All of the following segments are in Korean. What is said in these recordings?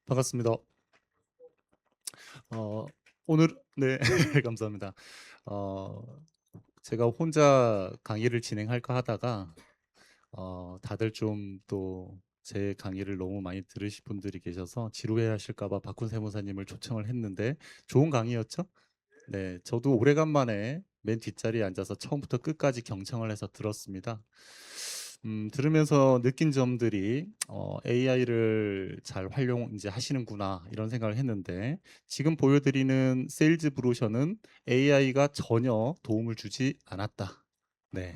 반갑습니다. 어 오늘 네 감사합니다. 어 제가 혼자 강의를 진행할까 하다가 다들 좀 또 제 강의를 너무 많이 들으실 분들이 계셔서 지루해 하실까 봐 박훈 세무사님을 초청을 했는데 좋은 강의였죠? 네. 저도 오래간만에 맨 뒷자리에 앉아서 처음부터 끝까지 경청을 해서 들었습니다. 들으면서 느낀 점들이 'AI를 잘 활용 인제 하시는구나.' 이런 생각을 했는데 지금 보여드리는 세일즈 브로셔는 'AI가 전혀 도움을 주지 않았다.' 네.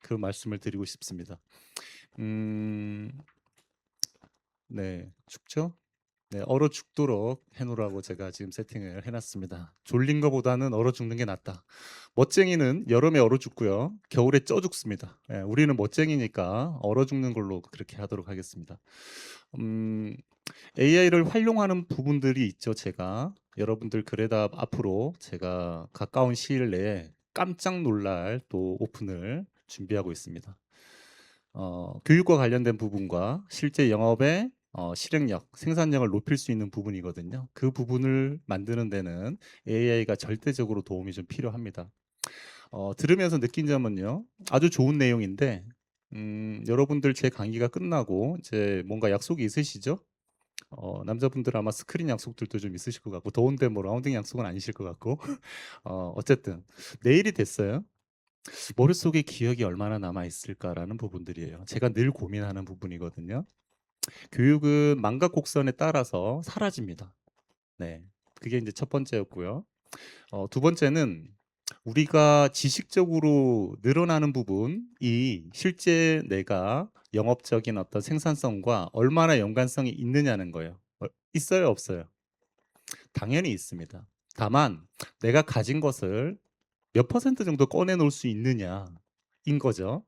그 말씀을 드리고 싶습니다. 음 네. 죽죠? 네. 얼어 죽도록 해 놓으라고 제가 지금 세팅을 해 놨습니다. 졸린 거보다는 얼어 죽는 게 낫다. 멋쟁이는 여름에 얼어 죽고요. 겨울에 쪄 죽습니다. 예. 우리는 멋쟁이니까 얼어 죽는 걸로 그렇게 하도록 하겠습니다. 음 AI를 활용하는 부분들이 있죠 제가. 여러분들 그래다 앞으로 제가 가까운 시일 내에 깜짝 놀랄 또 오픈을 준비하고 있습니다. 교육과 관련된 부분과 실제 영업의 실행력, 생산력을 높일 수 있는 부분이거든요. 그 부분을 만드는 데는 AI가 절대적으로 도움이 좀 필요합니다. 들으면서 느낀 점은요. 아주 좋은 내용인데 여러분들 제 강의가 끝나고 이제 뭔가 약속이 있으시죠? 남자분들은 아마 스크린 약속들도 좀 있으실 것 같고 더운데 뭐 라운딩 약속은 아니실 것 같고 어쨌든 내일이 됐어요. 머릿속에 기억이 얼마나 남아 있을까라는 부분들이에요. 제가 늘 고민하는 부분이거든요. 교육은 망각 곡선에 따라서 사라집니다. 네. 그게 인제 첫 번째였고요. 두 번째는 우리가 지식적으로 늘어나는 부분이 실제 내가 영업적인 어떤 생산성과 얼마나 연관성이 있느냐는 거예요. 있어요, 없어요? 당연히 있습니다. 다만 내가 가진 것을 몇 퍼센트 정도 꺼내 놓을 수 있느냐인 거죠.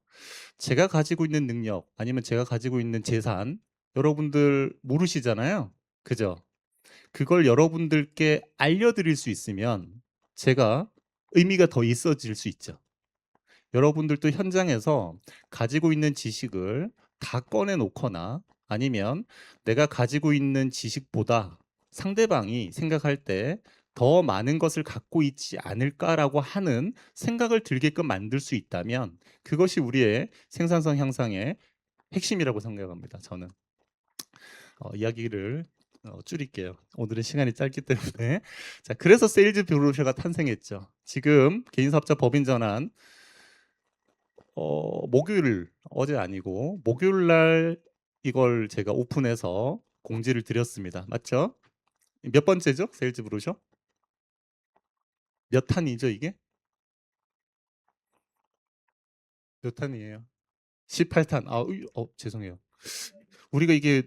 제가 가지고 있는 능력 아니면 제가 가지고 있는 재산 여러분들 모르시잖아요. 그죠? 그걸 여러분들께 알려드릴 수 있으면 제가 의미가 더 있어질 수 있죠. 여러분들도 현장에서 가지고 있는 지식을 다 꺼내 놓거나 아니면 내가 가지고 있는 지식보다 상대방이 생각할 때 '더 많은 것을 갖고 있지 않을까.'라고 하는 생각을 들게끔 만들 수 있다면 그것이 우리의 생산성 향상의 핵심이라고 생각합니다 저는. 이야기를 줄일게요. 오늘은 시간이 짧기 때문에. 자 그래서 세일즈 브로셔가 탄생했죠. 지금 개인 사업자 법인 전환 목요일 어제 아니고 목요일 날 이걸 제가 오픈해서 공지를 드렸습니다. 맞죠? 몇 번째죠? 세일즈 브로셔? 몇 탄이죠 이게? 몇 탄이에요? 18탄. 아 죄송해요. 우리가 이게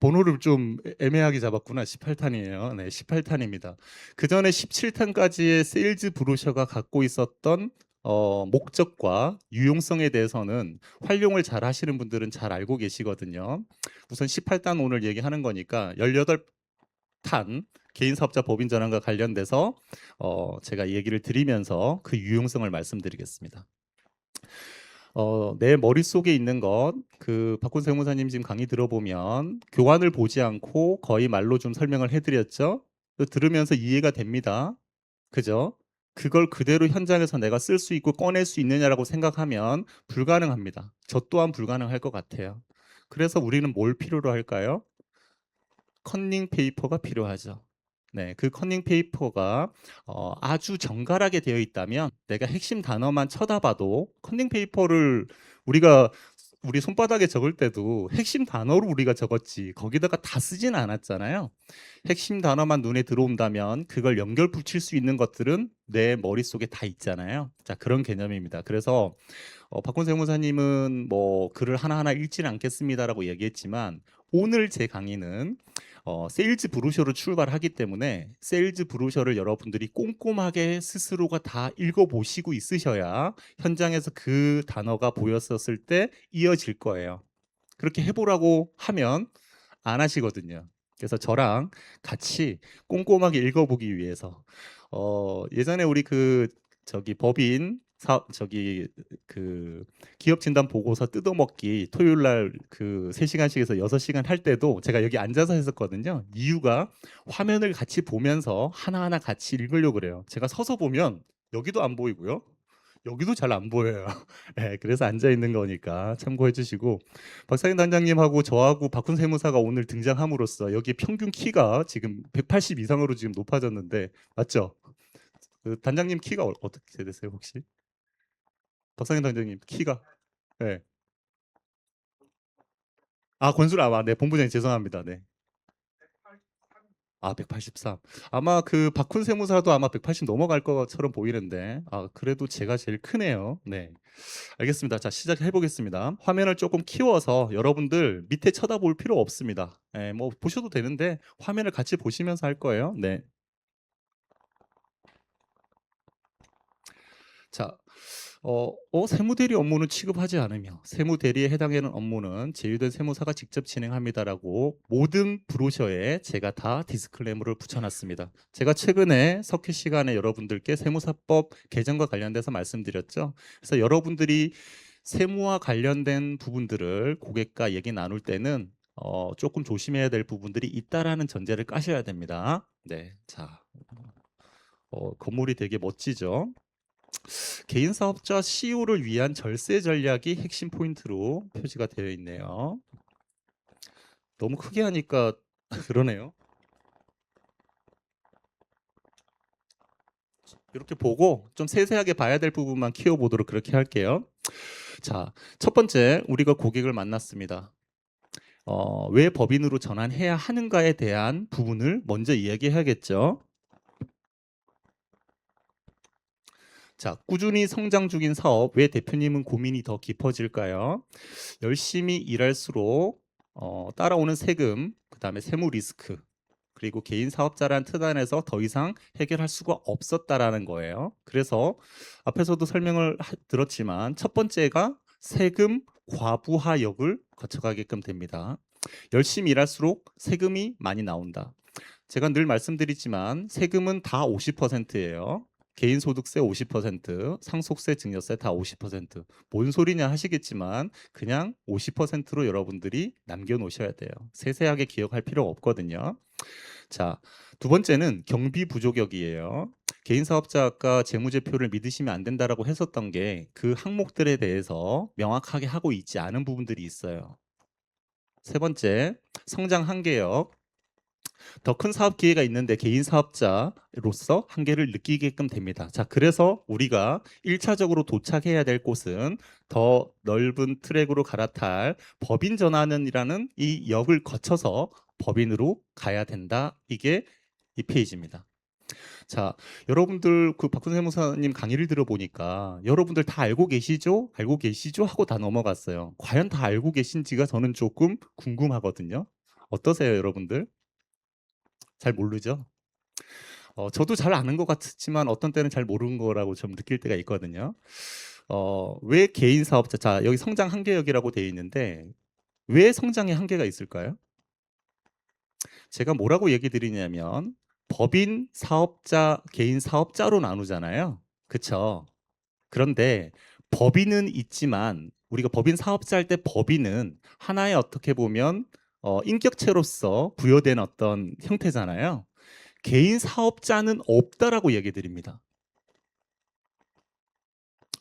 번호를 좀 애매하게 잡았구나. 18탄이에요. 네, 18탄입니다. 그전에 17탄까지의 세일즈 브로셔가 갖고 있었던 목적과 유용성에 대해서는 활용을 잘 하시는 분들은 잘 알고 계시거든요. 우선 18탄 오늘 얘기하는 거니까 18탄 개인 사업자 법인 전환과 관련돼서 제가 얘기를 드리면서 그 유용성을 말씀드리겠습니다. 내 머릿속에 있는 것 그 박훈 세무사님 지금 강의 들어보면 교환을 보지 않고 거의 말로 좀 설명을 해 드렸죠. 들으면서 이해가 됩니다. 그죠? 그걸 그대로 현장에서 내가 쓸 수 있고 꺼낼 수 있느냐라고 생각하면 불가능합니다. 저 또한 불가능할 것 같아요. 그래서 우리는 뭘 필요로 할까요? 컨닝 페이퍼가 필요하죠. 네. 그 컨닝 페이퍼가 아주 정갈하게 되어 있다면 내가 핵심 단어만 쳐다봐도 컨닝 페이퍼를 우리가 우리 손바닥에 적을 때도 핵심 단어로 우리가 적었지 거기다가 다 쓰지는 않았잖아요. 핵심 단어만 눈에 들어온다면 그걸 연결 붙일 수 있는 것들은 내 머릿속에 다 있잖아요. 자 그런 개념입니다. 그래서 박훈 세무사님은 뭐 "글을 하나하나 읽지는 않겠습니다."라고 얘기했지만 오늘 제 강의는 세일즈 브로셔로 출발하기 때문에 세일즈 브로셔를 여러분들이 꼼꼼하게 스스로가 다 읽어 보시고 있으셔야 현장에서 그 단어가 보였었을 때 이어질 거예요. 그렇게 해 보라고 하면 안 하시거든요. 그래서 저랑 같이 꼼꼼하게 읽어 보기 위해서 예전에 우리 그 저기 법인 저기 그 기업 진단 보고서 뜯어먹기 토요일 날 그 3시간씩에서 6시간 할 때도 제가 여기 앉아서 했었거든요. 이유가 화면을 같이 보면서 하나하나 같이 읽으려고 그래요. 제가 서서 보면 여기도 안 보이고요. 여기도 잘 안 보여요. 네, 그래서 앉아 있는 거니까 참고해 주시고 박상인 단장님하고 저하고 박훈 세무사가 오늘 등장함으로써 여기 평균 키가 지금 180 이상으로 지금 높아졌는데 맞죠? 그 단장님 키가 어떻게 되세요 혹시? 박상현 단장님 키가 네. 아 권수라 네 본부장님 죄송합니다. 네. 아 183. 아마 그 박훈 세무사도 아마 180 넘어갈 것처럼 보이는데 아 그래도 제가 제일 크네요. 네. 알겠습니다. 자 시작해 보겠습니다. 화면을 조금 키워서 여러분들 밑에 쳐다볼 필요 없습니다. 예, 뭐 보셔도 되는데 화면을 같이 보시면서 할 거예요. 네. 자, 세무대리 업무는 취급하지 않으며 세무대리에 해당하는 업무는 제휴된 세무사가 직접 진행합니다라고 모든 브로셔에 제가 다 디스클레이머를 붙여놨습니다. 제가 최근에 석회 시간에 여러분들께 세무사법 개정과 관련돼서 말씀드렸죠. 그래서 여러분들이 세무와 관련된 부분들을 고객과 얘기 나눌 때는 조금 조심해야 될 부분들이 있다라는 전제를 까셔야 됩니다. 네, 자, 건물이 되게 멋지죠. 개인 사업자 CEO를 위한 절세 전략이 핵심 포인트로 표시가 되어 있네요. 너무 크게 하니까 그러네요. 이렇게 보고 좀 세세하게 봐야 될 부분만 키워보도록 그렇게 할게요. 자, 첫 번째 우리가 고객을 만났습니다. 왜 법인으로 전환해야 하는가에 대한 부분을 먼저 이야기해야겠죠. 자, 꾸준히 성장 중인 사업, 왜 대표님은 고민이 더 깊어질까요? 열심히 일할수록 따라오는 세금, 그다음에 세무 리스크, 그리고 개인 사업자라는 틀 안에서 더 이상 해결할 수가 없었다라는 거예요. 그래서 앞에서도 설명을 들었지만 첫 번째가 세금 과부하역을 거쳐가게끔 됩니다. 열심히 일할수록 세금이 많이 나온다. 제가 늘 말씀드리지만 세금은 다 50%예요. 개인소득세 50%, 상속세, 증여세 다 50%. 뭔 소리냐 하시겠지만 그냥 50%로 여러분들이 남겨놓으셔야 돼요. 세세하게 기억할 필요 없거든요. 자, 두 번째는 경비 부족역이에요. 개인 사업자 아까 재무제표를 믿으시면 안 된다라고 했었던 게 그 항목들에 대해서 명확하게 하고 있지 않은 부분들이 있어요. 세 번째, 성장 한계역. 더 큰 사업 기회가 있는데 개인 사업자로서 한계를 느끼게끔 됩니다. 자, 그래서 우리가 1차적으로 도착해야 될 곳은 더 넓은 트랙으로 갈아탈 법인 전환이라는 이 역을 거쳐서 법인으로 가야 된다. 이게 이 페이지입니다. 자, 여러분들 그 박훈 세무사님 강의를 들어보니까 여러분들 다 알고 계시죠? 알고 계시죠? 하고 다 넘어갔어요. 과연 다 알고 계신지가 저는 조금 궁금하거든요. 어떠세요, 여러분들? 잘 모르죠? 저도 잘 아는 것 같지만 어떤 때는 잘 모르는 거라고 좀 느낄 때가 있거든요. 왜 개인 사업자, 자, 여기 성장 한계역이라고 되어 있는데 왜 성장에 한계가 있을까요? 제가 뭐라고 얘기 드리냐면 법인 사업자, 개인 사업자로 나누잖아요. 그쵸? 그런데 법인은 있지만 우리가 법인 사업자 할 때 법인은 하나의 어떻게 보면 인격체로서 부여된 어떤 형태잖아요. 개인 사업자는 없다라고 얘기 드립니다.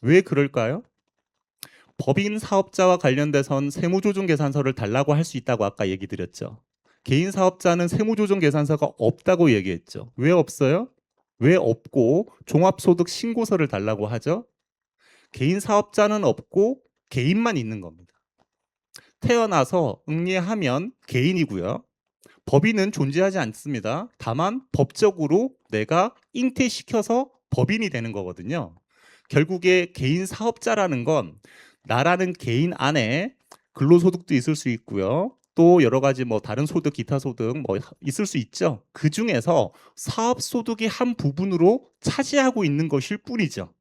왜 그럴까요? 법인 사업자와 관련돼선 세무조정계산서를 달라고 할 수 있다고 아까 얘기 드렸죠. 개인 사업자는 세무조정계산서가 없다고 얘기했죠. 왜 없어요? 왜 없고 종합소득 신고서를 달라고 하죠? 개인 사업자는 없고 개인만 있는 겁니다. 태어나서 응례하면 개인이고요. 법인은 존재하지 않습니다. 다만 법적으로 내가 잉태시켜서 법인이 되는 거거든요. 결국에 개인 사업자라는 건 나라는 개인 안에 근로소득도 있을 수 있고요. 또 여러 가지 뭐 다른 소득, 기타 소득 뭐 있을 수 있죠. 그 중에서 사업 소득의 한 부분으로 차지하고 있는 것일 뿐이죠.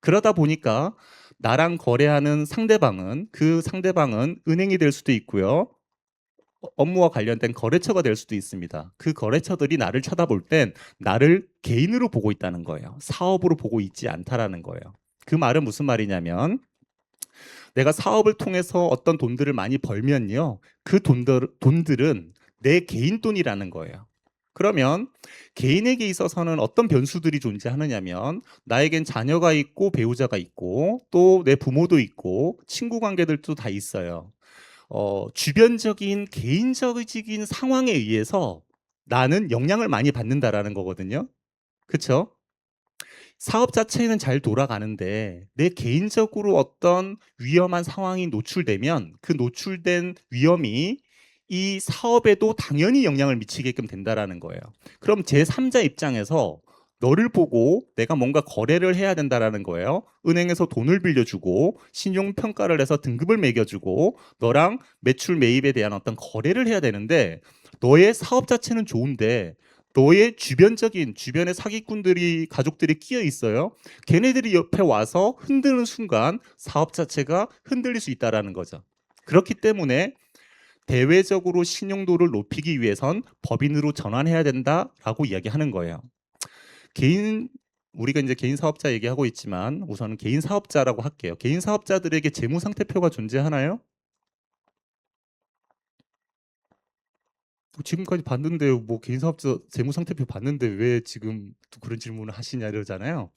그러다 보니까 나랑 거래하는 상대방은 그 상대방은 은행이 될 수도 있고요. 업무와 관련된 거래처가 될 수도 있습니다. 그 거래처들이 나를 쳐다볼 땐 나를 개인으로 보고 있다는 거예요. 사업으로 보고 있지 않다라는 거예요. 그 말은 무슨 말이냐면 내가 사업을 통해서 어떤 돈들을 많이 벌면요. 그 돈들은 내 개인 돈이라는 거예요. 그러면 개인에게 있어서는 어떤 변수들이 존재하느냐면 나에겐 자녀가 있고 배우자가 있고 또 내 부모도 있고 친구 관계들도 다 있어요. 주변적인 개인적인 상황에 의해서 나는 영향을 많이 받는다라는 거거든요. 그쵸? 사업 자체는 잘 돌아가는데 내 개인적으로 어떤 위험한 상황이 노출되면 그 노출된 위험이 이 사업에도 당연히 영향을 미치게끔 된다라는 거예요. 그럼 제3자 입장에서 너를 보고 내가 뭔가 거래를 해야 된다라는 거예요. 은행에서 돈을 빌려주고 신용 평가를 해서 등급을 매겨주고 너랑 매출 매입에 대한 어떤 거래를 해야 되는데 너의 사업 자체는 좋은데 너의 주변의 사기꾼들이 가족들이 끼어 있어요. 걔네들이 옆에 와서 흔드는 순간 사업 자체가 흔들릴 수 있다라는 거죠. 그렇기 때문에 대외적으로 신용도를 높이기 위해선 법인으로 전환해야 된다라고 이야기하는 거예요. 개인 우리가 이제 개인 사업자 얘기하고 있지만 우선은 개인 사업자라고 할게요. 개인 사업자들에게 재무 상태표가 존재하나요? 지금까지 봤는데요. 뭐 개인 사업자 재무 상태표 봤는데 왜 지금 또 그런 질문을 하시냐 이러잖아요.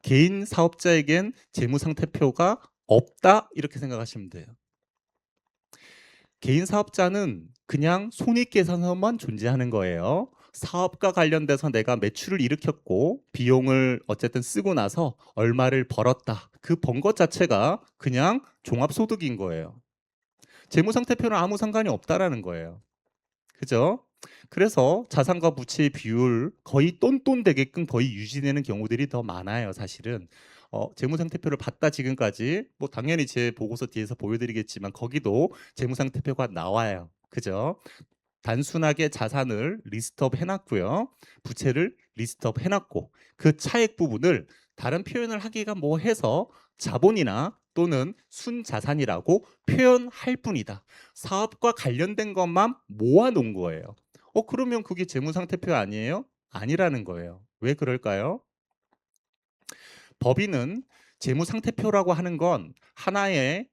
개인 사업자에겐 재무 상태표가 없다 이렇게 생각하시면 돼요. 개인 사업자는 그냥 손익계산서만 존재하는 거예요. 사업과 관련돼서 내가 매출을 일으켰고 비용을 어쨌든 쓰고 나서 얼마를 벌었다. 그 번 것 자체가 그냥 종합소득인 거예요. 재무상태표는 아무 상관이 없다라는 거예요. 그죠? 그래서 자산과 부채의 비율 거의 똔똔되게끔 거의 유지되는 경우들이 더 많아요, 사실은. 재무상태표를 봤다 지금까지 뭐 당연히 제 보고서 뒤에서 보여드리겠지만 거기도 재무상태표가 나와요. 그죠? 단순하게 자산을 리스트업 해놨고요. 부채를 리스트업 해놨고 그 차액 부분을 다른 표현을 하기가 뭐 해서 자본이나 또는 순자산이라고 표현할 뿐이다. 사업과 관련된 것만 모아놓은 거예요. 그러면 그게 재무상태표 아니에요? 아니라는 거예요. 왜 그럴까요? 법인은 재무상태표라고 하는 건 하나의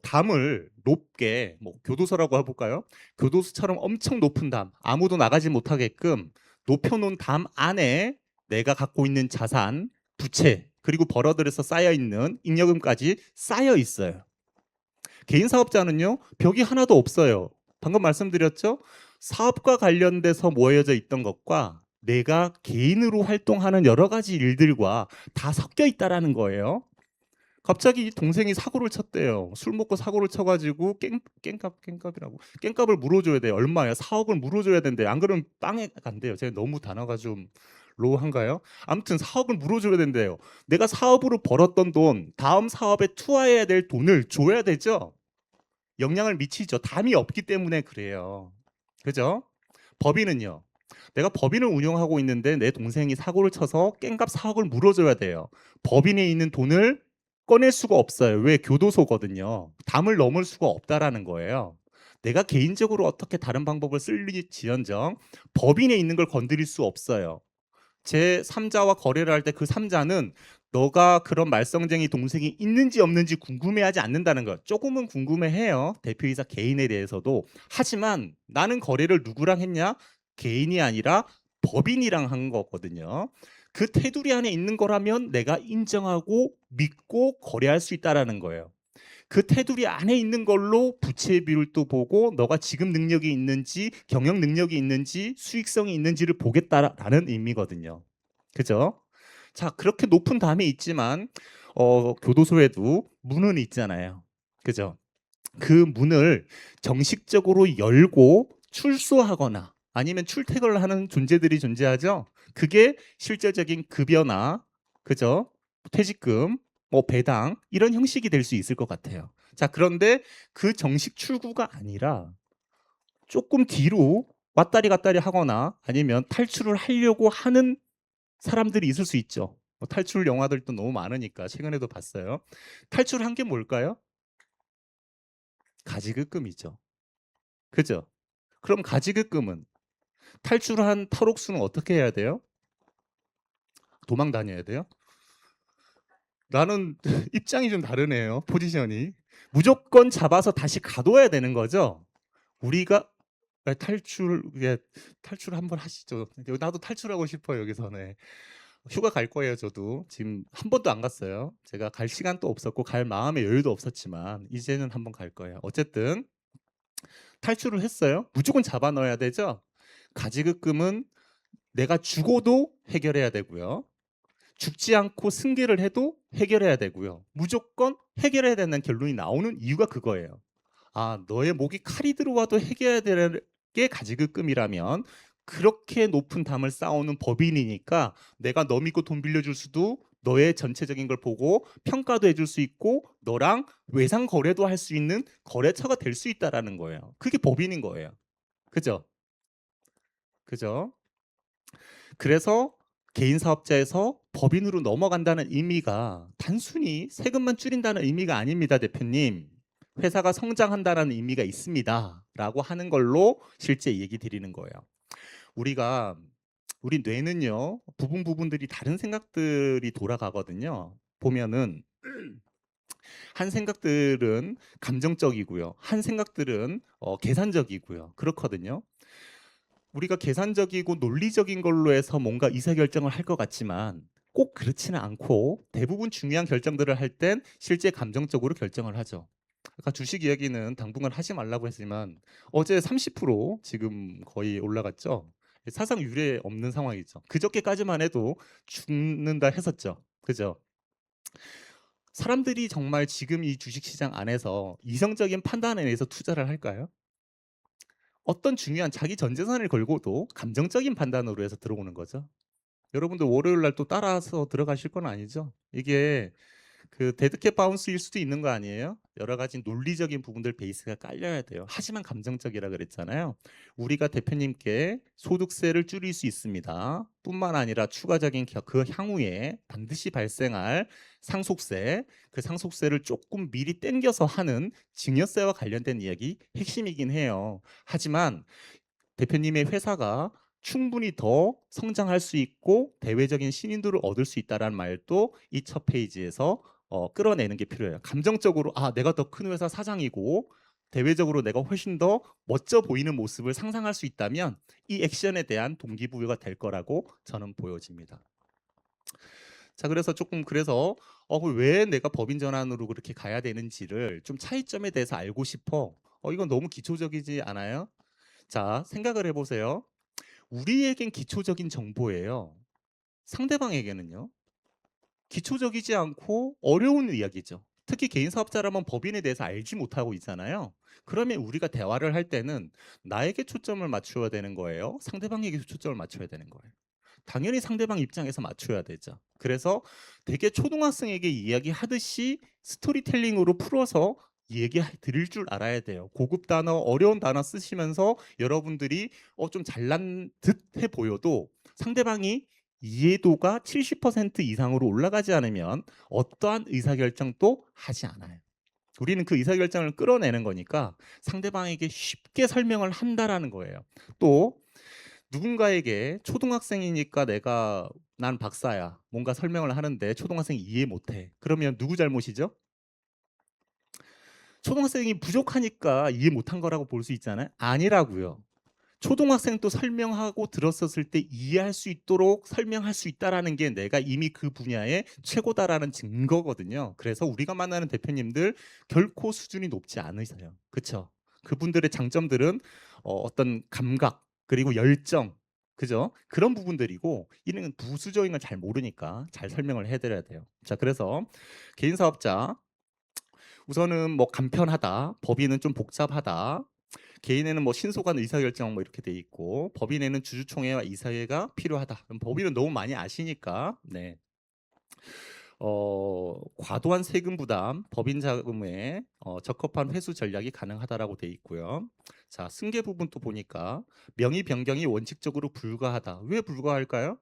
담을 높게 뭐 교도소라고 해볼까요? 교도소처럼 엄청 높은 담, 아무도 나가지 못하게끔 높여놓은 담 안에 내가 갖고 있는 자산, 부채, 그리고 벌어들여서 쌓여 있는 잉여금까지 쌓여 있어요. 개인 사업자는요, 벽이 하나도 없어요. 방금 말씀드렸죠? 사업과 관련돼서 모여져 있던 것과 내가 개인으로 활동하는 여러 가지 일들과 다 섞여 있다라는 거예요. 갑자기 동생이 사고를 쳤대요. 술 먹고 사고를 쳐가지고 깽값이라고 깽값을 물어줘야 돼요. 얼마야? 4억을 물어줘야 된대. 안 그러면 빵에 간대요. 제가 너무 단어가 좀 로우한가요? 아무튼 4억을 물어줘야 된대요. 내가 사업으로 벌었던 돈, 다음 사업에 투하해야 될 돈을 줘야 되죠. 영향을 미치죠. 담이 없기 때문에 그래요. 그죠? 법인은요. 내가 법인을 운영하고 있는데 내 동생이 사고를 쳐서 깽값 4억을 물어줘야 돼요. 법인에 있는 돈을 꺼낼 수가 없어요. 왜? 교도소거든요. 담을 넘을 수가 없다라는 거예요. 내가 개인적으로 어떻게 다른 방법을 쓸지언정 법인에 있는 걸 건드릴 수 없어요. 제 3자와 거래를 할 때 그 3자는 너가 그런 말썽쟁이 동생이 있는지 없는지 궁금해하지 않는다는 것. 조금은 궁금해해요. 대표이사 개인에 대해서도. 하지만 나는 거래를 누구랑 했냐? 개인이 아니라 법인이랑 한 거거든요. 그 테두리 안에 있는 거라면 내가 인정하고 믿고 거래할 수 있다라는 거예요. 그 테두리 안에 있는 걸로 부채 비율도 보고 너가 지급 능력이 있는지 경영 능력이 있는지 수익성이 있는지를 보겠다라는 의미거든요. 그죠? 자, 그렇게 높은 담이 있지만 교도소에도 문은 있잖아요. 그죠? 그 문을 정식적으로 열고 출소하거나 아니면 출퇴근을 하는 존재들이 존재하죠. 그게 실질적인 급여나 그죠? 퇴직금, 뭐 배당 이런 형식이 될 수 있을 것 같아요. 자, 그런데 그 정식 출구가 아니라 조금 뒤로 왔다리 갔다리 하거나 아니면 탈출을 하려고 하는 사람들이 있을 수 있죠. 뭐 탈출 영화들도 너무 많으니까 최근에도 봤어요. 탈출한 게 뭘까요? 가지급금이죠. 그죠? 그럼 가지급금은 탈출한 탈옥수는 어떻게 해야 돼요? 도망 다녀야 돼요? 나는 입장이 좀 다르네요. 포지션이. 무조건 잡아서 다시 가둬야 되는 거죠. 우리가 탈출, 예, 탈출 한번 하시죠. 나도 탈출하고 싶어요, 여기서. 네. 휴가 갈 거예요, 저도. 지금 한 번도 안 갔어요. 제가 갈 시간도 없었고 갈 마음의 여유도 없었지만 이제는 한번 갈 거예요. 어쨌든 탈출을 했어요. 무조건 잡아 넣어야 되죠. 가지급금은 내가 죽어도 해결해야 되고요. 죽지 않고 승계를 해도 해결해야 되고요. 무조건 해결해야 되는 결론이 나오는 이유가 그거예요. 아, 너의 목이 칼이 들어와도 해결해야 될 게 가지급금이라면 그렇게 높은 담을 쌓아오는 법인이니까 내가 너 믿고 돈 빌려줄 수도 너의 전체적인 걸 보고 평가도 해줄 수 있고 너랑 외상 거래도 할 수 있는 거래처가 될 수 있다라는 거예요. 그게 법인인 거예요. 그죠? 그죠? 그래서 개인 사업자에서 법인으로 넘어간다는 의미가 단순히 세금만 줄인다는 의미가 아닙니다, 대표님. 회사가 성장한다는 의미가 있습니다라고 하는 걸로 실제 얘기 드리는 거예요. 우리가 우리 뇌는요, 부분들이 다른 생각들이 돌아가거든요. 보면은 한 생각들은 감정적이고요, 한 생각들은 계산적이고요, 그렇거든요. 우리가 계산적이고 논리적인 걸로 해서 뭔가 의사결정을 할 것 같지만 꼭 그렇지는 않고 대부분 중요한 결정들을 할 땐 실제 감정적으로 결정을 하죠. 아까 주식 이야기는 당분간 하지 말라고 했지만 어제 30% 지금 거의 올라갔죠. 사상 유례 없는 상황이죠. 그저께까지만 해도 죽는다 했었죠. 그죠? 사람들이 정말 지금 이 주식시장 안에서 이성적인 판단에 의해서 투자를 할까요? 어떤 중요한 자기 전 재산을 걸고도 감정적인 판단으로 해서 들어오는 거죠. 여러분들 월요일 날 또 따라서 들어가실 건 아니죠? 이게 그 데드캣 바운스일 수도 있는 거 아니에요? 여러 가지 논리적인 부분들 베이스가 깔려야 돼요. 하지만 감정적이라 그랬잖아요. 우리가 대표님께 소득세를 줄일 수 있습니다. 뿐만 아니라 추가적인 그 향후에 반드시 발생할 상속세, 그 상속세를 조금 미리 땡겨서 하는 증여세와 관련된 이야기 핵심이긴 해요. 하지만 대표님의 회사가 충분히 더 성장할 수 있고 대외적인 신인들을 얻을 수 있다는 말도 이 첫 페이지에서 끌어내는 게 필요해요. 감정적으로 내가 더 큰 회사 사장이고 대외적으로 내가 훨씬 더 멋져 보이는 모습을 상상할 수 있다면 이 액션에 대한 동기부여가 될 거라고 저는 보여집니다. 자, 그래서 조금 그래서 왜 내가 법인 전환으로 그렇게 가야 되는지를 좀 차이점에 대해서 알고 싶어. 이건 너무 기초적이지 않아요? 자, 생각을 해보세요. 우리에겐 기초적인 정보예요. 상대방에게는요, 기초적이지 않고 어려운 이야기죠. 특히 개인 사업자라면 법인에 대해서 알지 못하고 있잖아요. 그러면 우리가 대화를 할 때는 나에게 초점을 맞춰야 되는 거예요. 상대방에게 초점을 맞춰야 되는 거예요. 당연히 상대방 입장에서 맞춰야 되죠. 그래서 되게 초등학생에게 이야기하듯이 스토리텔링으로 풀어서 얘기 드릴 줄 알아야 돼요. 고급 단어, 어려운 단어 쓰시면서 여러분들이 좀 잘난 듯 해 보여도 상대방이 이해도가 70% 이상으로 올라가지 않으면 어떠한 의사결정도 하지 않아요. 우리는 그 의사결정을 끌어내는 거니까 상대방에게 쉽게 설명을 한다라는 거예요. 또 누군가에게 초등학생이니까 난 박사야 뭔가 설명을 하는데 초등학생이 이해 못해. 그러면 누구 잘못이죠? 초등학생이 부족하니까 이해 못한 거라고 볼 수 있잖아요. 아니라고요. 초등학생도 설명하고 들었었을 때 이해할 수 있도록 설명할 수 있다라는 게 내가 이미 그 분야의 최고다라는 증거거든요. 그래서 우리가 만나는 대표님들 결코 수준이 높지 않으세요. 그렇죠? 그분들의 장점들은 어떤 감각 그리고 열정, 그죠? 그런 부분들이고 이는 부수적인 걸 잘 모르니까 잘 설명을 해드려야 돼요. 자, 그래서 개인 사업자 우선은 뭐 간편하다, 법인은 좀 복잡하다, 개인에는 뭐 신속한 의사결정 뭐 이렇게 돼 있고 법인에는 주주총회와 이사회가 필요하다. 그럼 법인은 너무 많이 아시니까 네. 과도한 세금 부담, 법인 자금에 적합한 회수 전략이 가능하다라고 돼 있고요. 자, 승계 부분 또 보니까 명의 변경이 원칙적으로 불가하다. 왜 불가할까요?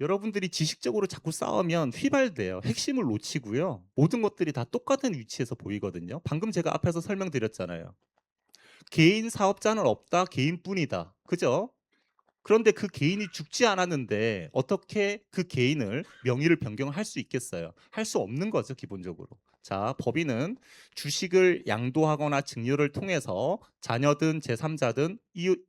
여러분들이 지식적으로 자꾸 싸우면 휘발돼요. 핵심을 놓치고요. 모든 것들이 다 똑같은 위치에서 보이거든요. 방금 제가 앞에서 설명드렸잖아요. 개인 사업자는 없다. 개인뿐이다. 그죠? 그런데 그 개인이 죽지 않았는데 어떻게 그 개인을 명의를 변경할 수 있겠어요? 할 수 없는 거죠, 기본적으로. 자, 법인은 주식을 양도하거나 증여를 통해서 자녀든 제3자든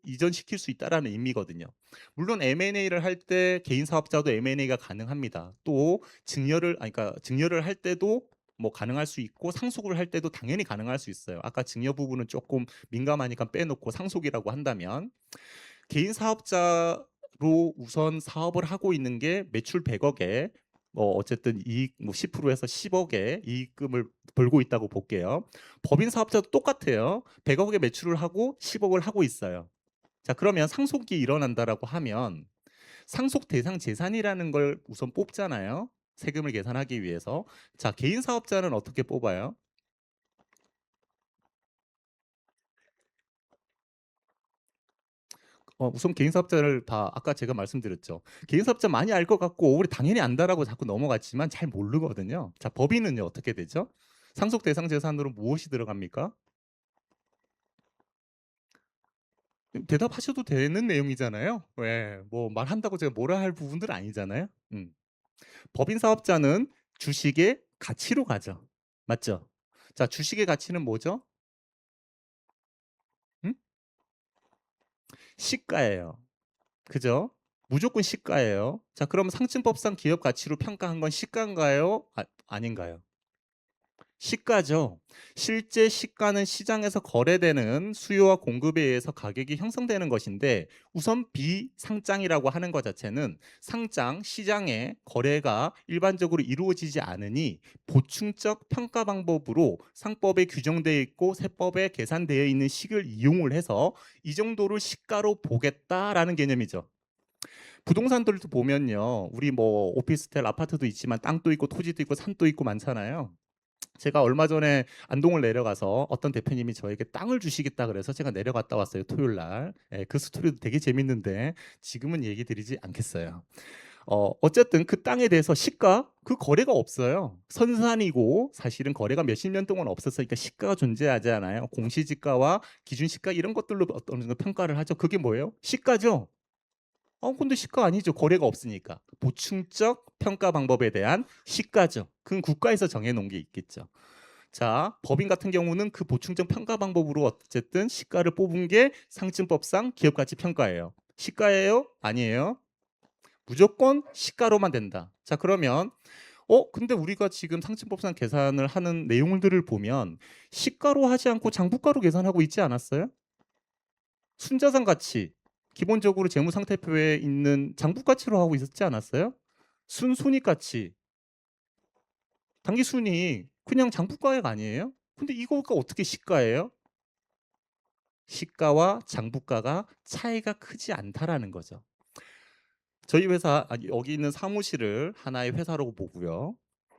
이전시킬 수 있다라는 의미거든요. 물론 M&A를 할 때 개인 사업자도 M&A가 가능합니다. 또 증여를 그러니까 증여를 할 때도 뭐 가능할 수 있고 상속을 할 때도 당연히 가능할 수 있어요. 아까 증여 부분은 조금 민감하니까 빼놓고 상속이라고 한다면 개인 사업자로 우선 사업을 하고 있는 게 매출 100억에 뭐 어쨌든 이익 뭐 10%에서 10억의 이익금을 벌고 있다고 볼게요. 법인 사업자도 똑같아요. 100억의 매출을 하고 10억을 하고 있어요. 자, 그러면 상속이 일어난다라고 하면 상속 대상 재산이라는 걸 우선 뽑잖아요. 세금을 계산하기 위해서. 자, 개인 사업자는 어떻게 뽑아요? 우선 개인 사업자를 다 아까 제가 말씀드렸죠. 개인 사업자 많이 알 것 같고 우리 당연히 안다라고 자꾸 넘어갔지만 잘 모르거든요. 자, 법인은요 어떻게 되죠? 상속 대상 재산으로 무엇이 들어갑니까? 대답하셔도 되는 내용이잖아요. 왜? 뭐 말한다고 제가 뭐라 할 부분들 아니잖아요. 법인 사업자는 주식의 가치로 가죠. 맞죠? 자, 주식의 가치는 뭐죠? 음? 시가예요. 그죠? 무조건 시가예요. 자, 그럼 상층법상 기업 가치로 평가한 건 시가인가요? 아닌가요? 시가죠. 실제 시가는 시장에서 거래되는 수요와 공급에 의해서 가격이 형성되는 것인데 우선 비상장이라고 하는 것 자체는 상장, 시장의 거래가 일반적으로 이루어지지 않으니 보충적 평가 방법으로 상법에 규정되어 있고 세법에 계산되어 있는 식을 이용을 해서 이 정도를 시가로 보겠다라는 개념이죠. 부동산들도 보면요. 우리 뭐 오피스텔 아파트도 있지만 땅도 있고 토지도 있고 산도 있고 많잖아요. 제가 얼마 전에 안동을 내려가서 어떤 대표님이 저에게 땅을 주시겠다 그래서 제가 내려갔다 왔어요. 토요일 날. 예, 그 스토리도 되게 재밌는데 지금은 얘기 드리지 않겠어요. 어쨌든 그 땅에 대해서 시가 그 거래가 없어요. 선산이고 사실은 거래가 몇십 년 동안 없었으니까 시가가 존재하지 않아요. 공시지가와 기준시가 이런 것들로 어떤 정도 평가를 하죠. 그게 뭐예요? 시가죠. 근데 시가 아니죠. 거래가 없으니까. 보충적 평가 방법에 대한 시가죠. 그건 국가에서 정해놓은 게 있겠죠. 자, 법인 같은 경우는 그 보충적 평가 방법으로 어쨌든 시가를 뽑은 게 상층법상 기업가치 평가예요. 시가예요? 아니에요? 무조건 시가로만 된다. 자, 그러면 근데 우리가 지금 상층법상 계산을 하는 내용들을 보면 시가로 하지 않고 장부가로 계산하고 있지 않았어요? 순자산 가치 기본적으로 재무상태표에 있는 장부 가치로 하고 있었지 않았어요? 순손익 가치 당기 순이익 그냥 장부가액 아니에요? 근데 이거가 어떻게 시가예요? 시가와 장부가가 차이가 크지 않다라는 거죠. 저희 회사 여기 있는 사무실을 하나의 회사로 보고요.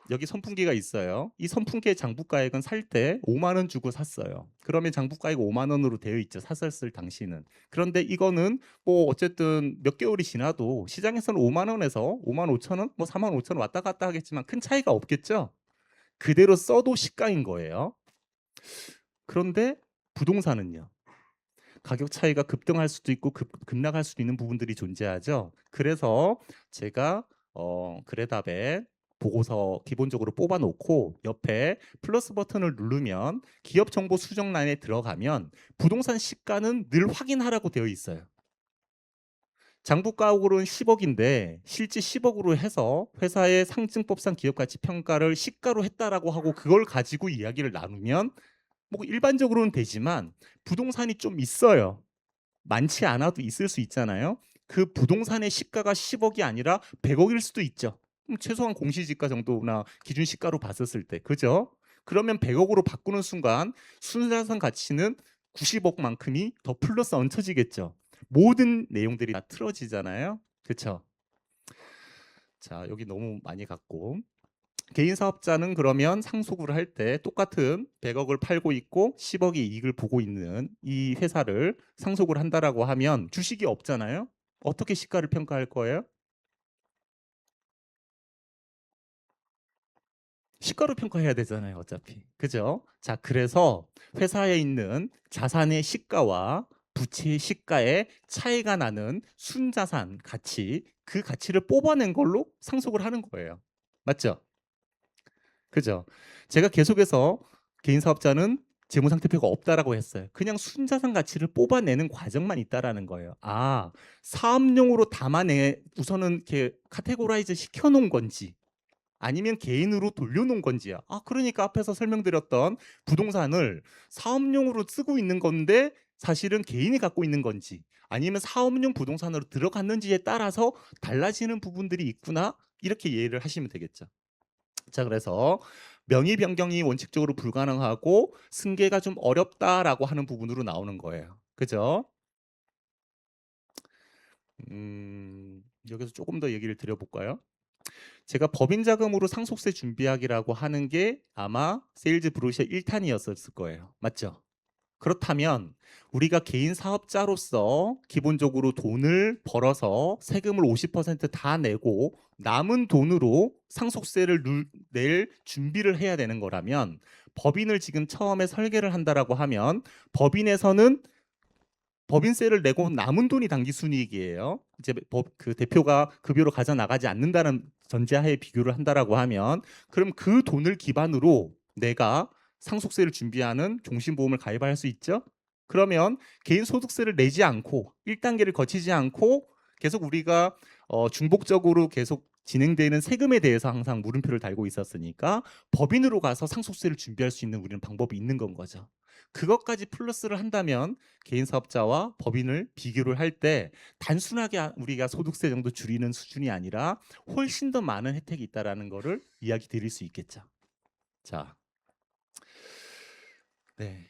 여기 선풍기가 있어요. 이 선풍기의 장부가액은 살 때 5만 원 주고 샀어요. 그러면 장부가액 5만 원으로 되어 있죠. 샀었을 당시는. 그런데 이거는 뭐 어쨌든 몇 개월이 지나도 시장에서는 5만 원에서 5만 5천 원, 뭐 4만 5천 원 왔다 갔다 하겠지만 큰 차이가 없겠죠. 그대로 써도 시가인 거예요. 그런데 부동산은요. 가격 차이가 급등할 수도 있고 급락할 수도 있는 부분들이 존재하죠. 그래서 제가 그래답에 보고서 기본적으로 뽑아 놓고 옆에 플러스 버튼을 누르면 기업 정보 수정란에 들어가면 부동산 시가는 늘 확인하라고 되어 있어요. 장부가액으로는 10억인데 실제 10억으로 해서 회사의 상증법상 기업가치 평가를 시가로 했다라고 하고 그걸 가지고 이야기를 나누면 뭐 일반적으로는 되지만 부동산이 좀 있어요. 많지 않아도 있을 수 있잖아요. 그 부동산의 시가가 10억이 아니라 100억일 수도 있죠. 그럼 최소한 공시지가 정도나 기준 시가로 봤었을 때, 그죠? 그러면 100억으로 바꾸는 순간 순자산 가치는 90억만큼이 더 플러스 얹혀지겠죠. 모든 내용들이 다 틀어지잖아요. 그렇죠? 자, 여기 너무 많이 갔고 개인 사업자는 그러면 상속을 할 때 똑같은 100억을 팔고 있고 10억의 이익을 보고 있는 이 회사를 상속을 한다라고 하면 주식이 없잖아요. 어떻게 시가를 평가할 거예요? 시가로 평가해야 되잖아요, 어차피. 그죠? 자, 그래서 회사에 있는 자산의 시가와 부채의 시가에 차이가 나는 순자산 가치, 그 가치를 뽑아낸 걸로 상속을 하는 거예요. 맞죠? 그죠? 제가 계속해서 개인 사업자는 재무상태표가 없다라고 했어요. 그냥 순자산 가치를 뽑아내는 과정만 있다라는 거예요. 아, 사업용으로 담아내 우선은 이렇게 카테고라이즈 시켜놓은 건지 아니면 개인으로 돌려놓은 건지야. 아, 그러니까 앞에서 설명드렸던 부동산을 사업용으로 쓰고 있는 건데 사실은 개인이 갖고 있는 건지 아니면 사업용 부동산으로 들어갔는지에 따라서 달라지는 부분들이 있구나. 이렇게 이해를 하시면 되겠죠. 자, 그래서 명의 변경이 원칙적으로 불가능하고 승계가 좀 어렵다라고 하는 부분으로 나오는 거예요. 그죠? 여기서 조금 더 얘기를 드려볼까요? 제가 법인 자금으로 상속세 준비하기라고 하는 게 아마 세일즈 브로셔 1탄이었을 거예요. 맞죠? 그렇다면 우리가 개인 사업자로서 기본적으로 돈을 벌어서 세금을 50%다 내고 남은 돈으로 상속세를 낼 준비를 해야 되는 거라면 법인을 지금 처음에 설계를 한다라고 하면 법인에서는 법인세를 내고 남은 돈이 당기순이익이에요. 이제 그 대표가 급여로 가져 나가지 않는다는 전제하에 비교를 한다라고 하면 그럼 그 돈을 기반으로 내가 상속세를 준비하는 종신보험을 가입할 수 있죠. 그러면 개인 소득세를 내지 않고 1단계를 거치지 않고 계속 우리가 중복적으로 계속 진행되는 세금에 대해서 항상 물음표를 달고 있었으니까 법인으로 가서 상속세를 준비할 수 있는 우리는 방법이 있는 건 거죠. 그것까지 플러스를 한다면 개인 사업자와 법인을 비교를 할 때 단순하게 우리가 소득세 정도 줄이는 수준이 아니라 훨씬 더 많은 혜택이 있다라는 거를 이야기 드릴 수 있겠죠. 자, 네.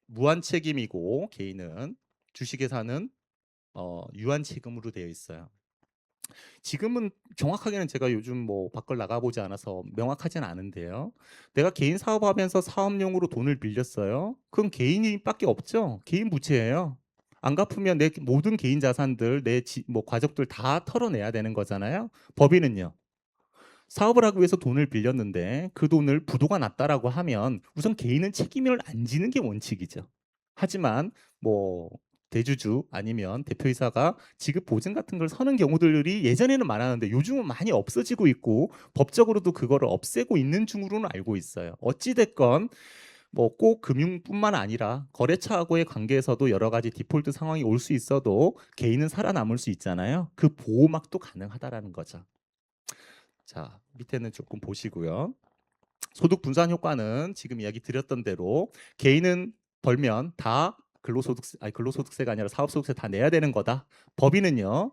무한 책임이고 개인은 주식회사는 유한 책임으로 되어 있어요. 지금은 정확하게는 제가 요즘 뭐 밖을 나가보지 않아서 명확하진 않은데요. 내가 개인 사업하면서 사업용으로 돈을 빌렸어요. 그럼 개인이밖에 없죠. 개인 부채예요. 안 갚으면 내 모든 개인 자산들, 뭐 과적들 다 털어내야 되는 거잖아요. 법인은요. 사업을 하기 위해서 돈을 빌렸는데 그 돈을 부도가 났다라고 하면 우선 개인은 책임을 안 지는 게 원칙이죠. 하지만 뭐 대주주 아니면 대표이사가 지급 보증 같은 걸 서는 경우들이 예전에는 많았는데 요즘은 많이 없어지고 있고 법적으로도 그거를 없애고 있는 중으로는 알고 있어요. 어찌 됐건 뭐 꼭 금융뿐만 아니라 거래처하고의 관계에서도 여러 가지 디폴트 상황이 올 수 있어도 개인은 살아남을 수 있잖아요. 그 보호막도 가능하다라는 거죠. 자, 밑에는 조금 보시고요. 소득 분산 효과는 지금 이야기 드렸던 대로 개인은 벌면 다 근로소득세가 아니라 사업소득세 다 내야 되는 거다. 법인은요.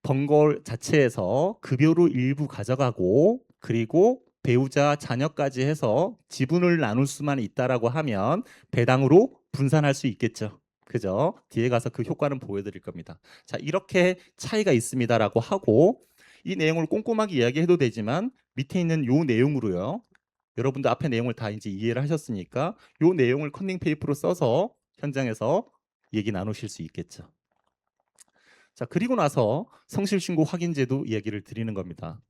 번 걸 자체에서 급여로 일부 가져가고 그리고 배우자 자녀까지 해서 지분을 나눌 수만 있다라고 하면 배당으로 분산할 수 있겠죠. 그죠? 뒤에 가서 그 효과는 보여드릴 겁니다. 자, 이렇게 차이가 있습니다라고 하고 이 내용을 꼼꼼하게 이야기해도 되지만 밑에 있는 요 내용으로요. 여러분들 앞에 내용을 다 이제 이해를 하셨으니까 요 내용을 컨닝 페이퍼로 써서 현장에서 얘기 나누실 수 있겠죠. 자, 그리고 나서 성실신고 확인제도 이야기를 드리는 겁니다.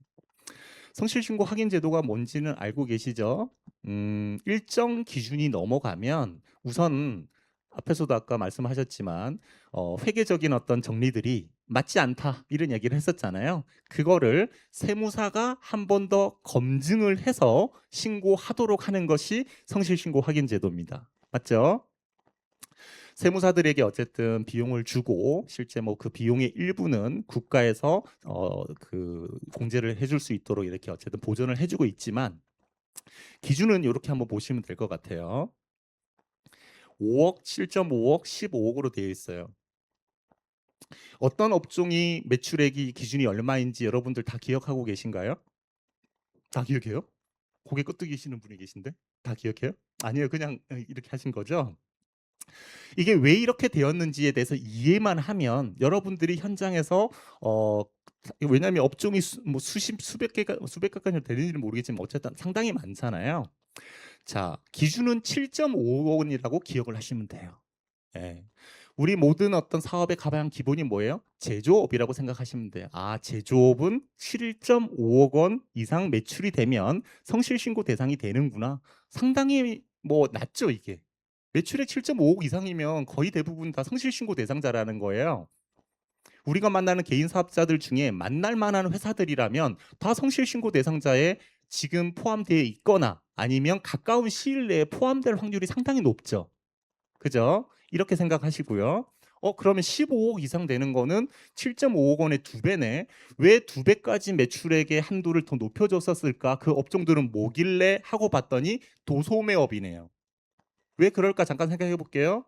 성실신고 확인제도가 뭔지는 알고 계시죠? 일정 기준이 넘어가면 우선 앞에서도 아까 말씀하셨지만 회계적인 어떤 정리들이 맞지 않다 이런 얘기를 했었잖아요. 그거를 세무사가 한 번 더 검증을 해서 신고하도록 하는 것이 성실신고 확인제도입니다. 맞죠? 세무사들에게 어쨌든 비용을 주고 실제 뭐 그 비용의 일부는 국가에서 그 공제를 해줄 수 있도록 이렇게 어쨌든 보전을 해주고 있지만 기준은 이렇게 한번 보시면 될 것 같아요. 5억, 7.5억, 15억으로 되어 있어요. 어떤 업종이 매출액이 기준이 얼마인지 여러분들 다 기억하고 계신가요? 다 기억해요? 고개 끄덕이시는 분이 계신데 다 기억해요? 아니에요. 그냥 이렇게 하신 거죠? 이게 왜 이렇게 되었는지에 대해서 이해만 하면 여러분들이 현장에서 왜냐하면 업종이 뭐 수백 개가 수백 가까이 되는지는 모르겠지만 어쨌든 상당히 많잖아요. 자, 기준은 7.5원이라고 기억을 하시면 돼요. 예. 우리 모든 어떤 사업의 가장 기본이 뭐예요? 제조업이라고 생각하시면 돼요. 아, 제조업은 7.5억 원 이상 매출이 되면 성실신고 대상이 되는구나. 상당히 뭐 낮죠, 이게. 매출액 7.5억 이상이면 거의 대부분 다 성실신고 대상자라는 거예요. 우리가 만나는 개인 사업자들 중에 만날 만한 회사들이라면 다 성실신고 대상자에 지금 포함되어 있거나 아니면 가까운 시일 내에 포함될 확률이 상당히 높죠. 그죠? 이렇게 생각하시고요. 그러면 15억 이상 되는 거는 7.5억 원의 두 배네. 왜 두 배까지 매출액의 한도를 더 높여줬었을까? 그 업종들은 뭐길래 하고 봤더니 도소매업이네요. 왜 그럴까? 잠깐 생각해 볼게요.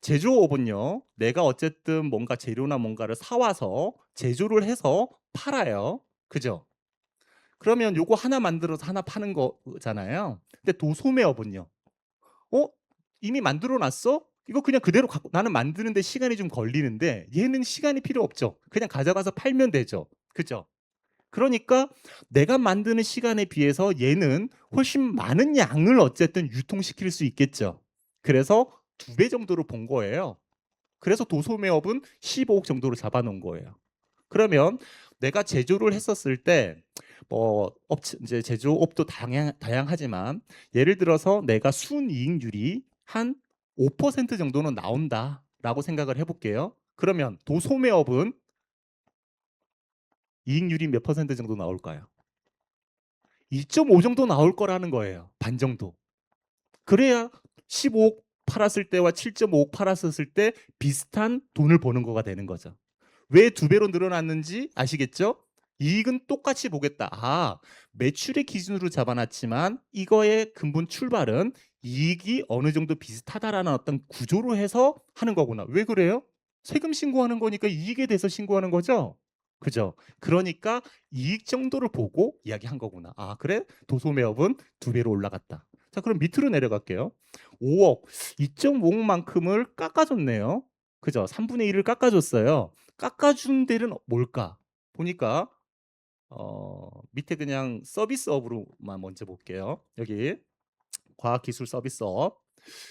제조업은요, 내가 어쨌든 뭔가 재료나 뭔가를 사와서 제조를 해서 팔아요. 그죠? 그러면 요거 하나 만들어서 하나 파는 거잖아요. 근데 도소매업은요, 어? 이미 만들어 놨어? 이거 그냥 그대로 갖고 나는 만드는데 시간이 좀 걸리는데 얘는 시간이 필요 없죠. 그냥 가져가서 팔면 되죠. 그죠? 그러니까 내가 만드는 시간에 비해서 얘는 훨씬 많은 양을 어쨌든 유통시킬 수 있겠죠. 그래서 두 배 정도로 본 거예요. 그래서 도소매업은 15억 정도로 잡아놓은 거예요. 그러면 내가 제조를 했었을 때 뭐 업체 이제 제조업도 다양하지만 예를 들어서 내가 순이익률이 한 5% 정도는 나온다라고 생각을 해볼게요. 그러면 도소매업은 이익률이 몇 퍼센트 정도 나올까요? 1.5 정도 나올 거라는 거예요. 반 정도. 그래야 15억 팔았을 때와 7.5억 팔았을 때 비슷한 돈을 버는 거가 되는 거죠. 왜 두 배로 늘어났는지 아시겠죠? 이익은 똑같이 보겠다. 아, 매출의 기준으로 잡아놨지만 이거의 근본 출발은 이익이 어느 정도 비슷하다라는 어떤 구조로 해서 하는 거구나. 왜 그래요? 세금 신고하는 거니까 이익에 대해서 신고하는 거죠. 그죠? 그러니까 이익 정도를 보고 이야기한 거구나. 아, 그래? 도소매업은 두 배로 올라갔다. 자, 그럼 밑으로 내려갈게요. 5억, 2.5억만큼을 깎아줬네요. 그죠? 3분의 1을 깎아줬어요. 깎아준 데는 뭘까? 보니까 밑에 그냥 서비스업으로만 먼저 볼게요. 여기 과학기술 서비스업.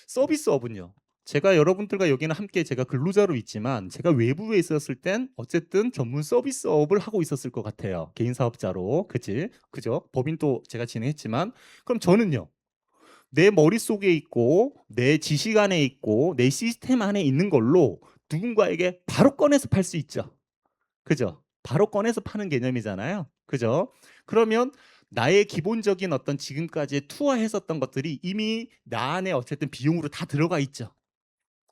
서비스업은요. 제가 여러분들과 여기는 함께 제가 근로자로 있지만 제가 외부에 있었을 땐 어쨌든 전문 서비스업을 하고 있었을 것 같아요. 개인 사업자로. 그지? 그죠? 법인도 제가 진행했지만 그럼 저는요. 내 머릿속에 있고 내 지식 안에 있고 내 시스템 안에 있는 걸로 누군가에게 바로 꺼내서 팔 수 있죠. 그죠? 바로 꺼내서 파는 개념이잖아요. 그죠? 그러면 나의 기본적인 어떤 지금까지 투하했었던 것들이 이미 나 안에 어쨌든 비용으로 다 들어가 있죠.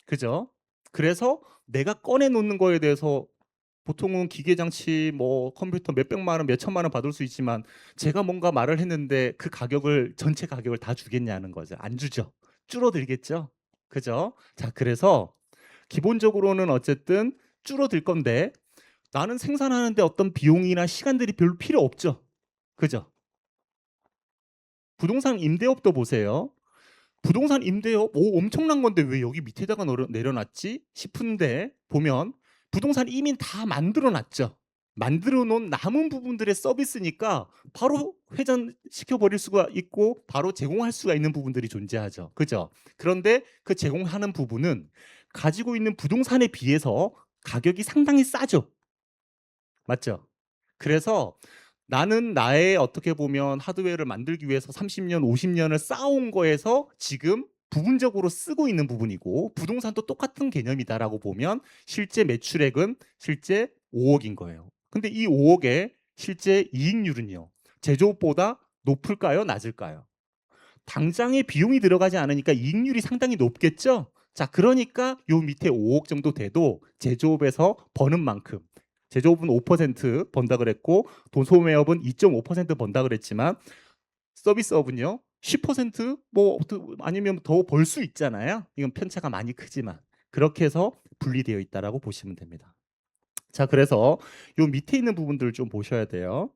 그죠? 그래서 내가 꺼내 놓는 거에 대해서 보통은 기계 장치 뭐 컴퓨터 몇 백만 원, 몇 천만 원 받을 수 있지만 제가 뭔가 말을 했는데 그 가격을 전체 가격을 다 주겠냐는 거죠. 안 주죠. 줄어들겠죠. 그죠? 자, 그래서 기본적으로는 어쨌든 줄어들 건데 나는 생산하는데 어떤 비용이나 시간들이 별로 필요 없죠. 그죠? 부동산 임대업도 보세요. 부동산 임대업 엄청난 건데 왜 여기 밑에다가 내려놨지 싶은데 보면 부동산 이미 다 만들어 놨죠. 만들어 놓은 남은 부분들의 서비스니까 바로 회전시켜 버릴 수가 있고 바로 제공할 수가 있는 부분들이 존재하죠. 그죠? 그런데 그 제공하는 부분은 가지고 있는 부동산에 비해서 가격이 상당히 싸죠. 맞죠? 그래서 나는 나의 어떻게 보면 하드웨어를 만들기 위해서 30년, 50년을 쌓아온 거에서 지금 부분적으로 쓰고 있는 부분이고 부동산도 똑같은 개념이다라고 보면 실제 매출액은 실제 5억인 거예요. 근데 이 5억의 실제 이익률은요. 제조업보다 높을까요? 낮을까요? 당장의 비용이 들어가지 않으니까 이익률이 상당히 높겠죠? 자, 그러니까 요 밑에 5억 정도 돼도 제조업에서 버는 만큼 제조업은 5% 번다 그랬고 도소매업은 2.5% 번다 그랬지만 서비스업은요 10%뭐 아니면 더 벌 수 있잖아요. 이건 편차가 많이 크지만 그렇게 해서 분리되어 있다라고 보시면 됩니다. 자, 그래서 요 밑에 있는 부분들을 좀 보셔야 돼요.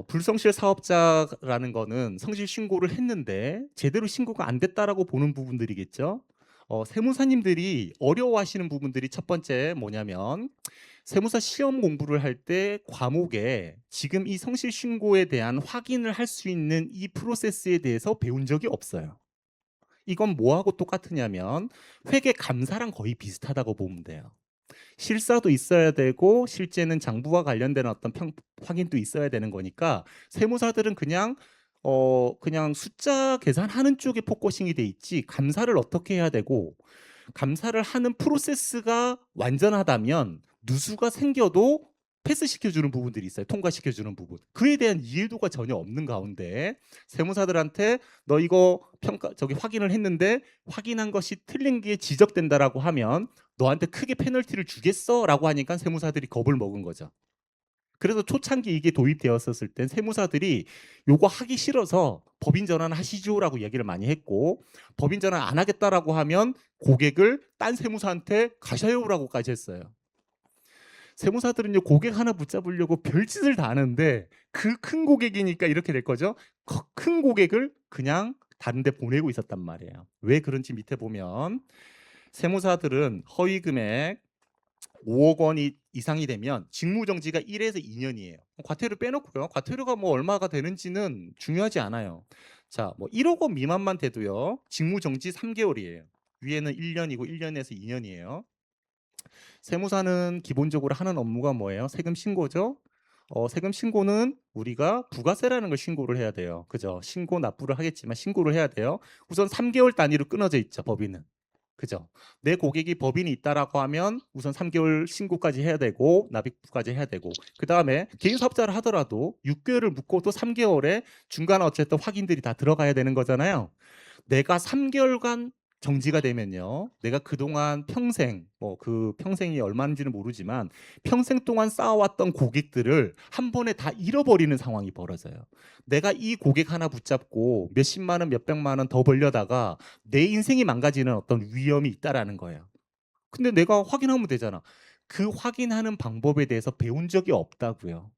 불성실 사업자라는 거는 성실 신고를 했는데 제대로 신고가 안 됐다라고 보는 부분들이겠죠. 세무사님들이 어려워하시는 부분들이 첫 번째 뭐냐면 세무사 시험 공부를 할 때 과목에 지금 이 성실 신고에 대한 확인을 할 수 있는 이 프로세스에 대해서 배운 적이 없어요. 이건 뭐하고 똑같으냐면 회계 감사랑 거의 비슷하다고 보면 돼요. 실사도 있어야 되고 실제는 장부와 관련된 어떤 확인도 있어야 되는 거니까 세무사들은 그냥 숫자 계산하는 쪽에 포커싱이 돼 있지 감사를 어떻게 해야 되고 감사를 하는 프로세스가 완전하다면 누수가 생겨도 패스시켜주는 부분들이 있어요. 통과시켜주는 부분. 그에 대한 이해도가 전혀 없는 가운데 세무사들한테 너 이거 확인을 했는데 확인한 것이 틀린 게 지적된다라고 하면 너한테 크게 페널티를 주겠어라고 하니까 세무사들이 겁을 먹은 거죠. 그래서 초창기 이게 도입되었었을 땐 세무사들이 요거 하기 싫어서 법인 전환 하시죠라고 얘기를 많이 했고 법인 전환 안 하겠다라고 하면 고객을 딴 세무사한테 가셔요라고까지 했어요. 세무사들은요 고객 하나 붙잡으려고 별짓을 다 하는데 그 큰 고객이니까 이렇게 될 거죠. 큰 고객을 그냥 다른 데 보내고 있었단 말이에요. 왜 그런지 밑에 보면 세무사들은 허위 금액 5억 원이 이상이 되면 직무정지가 1에서 2년이에요. 과태료 빼놓고요. 과태료가 뭐 얼마가 되는지는 중요하지 않아요. 자, 뭐 1억 원 미만만 돼도요. 직무정지 3개월이에요. 위에는 1년이고 1년에서 2년이에요. 세무사는 기본적으로 하는 업무가 뭐예요? 세금 신고죠. 세금 신고는 우리가 부가세라는 걸 신고를 해야 돼요. 그죠? 신고 납부를 하겠지만 신고를 해야 돼요. 우선 3개월 단위로 끊어져 있죠. 법인은. 그죠? 내 고객이 법인이 있다라고 하면 우선 3개월 신고까지 해야 되고 납입까지 해야 되고 그 다음에 개인 사업자를 하더라도 6개월을 묵고 또 3개월에 중간에 어쨌든 확인들이 다 들어가야 되는 거잖아요. 내가 3개월간 정지가 되면요. 내가 그동안 평생 그 평생이 얼마인지는 모르지만 평생 동안 쌓아왔던 고객들을 한 번에 다 잃어버리는 상황이 벌어져요. 내가 이 고객 하나 붙잡고 몇십만 원, 몇백만 원 더 벌려다가 내 인생이 망가지는 어떤 위험이 있다라는 거예요. 근데 내가 확인하면 되잖아. 그 확인하는 방법에 대해서 배운 적이 없다고요.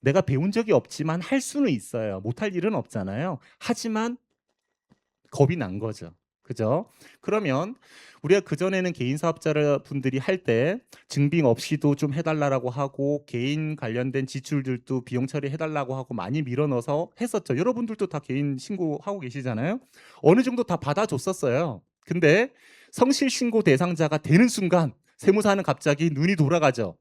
내가 배운 적이 없지만 할 수는 있어요. 못할 일은 없잖아요. 하지만 겁이 난 거죠. 그죠? 그러면 우리가 그전에는 개인 사업자 분들이 할 때 증빙 없이도 좀 해달라고 하고 개인 관련된 지출들도 비용 처리해달라고 하고 많이 밀어넣어서 했었죠. 여러분들도 다 개인 신고하고 계시잖아요. 어느 정도 다 받아줬었어요. 근데 성실 신고 대상자가 되는 순간 세무사는 갑자기 눈이 돌아가죠.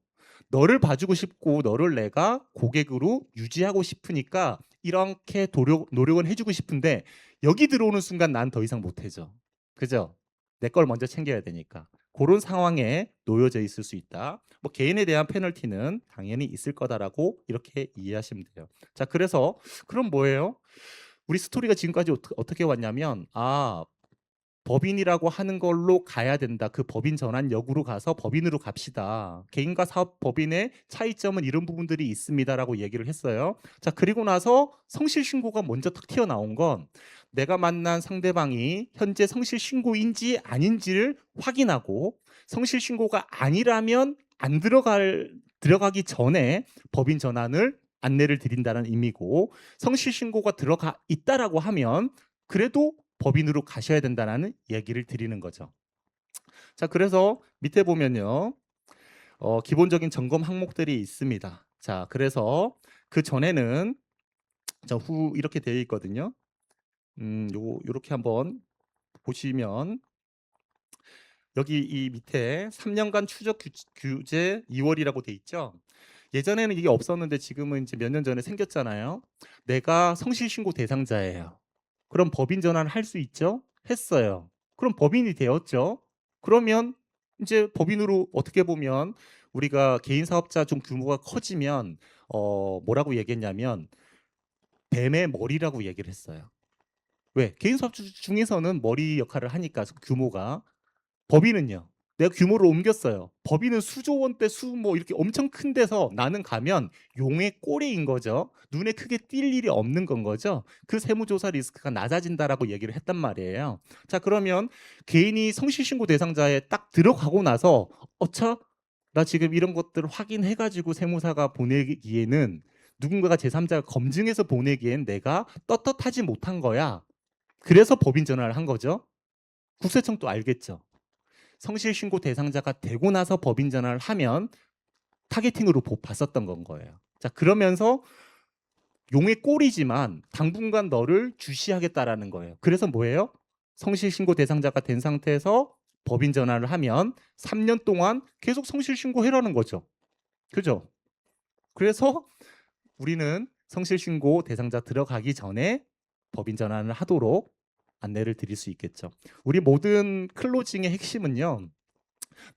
너를 봐주고 싶고 너를 내가 고객으로 유지하고 싶으니까 이렇게 노력은 해주고 싶은데 여기 들어오는 순간 난 더 이상 못해줘. 그죠? 내 걸 먼저 챙겨야 되니까. 그런 상황에 놓여져 있을 수 있다. 뭐 개인에 대한 페널티는 당연히 있을 거다라고 이렇게 이해하시면 돼요. 자, 그래서 그럼 뭐예요? 우리 스토리가 지금까지 어떻게 왔냐면 법인이라고 하는 걸로 가야 된다. 그 법인 전환 역으로 가서 법인으로 갑시다. 개인과 사업 법인의 차이점은 이런 부분들이 있습니다라고 얘기를 했어요. 자, 그리고 나서 성실 신고가 먼저 탁 튀어나온 건 내가 만난 상대방이 현재 성실 신고인지 아닌지를 확인하고 성실 신고가 아니라면 안 들어가기 전에 법인 전환을 안내를 드린다는 의미고 성실 신고가 들어가 있다라고 하면 그래도 법인으로 가셔야 된다는 얘기를 드리는 거죠. 자, 그래서 밑에 보면요. 기본적인 점검 항목들이 있습니다. 자, 그래서 그 전에는 후 이렇게 되어 있거든요. 요렇게 한번 보시면 여기 이 밑에 3년간 추적 규제 2월이라고 돼 있죠. 예전에는 이게 없었는데 지금은 이제 몇 년 전에 생겼잖아요. 내가 성실신고 대상자예요. 그럼 법인 전환을 할 수 있죠? 했어요. 그럼 법인이 되었죠? 그러면 이제 법인으로 어떻게 보면 우리가 개인 사업자 좀 규모가 커지면 뭐라고 얘기했냐면 뱀의 머리라고 얘기를 했어요. 왜? 개인 사업자 중에서는 머리 역할을 하니까 규모가 법인은요. 내가 규모를 옮겼어요. 법인은 수조 원대 이렇게 엄청 큰 데서 나는 가면 용의 꼬리인 거죠. 눈에 크게 띌 일이 없는 건 거죠. 그 세무조사 리스크가 낮아진다라고 얘기를 했단 말이에요. 자, 그러면 개인이 성실신고 대상자에 딱 들어가고 나서 어차 나 지금 이런 것들을 확인해가지고 세무사가 보내기에는 누군가가 제3자가 검증해서 보내기엔 내가 떳떳하지 못한 거야. 그래서 법인 전환을 한 거죠. 국세청도 알겠죠. 성실신고 대상자가 되고 나서 법인 전환을 하면 타겟팅으로 봤었던 건 거예요. 자, 그러면서 용의 꼴이지만 당분간 너를 주시하겠다라는 거예요. 그래서 뭐예요? 성실신고 대상자가 된 상태에서 법인 전환을 하면 3년 동안 계속 성실신고해라는 거죠. 그죠? 그래서 우리는 성실신고 대상자 들어가기 전에 법인 전환을 하도록 안내를 드릴 수 있겠죠. 우리 모든 클로징의 핵심은요.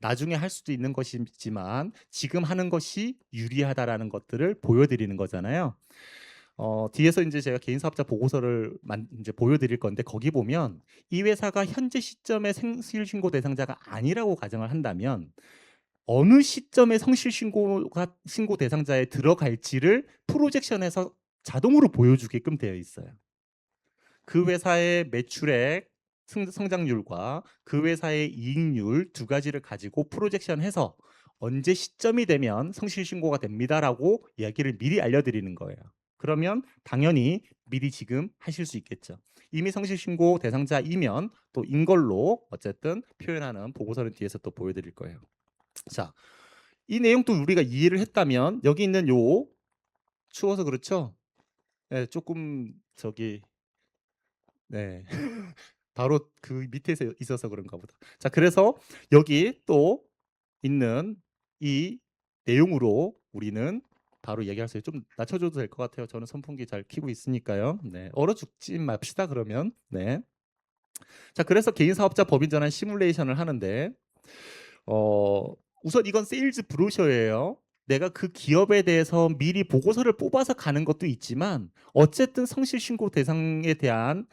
나중에 할 수도 있는 것이지만 지금 하는 것이 유리하다라는 것들을 보여드리는 거잖아요. 뒤에서 이제 제가 개인 사업자 보고서를 이제 보여드릴 건데 거기 보면 이 회사가 현재 시점에 성실신고 대상자가 아니라고 가정을 한다면 어느 시점에 신고 대상자에 들어갈지를 프로젝션에서 자동으로 보여주게끔 되어 있어요. 그 회사의 매출액, 성장률과 그 회사의 이익률 두 가지를 가지고 프로젝션해서 언제 시점이 되면 성실신고가 됩니다라고 이야기를 미리 알려드리는 거예요. 그러면 당연히 미리 지금 하실 수 있겠죠. 이미 성실신고 대상자이면 또 인걸로 어쨌든 표현하는 보고서는 뒤에서 또 보여드릴 거예요. 자, 이 내용도 우리가 이해를 했다면 여기 있는 요 추워서 그렇죠? 네, 조금 저기 네. 바로 그 밑에 있어서 그런가 보다. 자, 그래서 여기 또 있는 이 내용으로 우리는 바로 얘기할 수 있어요. 좀 낮춰줘도 될 것 같아요. 저는 선풍기 잘 켜고 있으니까요. 네, 얼어 죽지 맙시다 그러면. 네. 자, 그래서 개인 사업자 법인 전환 시뮬레이션을 하는데 우선 이건 세일즈 브로셔예요. 내가 그 기업에 대해서 미리 보고서를 뽑아서 가는 것도 있지만 어쨌든 성실신고 대상에 대한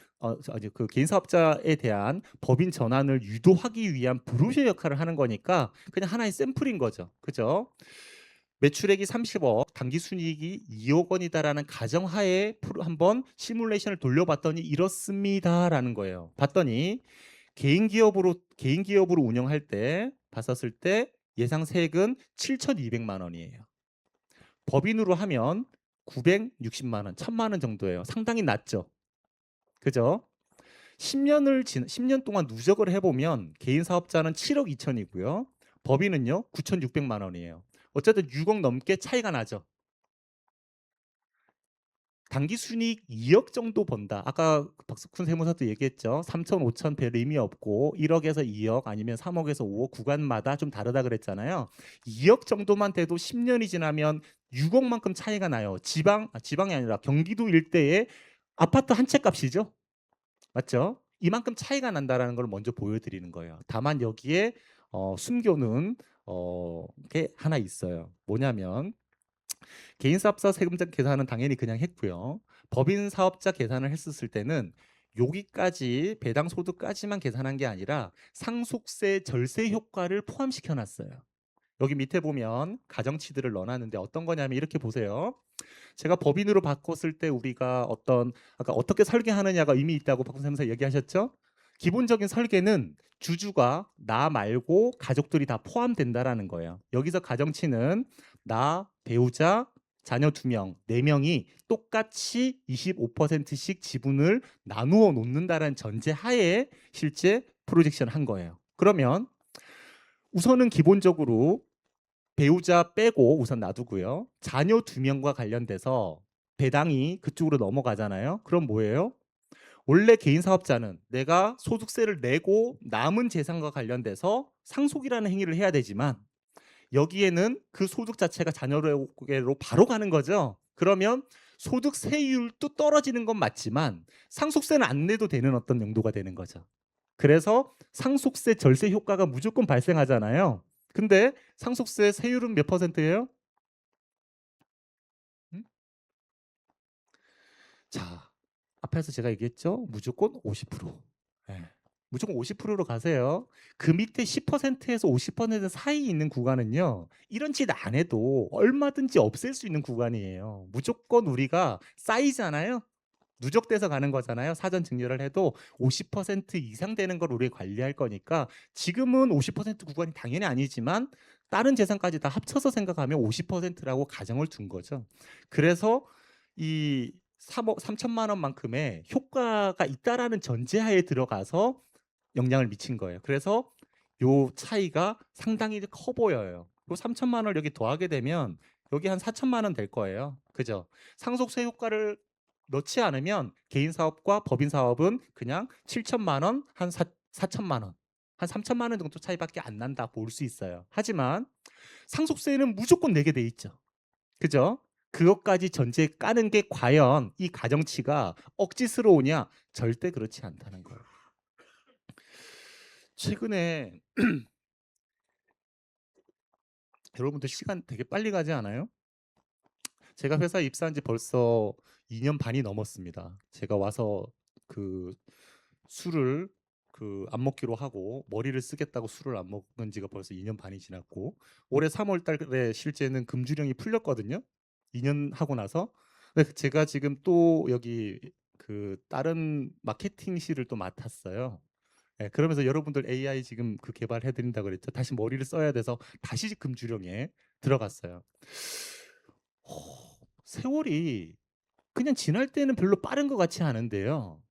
그 개인 사업자에 대한 법인 전환을 유도하기 위한 브로셔 역할을 하는 거니까 그냥 하나의 샘플인 거죠. 그죠? 매출액이 30억, 당기순이익이 2억 원이다라는 가정하에 한번 시뮬레이션을 돌려봤더니 이렇습니다라는 거예요. 봤더니 개인 기업으로 운영할 때 봤었을 때 예상 세액은 7,200만 원이에요. 법인으로 하면 960만 원, 1,000만 원 정도예요. 상당히 낮죠. 그죠? 10년 동안 누적을 해보면 개인 사업자는 7억 2천이고요. 법인은요 9,600만 원이에요. 어쨌든 6억 넘게 차이가 나죠. 당기 순이익 2억 정도 번다. 아까 박석훈 세무사도 얘기했죠. 3천, 5천 별 의미 없고 1억에서 2억 아니면 3억에서 5억 구간마다 좀 다르다 그랬잖아요. 2억 정도만 돼도 10년이 지나면 6억만큼 차이가 나요. 지방이 아니라 경기도 일대의 아파트 한 채 값이죠. 맞죠? 이만큼 차이가 난다라는 걸 먼저 보여드리는 거예요. 다만 여기에 숨겨놓은 게 하나 있어요. 뭐냐면 개인 사업자 세금 계산은 당연히 그냥 했고요. 법인 사업자 계산을 했었을 때는 여기까지 배당 소득까지만 계산한 게 아니라 상속세 절세 효과를 포함시켜 놨어요. 여기 밑에 보면 가정치들을 넣어놨는데 어떤 거냐면 이렇게 보세요. 제가 법인으로 바꿨을 때 우리가 아까 어떻게 설계하느냐가 의미 있다고 박근 선생님 얘기하셨죠? 기본적인 설계는 주주가 나 말고 가족들이 다 포함된다라는 거예요. 여기서 가정치는 나, 배우자, 자녀 2명, 4명이 똑같이 25%씩 지분을 나누어 놓는다라는 전제하에 실제 프로젝션 한 거예요. 그러면 우선은 기본적으로 배우자 빼고 우선 놔두고요. 자녀 2명과 관련돼서 배당이 그쪽으로 넘어가잖아요. 그럼 뭐예요? 원래 개인 사업자는 내가 소득세를 내고 남은 재산과 관련돼서 상속이라는 행위를 해야 되지만 여기에는 그 소득 자체가 자녀로 바로 가는 거죠. 그러면 소득세율도 떨어지는 건 맞지만 상속세는 안 내도 되는 어떤 용도가 되는 거죠. 그래서 상속세 절세 효과가 무조건 발생하잖아요. 근데 상속세 세율은 몇 퍼센트예요? 음? 자, 앞에서 제가 얘기했죠? 무조건 50%. 네. 무조건 50%로 가세요. 그 밑에 10%에서 50% 사이 있는 구간은요. 이런 짓 안 해도 얼마든지 없앨 수 있는 구간이에요. 무조건 우리가 쌓이잖아요. 누적돼서 가는 거잖아요. 사전 증여를 해도 50% 이상 되는 걸 우리 관리할 거니까 지금은 50% 구간이 당연히 아니지만 다른 재산까지 다 합쳐서 생각하면 50%라고 가정을 둔 거죠. 그래서 이 3천만 원만큼의 효과가 있다라는 전제하에 들어가서 영향을 미친 거예요. 그래서 요 차이가 상당히 커 보여요. 요 3천만 원을 여기 더하게 되면 여기 한 4천만 원 될 거예요. 그죠? 상속세 효과를 넣지 않으면 개인 사업과 법인 사업은 그냥 7천만 원, 한 4천만 원, 한 3천만 원 정도 차이밖에 안 난다 볼 수 있어요. 하지만 상속세는 무조건 내게 돼 있죠. 그죠? 그것까지 전제 까는 게 과연 이 가정치가 억지스러우냐? 절대 그렇지 않다는 거예요. 최근에 여러분들 시간 되게 빨리 가지 않아요? 제가 회사에 입사한 지 벌써 2년 반이 넘었습니다. 제가 와서 그 술을 안 먹기로 하고 머리를 쓰겠다고 술을 안 먹은 지가 벌써 2년 반이 지났고 올해 3월 달에 실제는 금주령이 풀렸거든요. 2년 하고 나서. 근데 제가 지금 또 여기 다른 마케팅실을 또 맡았어요. 예, 그러면서 여러분들 AI 지금 개발해 드린다고 그랬죠. 다시 머리를 써야 돼서 다시 금주령에 들어갔어요. 세월이 그냥 지날 때는 별로 빠른 것 같지 않은데요.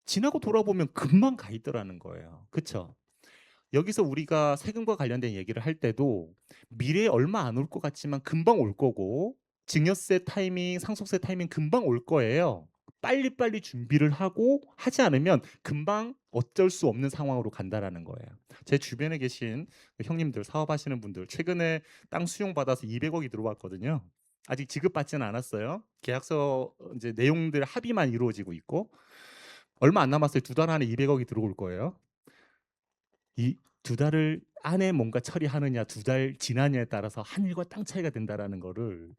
지나고 돌아보면 금방 가 있더라는 거예요. 그쵸? 여기서 우리가 세금과 관련된 얘기를 할 때도 미래에 얼마 안 올 것 같지만 금방 올 거고 증여세 타이밍, 상속세 타이밍 금방 올 거예요. 빨리빨리 준비를 하고 하지 않으면 금방 어쩔 수 없는 상황으로 간다라는 거예요. 제 주변에 계신 형님들, 사업하시는 분들 최근에 땅 수용 받아서 200억이 들어왔거든요. 아직 지급받지는 않았어요. 계약서 이제 내용들 합의만 이루어지고 있고 얼마 안 남았어요. 2달 안에 200억이 들어올 거예요. 이 2달 안에 뭔가 처리하느냐 2달 지나냐에 따라서 하늘과 땅 차이가 된다라는 거를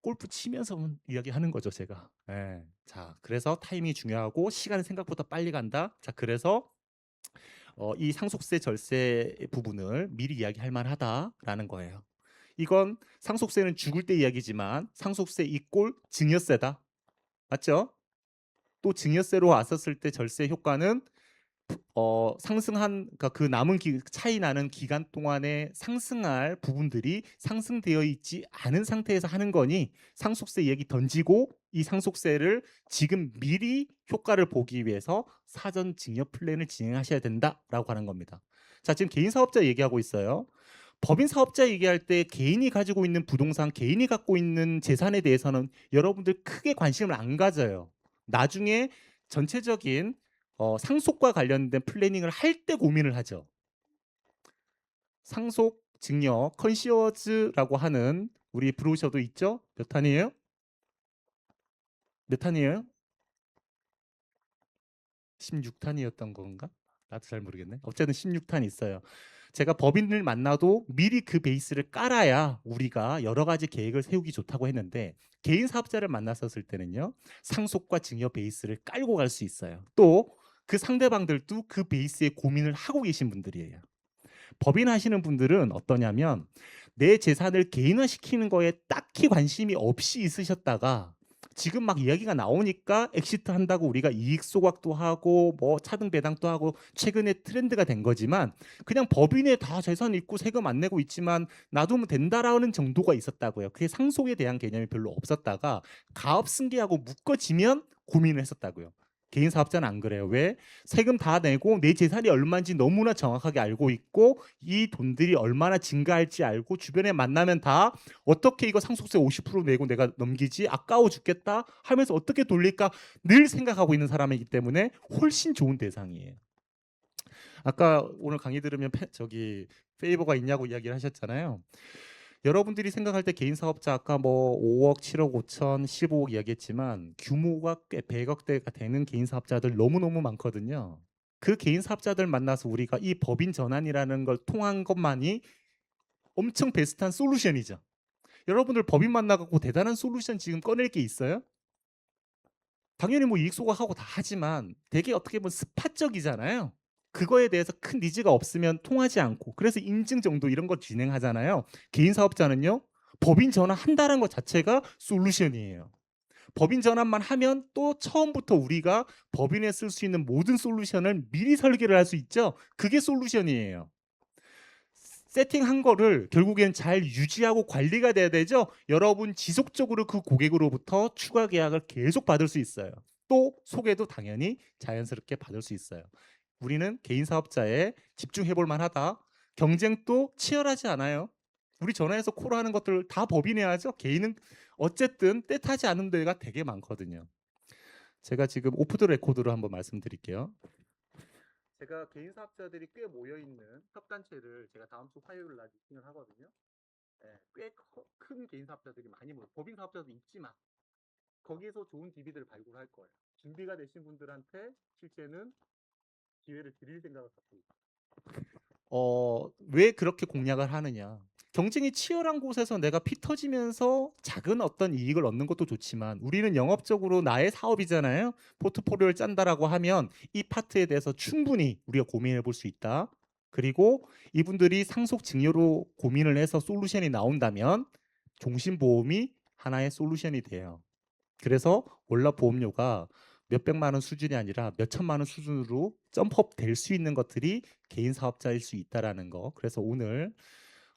골프 치면서 이야기하는 거죠, 제가. 예. 자, 그래서 타이밍이 중요하고 시간이 생각보다 빨리 간다. 자, 그래서 이 상속세 절세 부분을 미리 이야기할 만하다라는 거예요. 이건 상속세는 죽을 때 이야기지만 상속세 이꼴 증여세다. 맞죠? 또 증여세로 왔었을 때 절세 효과는 상승한 그러니까 그 남은 차이 나는 기간 동안에 상승할 부분들이 상승되어 있지 않은 상태에서 하는 거니 상속세 얘기 던지고 이 상속세를 지금 미리 효과를 보기 위해서 사전 증여 플랜을 진행하셔야 된다라고 하는 겁니다. 자, 지금 개인 사업자 얘기하고 있어요. 법인 사업자 얘기할 때 개인이 가지고 있는 부동산, 개인이 갖고 있는 재산에 대해서는 여러분들 크게 관심을 안 가져요. 나중에 전체적인 상속과 관련된 플래닝을 할 때 고민을 하죠. 상속 증여 컨시어즈라고 하는 우리 브로셔도 있죠? 몇 탄이에요? 몇 탄이에요? 16탄이었던 건가? 나도 잘 모르겠네. 어쨌든 16탄 있어요. 제가 법인을 만나도 미리 그 베이스를 깔아야 우리가 여러 가지 계획을 세우기 좋다고 했는데 개인 사업자를 만났었을 때는요. 상속과 증여 베이스를 깔고 갈 수 있어요. 또 그 상대방들도 그 베이스에 고민을 하고 계신 분들이에요. 법인 하시는 분들은 어떠냐면 내 재산을 개인화시키는 거에 딱히 관심이 없이 있으셨다가 지금 막 이야기가 나오니까 엑시트 한다고 우리가 이익 소각도 하고 뭐 차등 배당도 하고 최근에 트렌드가 된 거지만 그냥 법인에 다 재산 있고 세금 안 내고 있지만 놔두면 된다라는 정도가 있었다고요. 그게 상속에 대한 개념이 별로 없었다가 가업 승계하고 묶어지면 고민을 했었다고요. 개인 사업자는 안 그래요. 왜? 세금 다 내고 내 재산이 얼마인지 너무나 정확하게 알고 있고 이 돈들이 얼마나 증가할지 알고 주변에 만나면 다 어떻게 이거 상속세 50% 내고 내가 넘기지 아까워 죽겠다 하면서 어떻게 돌릴까 늘 생각하고 있는 사람이기 때문에 훨씬 좋은 대상이에요. 아까 오늘 강의 들으면 페이버가 있냐고 이야기를 하셨잖아요. 여러분들이 생각할 때 개인 사업자 아까 뭐 5억, 7억 5천, 15억 이야기했지만 규모가 꽤 100억대가 되는 개인 사업자들 너무너무 많거든요. 그 개인 사업자들 만나서 우리가 이 법인 전환이라는 걸 통한 것만이 엄청 베스트한 솔루션이죠. 여러분들 법인 만나갖고 대단한 솔루션 지금 꺼낼 게 있어요? 당연히 뭐 이익 소각하고 다 하지만 되게 어떻게 보면 스팟적이잖아요. 그거에 대해서 큰 니즈가 없으면 통하지 않고 그래서 인증 정도 이런 거 진행하잖아요. 개인 사업자는요. 법인 전환한다는 것 자체가 솔루션이에요. 법인 전환만 하면 또 처음부터 우리가 법인에 쓸 수 있는 모든 솔루션을 미리 설계를 할 수 있죠. 그게 솔루션이에요. 세팅한 거를 결국엔 잘 유지하고 관리가 돼야 되죠. 여러분 지속적으로 그 고객으로부터 추가 계약을 계속 받을 수 있어요. 또 소개도 당연히 자연스럽게 받을 수 있어요. 우리는 개인 사업자에 집중해 볼 만하다. 경쟁도 치열하지 않아요. 우리 전화해서 콜하는 것들 다 법인해야죠. 개인은 어쨌든 떼타지 않은 데가 되게 많거든요. 제가 지금 오프 더 레코드로 한번 말씀드릴게요. 제가 개인 사업자들이 꽤 모여 있는 협단체를 제가 다음 주 화요일 날 미팅을 하거든요. 예, 꽤 큰 개인 사업자들이 많이 모여, 법인 사업자도 있지만 거기에서 좋은 DB들을 발굴할 거예요. 준비가 되신 분들한테 실제는 기회를 드릴 생각을 갖고 있어요. 왜 그렇게 공략을 하느냐? 경쟁이 치열한 곳에서 내가 피 터지면서 작은 어떤 이익을 얻는 것도 좋지만 우리는 영업적으로 나의 사업이잖아요. 포트폴리오를 짠다라고 하면 이 파트에 대해서 충분히 우리가 고민해 볼 수 있다. 그리고 이분들이 상속 증여로 고민을 해서 솔루션이 나온다면 종신보험이 하나의 솔루션이 돼요. 그래서 월납 보험료가 몇백만 원 수준이 아니라 몇천만 원 수준으로 점프업 될 수 있는 것들이 개인 사업자일 수 있다라는 거. 그래서 오늘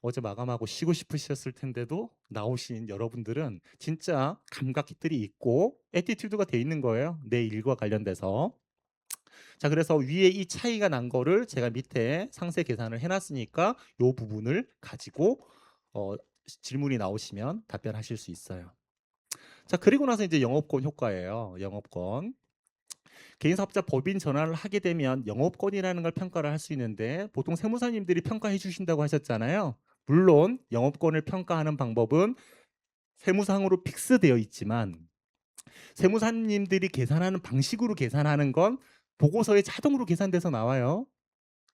어제 마감하고 쉬고 싶으셨을 텐데도 나오신 여러분들은 진짜 감각들이 있고 애티튜드가 돼 있는 거예요. 내 일과 관련돼서. 자, 그래서 위에 이 차이가 난 거를 제가 밑에 상세 계산을 해놨으니까 이 부분을 가지고 질문이 나오시면 답변하실 수 있어요. 자, 그리고 나서 이제 영업권 효과예요. 영업권. 개인 사업자 법인 전환을 하게 되면 영업권이라는 걸 평가를 할 수 있는데 보통 세무사님들이 평가해 주신다고 하셨잖아요. 물론 영업권을 평가하는 방법은 세무상으로 픽스되어 있지만 세무사님들이 계산하는 방식으로 계산하는 건 보고서에 자동으로 계산돼서 나와요.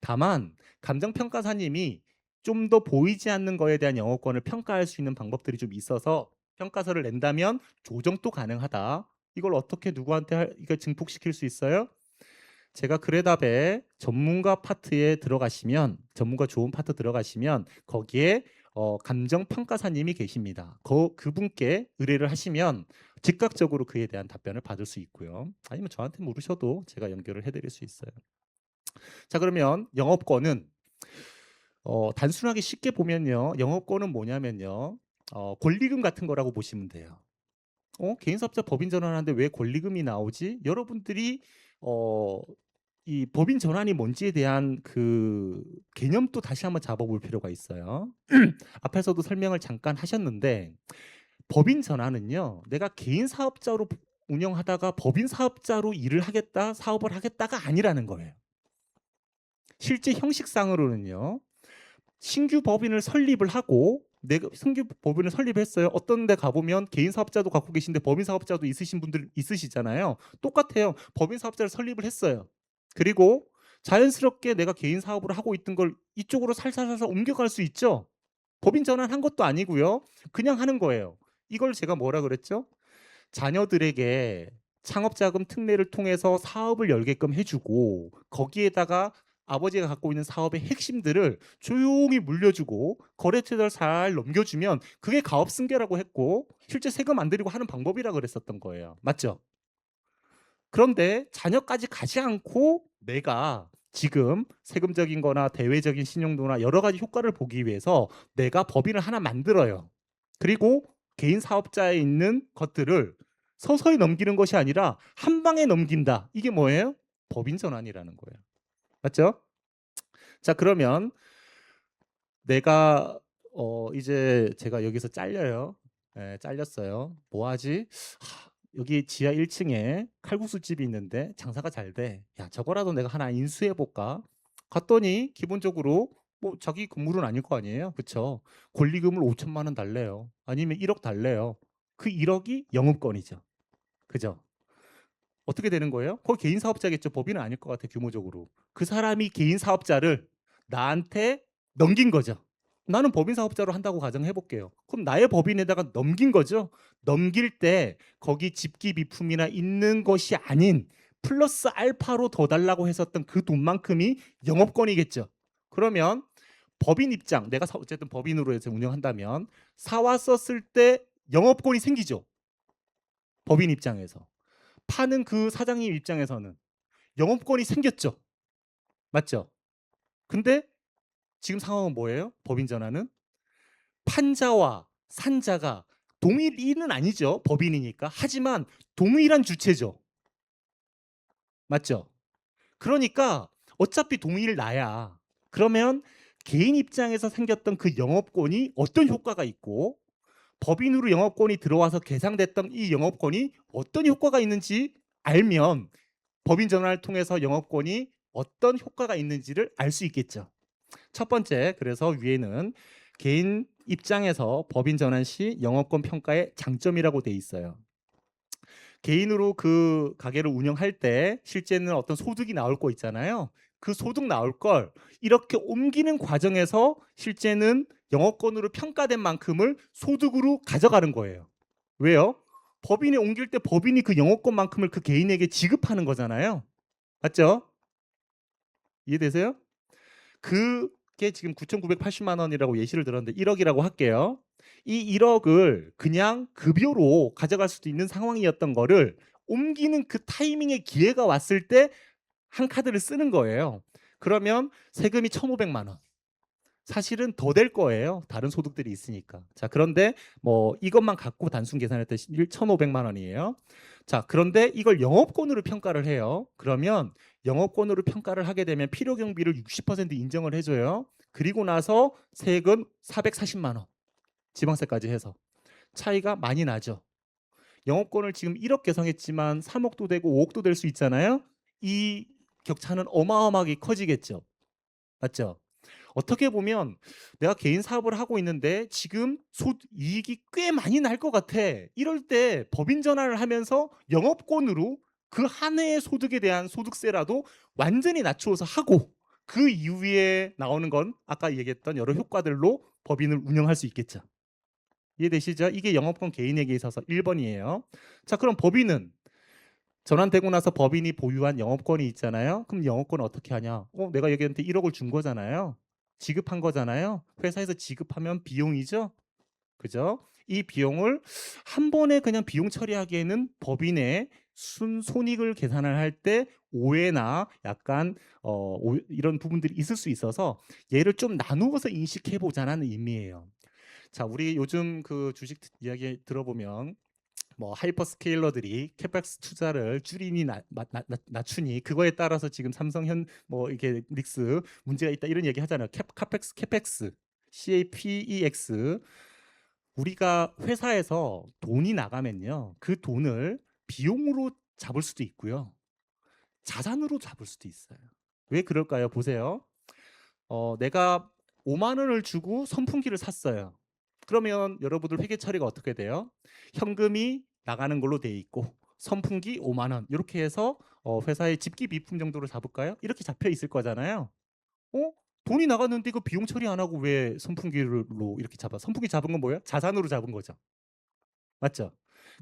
다만 감정평가사님이 좀 더 보이지 않는 거에 대한 영업권을 평가할 수 있는 방법들이 좀 있어서 평가서를 낸다면 조정도 가능하다. 이걸 어떻게 누구한테 이거 증폭시킬 수 있어요? 제가 그래답에 전문가 파트에 들어가시면 전문가 좋은 파트 들어가시면 거기에 감정평가사님이 계십니다. 그분께 의뢰를 하시면 즉각적으로 그에 대한 답변을 받을 수 있고요. 아니면 저한테 물으셔도 제가 연결을 해드릴 수 있어요. 자, 그러면 영업권은 단순하게 쉽게 보면요. 영업권은 뭐냐면요. 권리금 같은 거라고 보시면 돼요. 개인 사업자 법인 전환하는데 왜 권리금이 나오지? 여러분들이 이 법인 전환이 뭔지에 대한 그 개념도 다시 한번 잡아볼 필요가 있어요. 앞에서도 설명을 잠깐 하셨는데 법인 전환은요. 내가 개인 사업자로 운영하다가 법인 사업자로 일을 하겠다, 사업을 하겠다가 아니라는 거예요. 실제 형식상으로는요. 신규 법인을 설립을 하고 내가 신규 법인을 설립했어요. 어떤 데 가보면 개인 사업자도 갖고 계신데 법인 사업자도 있으신 분들 있으시잖아요. 똑같아요. 법인 사업자를 설립을 했어요. 그리고 자연스럽게 내가 개인 사업을 하고 있던 걸 이쪽으로 살살살살 옮겨갈 수 있죠. 법인 전환한 것도 아니고요. 그냥 하는 거예요. 이걸 제가 뭐라 그랬죠? 자녀들에게 창업자금 특례를 통해서 사업을 열게끔 해주고 거기에다가 아버지가 갖고 있는 사업의 핵심들을 조용히 물려주고 거래처를 잘 넘겨주면 그게 가업승계라고 했고 실제 세금 안 들이고 하는 방법이라 그랬었던 거예요. 맞죠? 그런데 자녀까지 가지 않고 내가 지금 세금적인 거나 대외적인 신용도나 여러 가지 효과를 보기 위해서 내가 법인을 하나 만들어요. 그리고 개인 사업자에 있는 것들을 서서히 넘기는 것이 아니라 한 방에 넘긴다. 이게 뭐예요? 법인 전환이라는 거예요. 맞죠? 자, 그러면 내가 이제 제가 여기서 잘려요. 예, 잘렸어요. 뭐 하지? 여기 지하 1층에 칼국수 집이 있는데 장사가 잘 돼. 야, 저거라도 내가 하나 인수해 볼까? 갔더니 기본적으로 뭐 자기 건물은 아닐 거 아니에요. 그쵸? 권리금을 5천만 원 달래요. 아니면 1억 달래요. 그 1억이 영업권이죠. 그죠? 어떻게 되는 거예요? 거기 개인 사업자겠죠. 법인은 아닐 것 같아, 규모적으로. 그 사람이 개인 사업자를 나한테 넘긴 거죠. 나는 법인 사업자로 한다고 가정해 볼게요. 그럼 나의 법인에다가 넘긴 거죠. 넘길 때 거기 집기 비품이나 있는 것이 아닌 플러스 알파로 더 달라고 했었던 그 돈만큼이 영업권이겠죠. 그러면 법인 입장, 내가 어쨌든 법인으로 해서 운영한다면 사왔었을 때 영업권이 생기죠. 법인 입장에서. 파는 그 사장님 입장에서는 영업권이 생겼죠. 맞죠? 근데 지금 상황은 뭐예요? 법인 전환은 판자와 산자가 동일인은 아니죠. 법인이니까. 하지만 동일한 주체죠. 맞죠? 그러니까 어차피 동일 나야. 그러면 개인 입장에서 생겼던 그 영업권이 어떤 효과가 있고 법인으로 영업권이 들어와서 계상됐던 이 영업권이 어떤 효과가 있는지 알면 법인 전환을 통해서 영업권이 어떤 효과가 있는지를 알 수 있겠죠. 첫 번째, 그래서 위에는 개인 입장에서 법인 전환 시 영업권 평가의 장점이라고 돼 있어요. 개인으로 그 가게를 운영할 때 실제는 어떤 소득이 나올 거 있잖아요. 그 소득 나올 걸 이렇게 옮기는 과정에서 실제는 영업권으로 평가된 만큼을 소득으로 가져가는 거예요. 왜요? 법인에 옮길 때 법인이 그 영업권만큼을 그 개인에게 지급하는 거잖아요. 맞죠? 이해되세요? 그게 지금 9,980만 원이라고 예시를 들었는데 1억이라고 할게요. 이 1억을 그냥 급여로 가져갈 수도 있는 상황이었던 거를 옮기는 그 타이밍에 기회가 왔을 때 한 카드를 쓰는 거예요. 그러면 세금이 1,500만 원. 사실은 더 될 거예요. 다른 소득들이 있으니까. 자, 그런데 뭐 이것만 갖고 단순 계산할 때 1,500만 원이에요. 자, 그런데 이걸 영업권으로 평가를 해요. 그러면 영업권으로 평가를 하게 되면 필요 경비를 60% 인정을 해줘요. 그리고 나서 세액은 440만 원. 지방세까지 해서 차이가 많이 나죠. 영업권을 지금 1억 계상했지만 3억도 되고 5억도 될 수 있잖아요. 이 격차는 어마어마하게 커지겠죠. 맞죠? 어떻게 보면 내가 개인 사업을 하고 있는데 지금 이익이 꽤 많이 날 것 같아. 이럴 때 법인 전환을 하면서 영업권으로 그 한 해의 소득에 대한 소득세라도 완전히 낮추어서 하고 그 이후에 나오는 건 아까 얘기했던 여러 효과들로 법인을 운영할 수 있겠죠. 이해되시죠? 이게 영업권 개인에게 있어서 1번이에요. 자, 그럼 법인은 전환되고 나서 법인이 보유한 영업권이 있잖아요. 그럼 영업권을 어떻게 하냐? 내가 여기한테 1억을 준 거잖아요. 지급한 거잖아요. 회사에서 지급하면 비용이죠. 그죠? 이 비용을 한 번에 그냥 비용 처리하기에는 법인의 순손익을 계산을 할 때 오해나 약간 이런 부분들이 있을 수 있어서 얘를 좀 나누어서 인식해 보자는 의미예요. 자, 우리 요즘 그 주식 이야기 들어보면 뭐 하이퍼스케일러들이 캐펙스 투자를 줄이니 낮추니 그거에 따라서 지금 삼성현 뭐 이게 닉스 문제가 있다 이런 얘기 하잖아요. 캐펙스 CAPEX 우리가 회사에서 돈이 나가면요. 그 돈을 비용으로 잡을 수도 있고요. 자산으로 잡을 수도 있어요. 왜 그럴까요? 보세요. 내가 5만 원을 주고 선풍기를 샀어요. 그러면 여러분들 회계 처리가 어떻게 돼요? 현금이 나가는 걸로 돼 있고 선풍기 5만 원 이렇게 해서 회사의 집기 비품 정도로 잡을까요? 이렇게 잡혀 있을 거잖아요. 어? 돈이 나갔는데 이거 비용 처리 안 하고 왜 선풍기로 이렇게 잡아? 선풍기 잡은 건 뭐예요? 자산으로 잡은 거죠. 맞죠?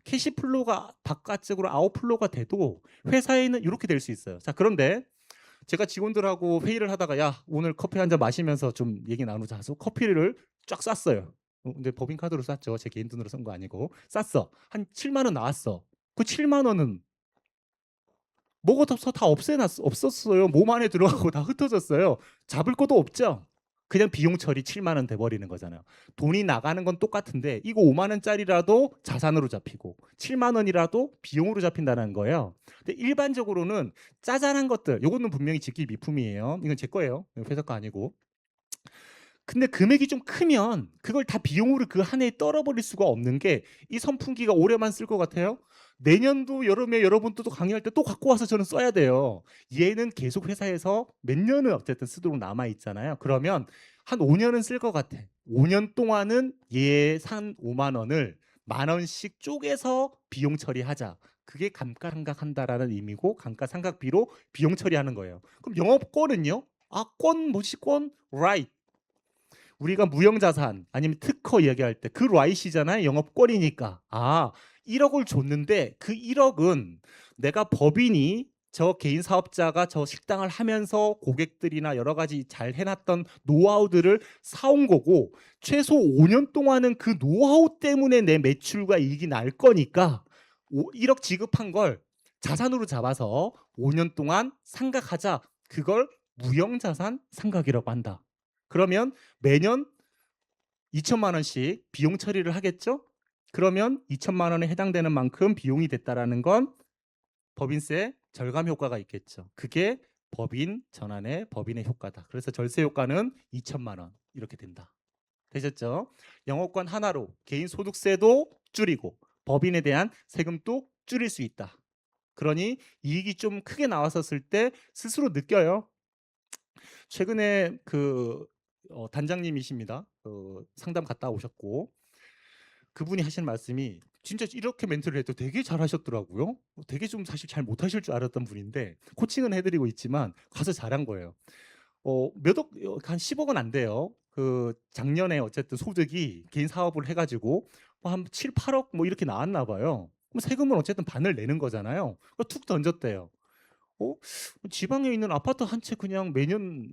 캐시플로우가 바깥쪽으로 아웃플로우가 돼도 회사에는 이렇게 될 수 있어요. 자, 그런데 제가 직원들하고 회의를 하다가 야 오늘 커피 한 잔 마시면서 좀 얘기 나누자 해서 커피를 쫙 쌌어요. 근데 법인카드로 쌌죠. 제 개인 돈으로 산 거 아니고 쌌어. 한 7만 원 나왔어. 그 7만 원은 먹어서 다 없었어요. 몸 안에 들어가고 다 흩어졌어요. 잡을 것도 없죠. 그냥 비용 처리 7만 원 돼버리는 거잖아요. 돈이 나가는 건 똑같은데 이거 5만 원짜리라도 자산으로 잡히고 7만 원이라도 비용으로 잡힌다는 거예요. 근데 일반적으로는 짜잘한 것들, 요거는 분명히 집기 미품이에요. 이건 제 거예요. 회사 거 아니고. 근데 금액이 좀 크면 그걸 다 비용으로 그 한 해에 떨어버릴 수가 없는 게 이 선풍기가 올해만 쓸 것 같아요. 내년도 여름에 여러분도 또 강의할 때 또 갖고 와서 저는 써야 돼요. 얘는 계속 회사에서 몇 년을 어쨌든 쓰도록 남아 있잖아요. 그러면 한 5년은 쓸 것 같아. 5년 동안은 얘 산 5만 원을 만 원씩 쪼개서 비용 처리하자. 그게 감가상각한다라는 의미고 감가상각비로 비용 처리하는 거예요. 그럼 영업권은요? 무시권, right. 우리가 무형자산 아니면 특허 이야기할 때 그 라이시잖아요. 영업권이니까. 1억을 줬는데 그 1억은 내가 법인이 저 개인 사업자가 저 식당을 하면서 고객들이나 여러 가지 잘 해놨던 노하우들을 사온 거고 최소 5년 동안은 그 노하우 때문에 내 매출과 이익이 날 거니까 1억 지급한 걸 자산으로 잡아서 5년 동안 상각하자. 그걸 무형자산 상각이라고 한다. 그러면 매년 2천만 원씩 비용 처리를 하겠죠? 그러면 2천만 원에 해당되는 만큼 비용이 됐다라는 건 법인세 절감 효과가 있겠죠. 그게 법인 전환의 법인의 효과다. 그래서 절세 효과는 2천만 원 이렇게 된다. 되셨죠? 영업권 하나로 개인 소득세도 줄이고 법인에 대한 세금도 줄일 수 있다. 그러니 이익이 좀 크게 나왔었을 때 스스로 느껴요. 최근에 단장님이십니다. 상담 갔다 오셨고 그분이 하신 말씀이 진짜 이렇게 멘트를 해도 되게 잘하셨더라고요. 되게 좀 사실 잘 못하실 줄 알았던 분인데 코칭은 해드리고 있지만 가서 잘한 거예요. 몇억 한 10억 원 안 돼요. 작년에 어쨌든 소득이 개인 사업을 해가지고 뭐한 7, 8억 뭐 이렇게 나왔나 봐요. 그럼 세금은 어쨌든 반을 내는 거잖아요. 툭 던졌대요. 어? 지방에 있는 아파트 한 채 그냥 매년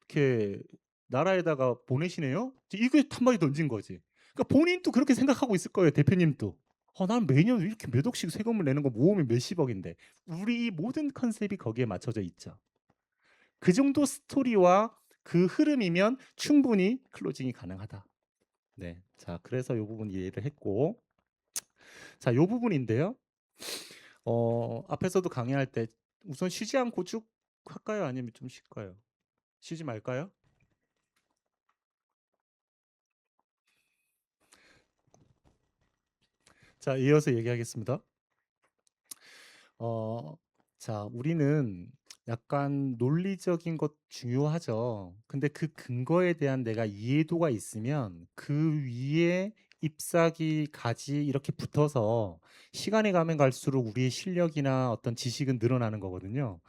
이렇게 나라에다가 보내시네요. 이게 한 마디 던진 거지. 그러니까 본인도 그렇게 생각하고 있을 거예요. 대표님도. 난 매년 이렇게 몇 억씩 세금을 내는 거 모으면 몇십억인데 우리 모든 컨셉이 거기에 맞춰져 있죠. 그 정도 스토리와 그 흐름이면 충분히 클로징이 가능하다. 네, 자 그래서 이 부분 이해를 했고, 자 이 부분인데요. 앞에서도 강의할 때 우선 쉬지 않고 쭉 할까요? 아니면 좀 쉴까요? 쉬지 말까요? 자, 이어서 얘기하겠습니다. 어, 자, 우리는 약간 논리적인 것 중요하죠. 근데 그 근거에 대한 내가 이해도가 있으면 그 위에 잎사귀, 가지 이렇게 붙어서 시간이 가면 갈수록 우리의 실력이나 어떤 지식은 늘어나는 거거든요.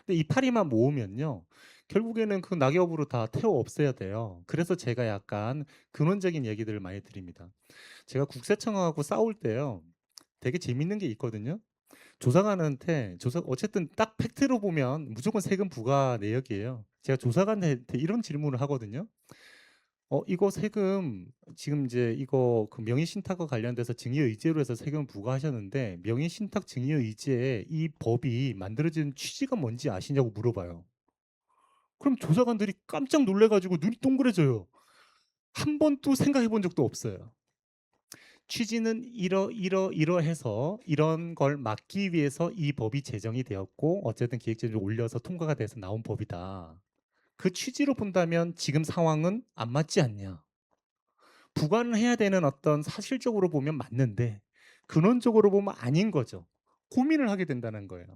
근데 이파리만 모으면요. 결국에는 그 낙엽으로 다 태워 없애야 돼요. 그래서 제가 약간 근원적인 얘기들을 많이 드립니다. 제가 국세청하고 싸울 때요. 되게 재밌는 게 있거든요. 조사관한테 어쨌든 딱 팩트로 보면 무조건 세금 부과 내역이에요. 제가 조사관한테 이런 질문을 하거든요. 이거 세금 지금 이제 이거 그 명의신탁과 관련돼서 증여의제로 해서 세금 부과하셨는데 명의신탁 증여의제에 이 법이 만들어진 취지가 뭔지 아시냐고 물어봐요. 그럼 조사관들이 깜짝 놀래가지고 눈이 동그래져요. 한 번도 생각해 본 적도 없어요. 취지는 이러해서 이런 걸 막기 위해서 이 법이 제정이 되었고 어쨌든 기획재정을 올려서 통과가 돼서 나온 법이다. 그 취지로 본다면 지금 상황은 안 맞지 않냐. 부과는 해야 되는 어떤 사실적으로 보면 맞는데 근원적으로 보면 아닌 거죠. 고민을 하게 된다는 거예요.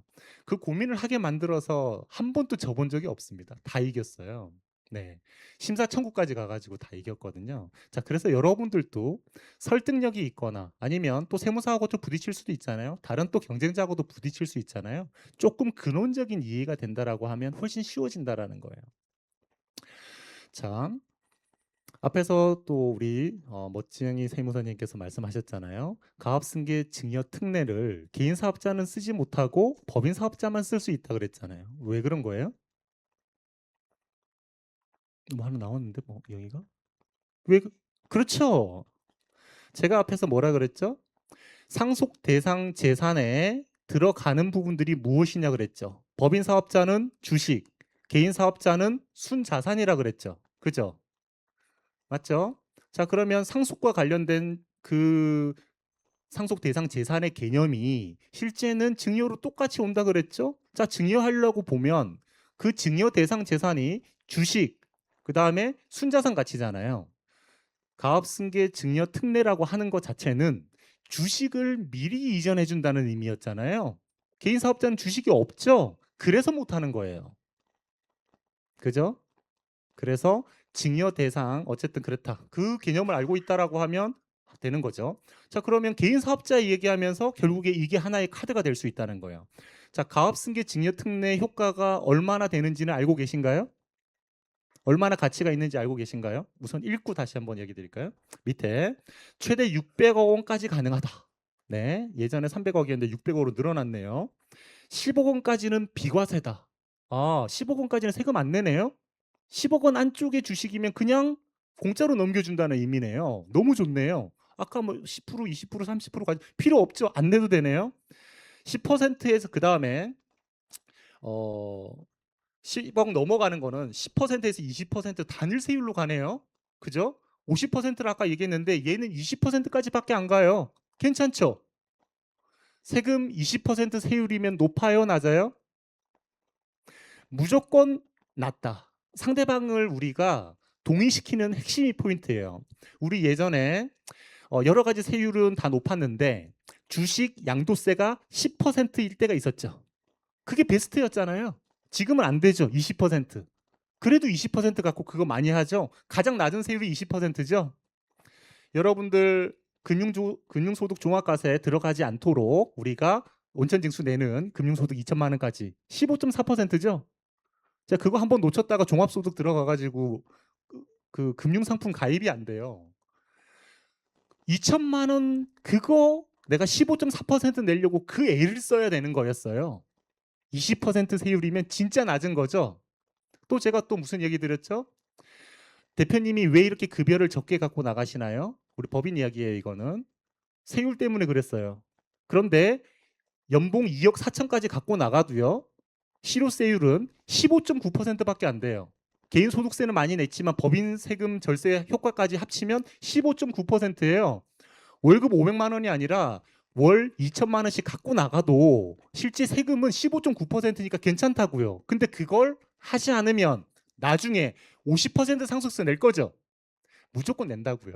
그 고민을 하게 만들어서 한 번도 져본 적이 없습니다. 다 이겼어요. 네. 심사 청구까지 가가지고 다 이겼거든요. 자, 그래서 여러분들도 설득력이 있거나 아니면 또 세무사하고 좀 부딪힐 수도 있잖아요. 다른 또 경쟁자하고도 부딪힐 수 있잖아요. 조금 근원적인 이해가 된다라고 하면 훨씬 쉬워진다라는 거예요. 자, 앞에서 또 우리 멋쟁이 세무사님께서 말씀하셨잖아요. 가압승계 증여 특례를 개인 사업자는 쓰지 못하고 법인 사업자만 쓸 수 있다 그랬잖아요. 왜 그런 거예요? 뭐 하나 나왔는데 뭐 여기가? 왜 그렇죠. 제가 앞에서 뭐라 그랬죠? 상속 대상 재산에 들어가는 부분들이 무엇이냐 그랬죠. 법인 사업자는 주식, 개인 사업자는 순자산이라 그랬죠. 그죠? 맞죠? 자, 그러면 상속과 관련된 그 상속 대상 재산의 개념이 실제는 증여로 똑같이 온다 그랬죠? 자, 증여하려고 보면 그 증여 대상 재산이 주식, 그 다음에 순자산 가치잖아요. 가압승계 증여 특례라고 하는 것 자체는 주식을 미리 이전해 준다는 의미였잖아요. 개인 사업자는 주식이 없죠. 그래서 못 하는 거예요. 그죠? 그래서 증여 대상 어쨌든 그렇다. 그 개념을 알고 있다라고 하면 되는 거죠. 자, 그러면 개인 사업자 얘기하면서 결국에 이게 하나의 카드가 될 수 있다는 거예요. 자, 가압승계 증여 특례 효과가 얼마나 되는지는 알고 계신가요? 얼마나 가치가 있는지 알고 계신가요? 우선 읽고 다시 한번 얘기 드릴까요? 밑에 최대 600억 원까지 가능하다. 네, 예전에 300억이었는데 600억으로 늘어났네요. 10억 원까지는 비과세다. 10억 원까지는 세금 안 내네요. 10억 원 안쪽의 주식이면 그냥 공짜로 넘겨준다는 의미네요. 너무 좋네요. 아까 뭐 10%, 20%, 30%까지 필요 없죠. 안 내도 되네요. 10%에서 그 다음에 어, 10억 넘어가는 거는 10%에서 20% 단일 세율로 가네요. 그죠? 50%를 아까 얘기했는데 얘는 20%까지밖에 안 가요. 괜찮죠? 세금 20% 세율이면 높아요, 낮아요? 무조건 낮다. 상대방을 우리가 동의시키는 핵심이 포인트예요. 우리 예전에 여러 가지 세율은 다 높았는데 주식 양도세가 10%일 때가 있었죠. 그게 베스트였잖아요. 지금은 안 되죠. 20%. 그래도 20% 갖고 그거 많이 하죠. 가장 낮은 세율이 20%죠. 여러분들 금융소득 종합과세에 들어가지 않도록 우리가 온천징수 내는 금융소득 2천만 원까지 15.4%죠. 자, 그거 한번 놓쳤다가 종합소득 들어가가지고 그 금융상품 가입이 안 돼요. 2천만 원 그거 내가 15.4% 내려고 그 애를 써야 되는 거였어요. 20% 세율이면 진짜 낮은 거죠. 또 제가 또 무슨 얘기 드렸죠? 대표님이 왜 이렇게 급여를 적게 갖고 나가시나요? 우리 법인 이야기예요, 이거는. 세율 때문에 그랬어요. 그런데 연봉 2억 4천까지 갖고 나가도요. 실효세율은 15.9%밖에 안 돼요. 개인소득세는 많이 냈지만 법인 세금 절세 효과까지 합치면 15.9%예요. 월급 500만 원이 아니라 월 2천만 원씩 갖고 나가도 실제 세금은 15.9%니까 괜찮다고요. 근데 그걸 하지 않으면 나중에 50% 상속세 낼 거죠. 무조건 낸다고요.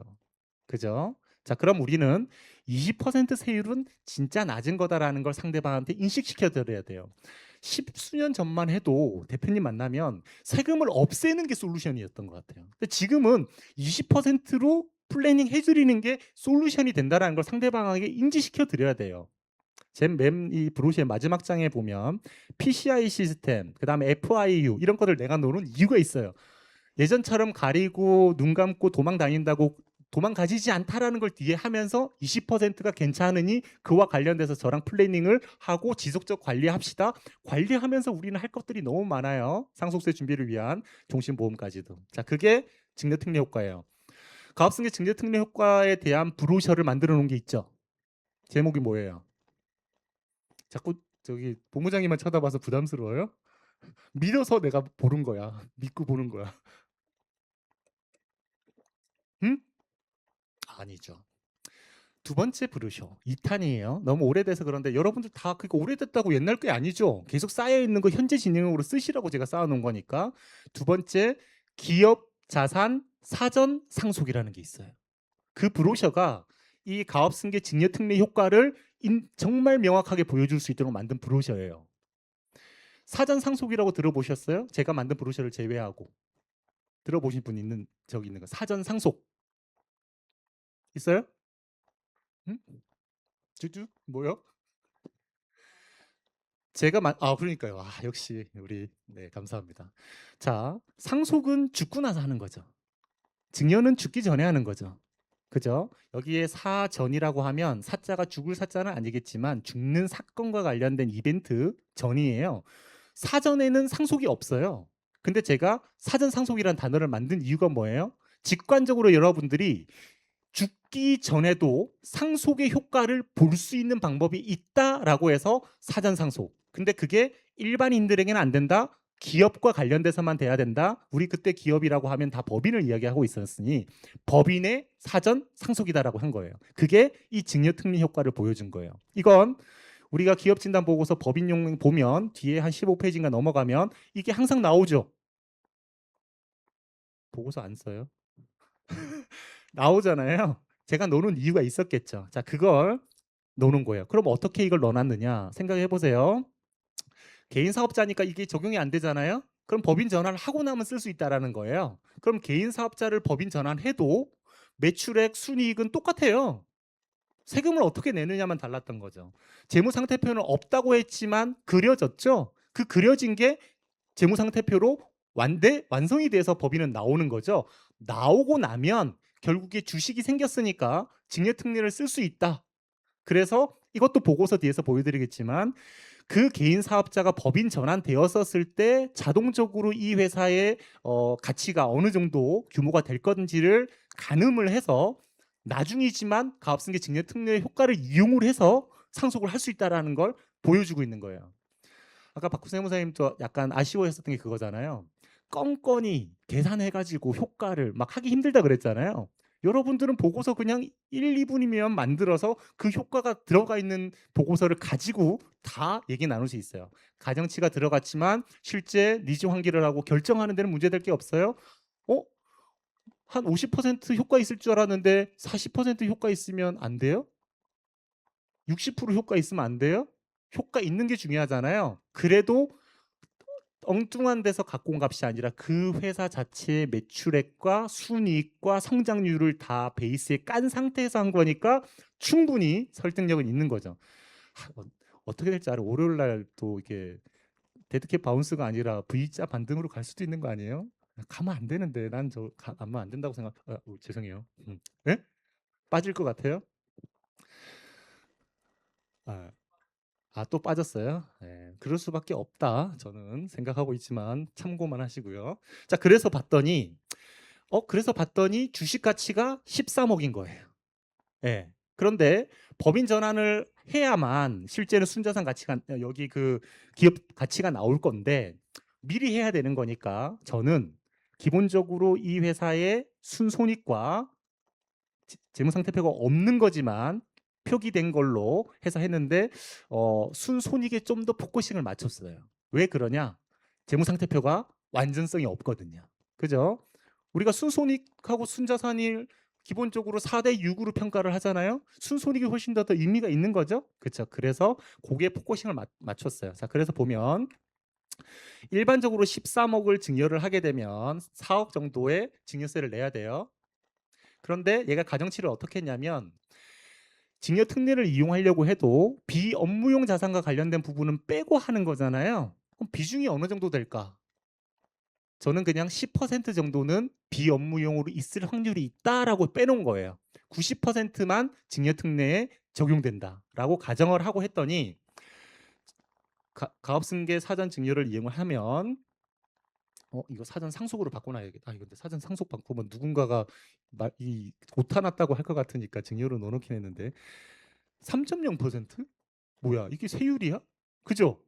그죠? 자, 그럼 우리는 20% 세율은 진짜 낮은 거다라는 걸 상대방한테 인식시켜 드려야 돼요. 십수년 전만 해도 대표님 만나면 세금을 없애는 게 솔루션이었던 것 같아요. 근데 지금은 20%로 플래닝 해드리는 게 솔루션이 된다는 걸 상대방에게 인지시켜 드려야 돼요. 이 브로시의 마지막 장에 보면 PCI 시스템, 그 다음에 FIU 이런 거를 내가 놓은 이유가 있어요. 예전처럼 가리고 눈 감고 도망 다닌다고 도망가지지 않다라는 걸 뒤에 하면서 20%가 괜찮으니 그와 관련돼서 저랑 플래닝을 하고 지속적 관리합시다. 관리하면서 우리는 할 것들이 너무 많아요. 상속세 준비를 위한 종신보험까지도. 자, 그게 증여특례 효과예요. 가압승계 증여특례 효과에 대한 브로셔를 만들어 놓은 게 있죠. 제목이 뭐예요? 자꾸 저기 본부장님만 쳐다봐서 부담스러워요? 믿어서 내가 보는 거야. 믿고 보는 거야. 응? 아니죠. 두 번째 브로셔 2탄이에요. 너무 오래돼서 그런데 여러분들 다 그거 오래됐다고 옛날 게 아니죠. 계속 쌓여 있는 거 현재 진행으로 쓰시라고 제가 쌓아놓은 거니까. 두 번째 기업 자산 사전 상속이라는 게 있어요. 그 브로셔가 이 가업승계 증여특례 효과를 정말 명확하게 보여줄 수 있도록 만든 브로셔예요. 사전 상속이라고 들어보셨어요? 제가 만든 브로셔를 제외하고 들어보신 분 있는 저기 있는 거 사전 상속 있어요? 응? 쭈쭈 뭐요? 그러니까요. 역시 우리 네, 감사합니다. 자, 상속은 죽고 나서 하는 거죠. 증여는 죽기 전에 하는 거죠. 그죠? 여기에 사전이라고 하면 사자가 죽을 사자는 아니겠지만 죽는 사건과 관련된 이벤트 전이에요. 사전에는 상속이 없어요. 근데 제가 사전 상속이라는 단어를 만든 이유가 뭐예요? 직관적으로 여러분들이 죽기 전에도 상속의 효과를 볼 수 있는 방법이 있다라고 해서 사전 상속. 근데 그게 일반인들에게는 안 된다. 기업과 관련돼서만 돼야 된다. 우리 그때 기업이라고 하면 다 법인을 이야기하고 있었으니 법인의 사전 상속이다라고 한 거예요. 그게 이 증여특례 효과를 보여준 거예요. 이건 우리가 기업 진단 보고서 법인용 보면 뒤에 한 15페이지인가 넘어가면 이게 항상 나오죠. 보고서 안 써요? 나오잖아요. 제가 노는 이유가 있었겠죠. 자, 그걸 노는 거예요. 그럼 어떻게 이걸 넣어놨느냐 생각해 보세요. 개인 사업자니까 이게 적용이 안 되잖아요. 그럼 법인 전환을 하고 나면 쓸 수 있다라는 거예요. 그럼 개인 사업자를 법인 전환해도 매출액, 순이익은 똑같아요. 세금을 어떻게 내느냐만 달랐던 거죠. 재무상태표는 없다고 했지만 그려졌죠. 그 그려진 게 재무상태표로 완성이 돼서 법인은 나오는 거죠. 나오고 나면 결국에 주식이 생겼으니까 증여특례를 쓸 수 있다. 그래서 이것도 보고서 뒤에서 보여드리겠지만 그 개인 사업자가 법인 전환되었었을 때 자동적으로 이 회사의 가치가 어느 정도 규모가 될 건지를 가늠을 해서 나중이지만 가압승계 증여특례 효과를 이용을 해서 상속을 할 수 있다는 걸 보여주고 있는 거예요. 아까 박구 세무사님도 약간 아쉬워했었던 게 그거잖아요. 껌껌이 계산해가지고 효과를 막 하기 힘들다 그랬잖아요. 여러분들은 보고서 그냥 1, 2분이면 만들어서 그 효과가 들어가 있는 보고서를 가지고 다 얘기 나눌 수 있어요. 가정치가 들어갔지만 실제 니즈 환기를 하고 결정하는 데는 문제될 게 없어요. 어? 한 50% 효과 있을 줄 알았는데 40% 효과 있으면 안 돼요? 60% 효과 있으면 안 돼요? 효과 있는 게 중요하잖아요. 그래도 엉뚱한 데서 갖고 온 값이 아니라 그 회사 자체의 매출액과 순이익과 성장률을 다 베이스에 깐 상태에서 한 거니까 충분히 설득력은 있는 거죠. 어떻게 될지 알아. 월요일 날 또 이게 데드캣 바운스가 아니라 V자 반등으로 갈 수도 있는 거 아니에요? 가면 안 되는데 난 저 가면 안 된다고 생각. 죄송해요. 네? 빠질 것 같아요? 아, 또 빠졌어요? 네, 그럴 수밖에 없다. 저는 생각하고 있지만 참고만 하시고요. 자, 그래서 봤더니 주식 가치가 13억인 거예요. 예. 그런데 법인 전환을 해야만 실제는 순자산 가치가 여기 그 기업 가치가 나올 건데 미리 해야 되는 거니까 저는 기본적으로 이 회사의 순손익과 재무 상태표가 없는 거지만 표기된 걸로 해서 했는데 순손익에 좀 더 포커싱을 맞췄어요. 왜 그러냐? 재무 상태표가 완전성이 없거든요. 그죠? 우리가 순손익하고 순자산을 기본적으로 4대 6으로 평가를 하잖아요. 순손익이 훨씬 더 의미가 있는 거죠. 그렇죠. 그래서 거기에 포커싱을 맞췄어요. 자, 그래서 보면 일반적으로 13억을 증여를 하게 되면 4억 정도의 증여세를 내야 돼요. 그런데 얘가 가정치를 어떻게 했냐면 증여 특례를 이용하려고 해도 비업무용 자산과 관련된 부분은 빼고 하는 거잖아요. 그럼 비중이 어느 정도 될까? 저는 그냥 10% 정도는 비업무용으로 있을 확률이 있다라고 빼놓은 거예요. 90%만 증여 특례에 적용된다라고 가정을 하고 했더니 가업승계 사전 증여를 이용을 하면 이거 사전 상속으로 바꿔놔야겠다. 이거 근데 사전 상속 바꾸면 누군가가 이 오타 났다고 할 것 같으니까 증여로 넣어놓긴 했는데 3.0%? 뭐야 이게 세율이야? 그죠?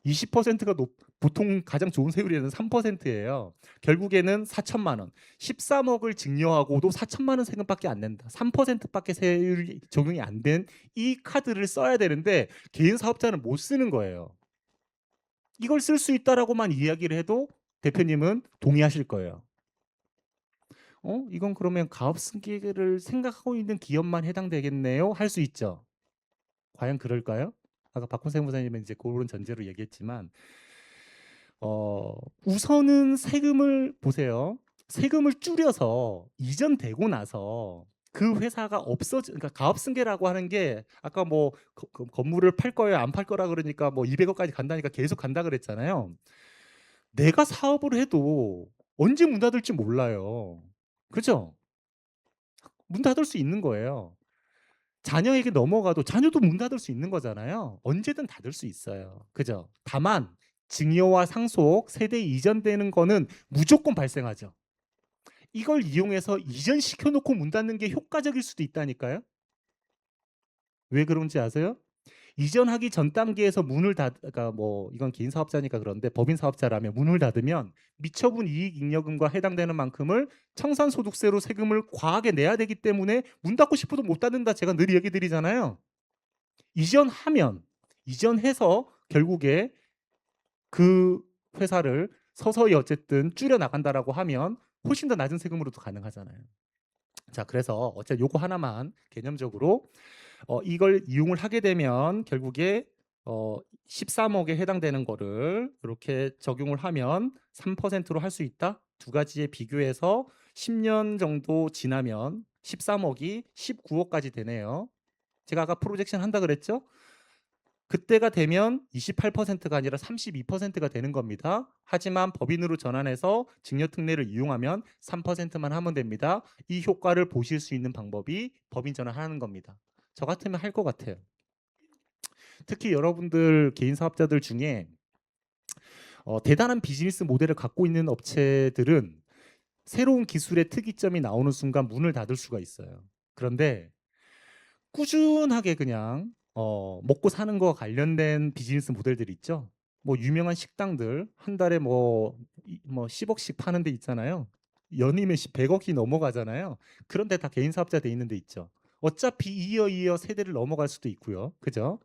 20%가 보통 가장 좋은 세율에는 3%예요. 결국에는 4천만 원. 13억을 증여하고도 4천만 원 세금밖에 안 낸다. 3%밖에 세율이 적용이 안 된 이 카드를 써야 되는데 개인 사업자는 못 쓰는 거예요. 이걸 쓸 수 있다라고만 이야기를 해도 대표님은 동의하실 거예요. 이건 그러면 가업승계를 생각하고 있는 기업만 해당되겠네요. 할 수 있죠. 과연 그럴까요? 아까 박훈생 부사님은 이제 그런 전제로 얘기했지만 우선은 세금을 보세요. 세금을 줄여서 이전되고 나서 그 회사가 그러니까 가업승계라고 하는 게 아까 뭐 건물을 팔 거예요, 안 팔 거라 그러니까 뭐 200억까지 간다니까 계속 간다 그랬잖아요. 내가 사업을 해도 언제 문 닫을지 몰라요. 그죠? 문 닫을 수 있는 거예요. 자녀에게 넘어가도 자녀도 문 닫을 수 있는 거잖아요. 언제든 닫을 수 있어요. 그죠? 다만 증여와 상속, 세대 이전되는 거는 무조건 발생하죠. 이걸 이용해서 이전시켜 놓고 문 닫는 게 효과적일 수도 있다니까요. 왜 그런지 아세요? 이전하기 전 단계에서 문을 그러니까 뭐 이건 개인 사업자니까 그런데 법인 사업자라면 문을 닫으면 미처분 이익 잉여금과 해당되는 만큼을 청산소득세로 세금을 과하게 내야 되기 때문에 문 닫고 싶어도 못 닫는다 제가 늘 얘기 드리잖아요. 이전해서 결국에 그 회사를 서서히 어쨌든 줄여 나간다라고 하면 훨씬 더 낮은 세금으로도 가능하잖아요. 자, 그래서 어쨌든 요거 하나만 개념적으로 이걸 이용을 하게 되면 결국에 13억에 해당되는 거를 이렇게 적용을 하면 3%로 할 수 있다. 두 가지에 비교해서 10년 정도 지나면 13억이 19억까지 되네요. 제가 아까 프로젝션 한다 그랬죠? 그때가 되면 28%가 아니라 32%가 되는 겁니다. 하지만 법인으로 전환해서 증여특례를 이용하면 3%만 하면 됩니다. 이 효과를 보실 수 있는 방법이 법인 전환하는 겁니다. 저 같으면 할 것 같아요. 특히 여러분들 개인 사업자들 중에 대단한 비즈니스 모델을 갖고 있는 업체들은 새로운 기술의 특이점이 나오는 순간 문을 닫을 수가 있어요. 그런데 꾸준하게 그냥 먹고 사는 거 관련된 비즈니스 모델들 있죠. 뭐 유명한 식당들 한 달에 뭐 10억씩 파는 데 있잖아요. 연이면 100억이 넘어가잖아요. 그런데 다 개인 사업자 돼 있는 데 있죠. 어차피 이어 세대를 넘어갈 수도 있고요. 그죠?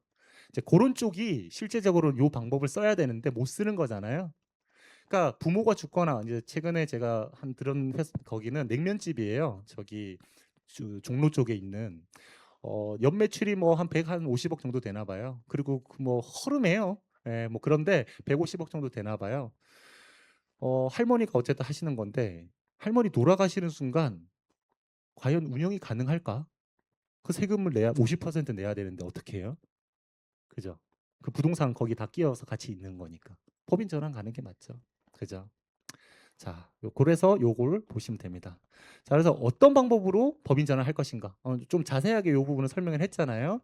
이제 그런 쪽이 실제적으로 요 방법을 써야 되는데 못 쓰는 거잖아요. 그러니까 부모가 죽거나 이제 최근에 제가 한 들은 거기는 냉면집이에요. 저기 종로 쪽에 있는 연매출이 뭐 한 150억 정도 되나 봐요. 그리고 뭐 허름해요. 예, 뭐 그런데 150억 정도 되나 봐요. 할머니가 어쨌든 하시는 건데 할머니 돌아가시는 순간 과연 운영이 가능할까? 그 세금을 내야 50% 내야 되는데 어떻게 해요? 그죠? 그 부동산 거기 다 끼워서 같이 있는 거니까. 법인 전환 가는 게 맞죠. 그죠? 자, 그래서 요걸 보시면 됩니다. 자, 그래서 어떤 방법으로 법인 전환할 것인가? 좀 자세하게 요 부분을 설명을 했잖아요.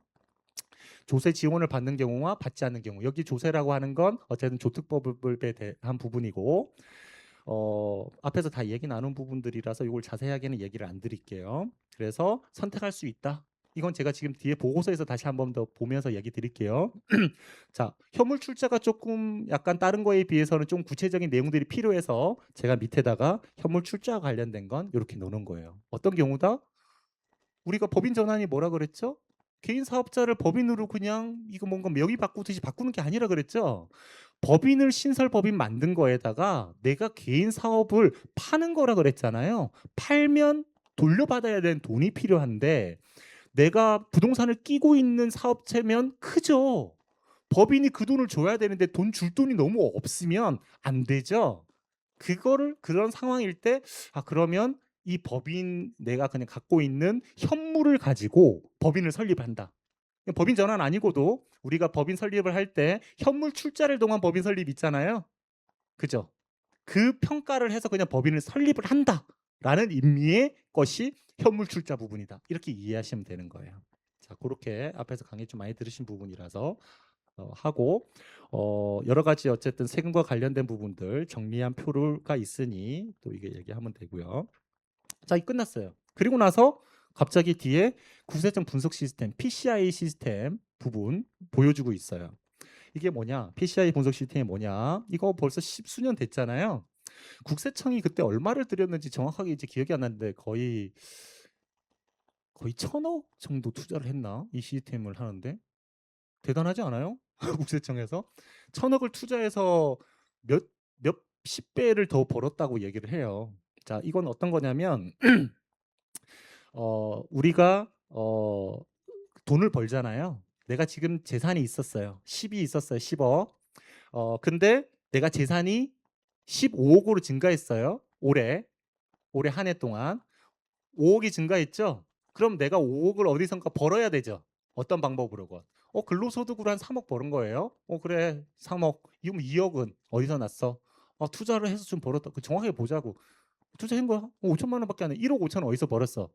조세 지원을 받는 경우와 받지 않는 경우. 여기 조세라고 하는 건 어쨌든 조특법에 대한 부분이고 앞에서 다 얘기 나눈 부분들이라서 이걸 자세하게는 얘기를 안 드릴게요. 그래서 선택할 수 있다. 이건 제가 지금 뒤에 보고서에서 다시 한 번 더 보면서 얘기 드릴게요. 자, 현물 출자가 조금 약간 다른 거에 비해서는 좀 구체적인 내용들이 필요해서 제가 밑에다가 현물 출자와 관련된 건 이렇게 놓는 거예요. 어떤 경우다? 우리가 법인 전환이 뭐라 그랬죠? 개인 사업자를 법인으로 그냥 이거 뭔가 명의 바꾸듯이 바꾸는 게 아니라 그랬죠? 법인을 신설 법인 만든 거에다가 내가 개인 사업을 파는 거라 그랬잖아요. 팔면 돌려받아야 되는 돈이 필요한데 내가 부동산을 끼고 있는 사업체면 크죠. 법인이 그 돈을 줘야 되는데 돈 줄 돈이 너무 없으면 안 되죠. 그런 상황일 때 그러면 이 법인 내가 그냥 갖고 있는 현물을 가지고 법인을 설립한다. 법인 전환 아니고도 우리가 법인 설립을 할 때 현물 출자를 동한 법인 설립 있잖아요. 그죠? 그 평가를 해서 그냥 법인을 설립을 한다라는 의미의 것이 현물 출자 부분이다. 이렇게 이해하시면 되는 거예요. 자, 그렇게 앞에서 강의 좀 많이 들으신 부분이라서 하고 여러 가지 어쨌든 세금과 관련된 부분들 정리한 표가 있으니 또 이게 얘기하면 되고요. 자, 이 끝났어요. 그리고 나서 갑자기 뒤에 구세청 분석 시스템 PCI 시스템 부분 보여주고 있어요. 이게 뭐냐? PCI 분석 시스템이 뭐냐? 이거 벌써 십수년 됐잖아요. 국세청이 그때 얼마를 들였는지 정확하게 이제 기억이 안 나는데 거의 1,000억 정도 투자를 했나? 이 시스템을 하는데 대단하지 않아요? 국세청에서 1,000억을 투자해서 몇십 배를 더 벌었다고 얘기를 해요. 자, 이건 어떤 거냐면 우리가 돈을 벌잖아요. 내가 지금 재산이 있었어요. 10이 있었어요. 10억. 근데 내가 재산이 15억으로 증가했어요. 올해 한 해 동안 5억이 증가했죠. 그럼 내가 5억을 어디선가 벌어야 되죠. 어떤 방법으로건. 근로소득으로 한 3억 버는 거예요. 그래 3억. 이거 2억은 어디서 났어? 투자를 해서 좀 벌었다. 정확하게 보자고. 투자한 거야? 5천만 원밖에 안 해. 1억 5천 원 어디서 벌었어?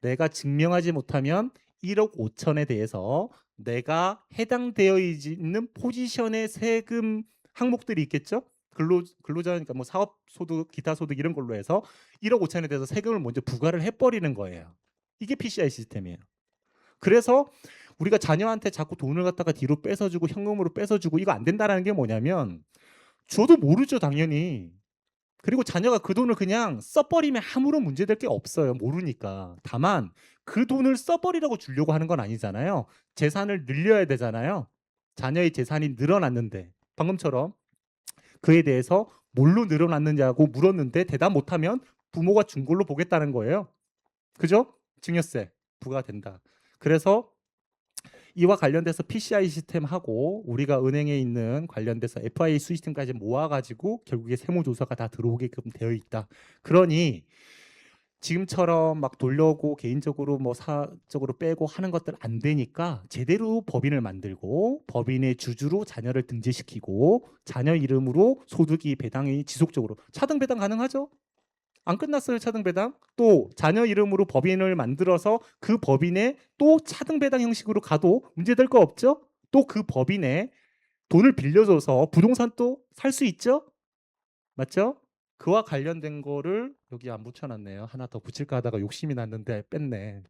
내가 증명하지 못하면 1억 5천에 대해서 내가 해당되어 있는 포지션의 세금 항목들이 있겠죠? 근로자니까 뭐 사업 소득, 기타 소득 이런 걸로 해서 1억 5천에 대해서 세금을 먼저 부과를 해버리는 거예요. 이게 PCI 시스템이에요. 그래서 우리가 자녀한테 자꾸 돈을 갖다가 뒤로 뺏어주고 현금으로 뺏어주고 이거 안 된다라는 게 뭐냐면 저도 모르죠 당연히. 그리고 자녀가 그 돈을 그냥 써버리면 아무런 문제될 게 없어요. 모르니까. 다만 그 돈을 써버리라고 주려고 하는 건 아니잖아요. 재산을 늘려야 되잖아요. 자녀의 재산이 늘어났는데 방금처럼 그에 대해서 뭘로 늘어났느냐고 물었는데 대답 못하면 부모가 준 걸로 보겠다는 거예요. 그죠? 증여세 부과된다. 그래서 이와 관련돼서 PCI 시스템하고 우리가 은행에 있는 관련돼서 FIA 시스템까지 모아가지고 결국에 세무조사가 다 들어오게끔 되어 있다. 그러니 지금처럼 막 돌려고 개인적으로 뭐 사적으로 빼고 하는 것들 안 되니까 제대로 법인을 만들고 법인의 주주로 자녀를 등재시키고 자녀 이름으로 소득이 배당이 지속적으로 차등 배당 가능하죠? 안 끝났어요. 차등 배당. 또 자녀 이름으로 법인을 만들어서 그 법인에 또 차등 배당 형식으로 가도 문제될 거 없죠? 또 그 법인에 돈을 빌려줘서 부동산 또 살 수 있죠? 맞죠? 그와 관련된 거를 여기 안 붙여놨네요. 하나 더 붙일까 하다가 욕심이 났는데 뺐네.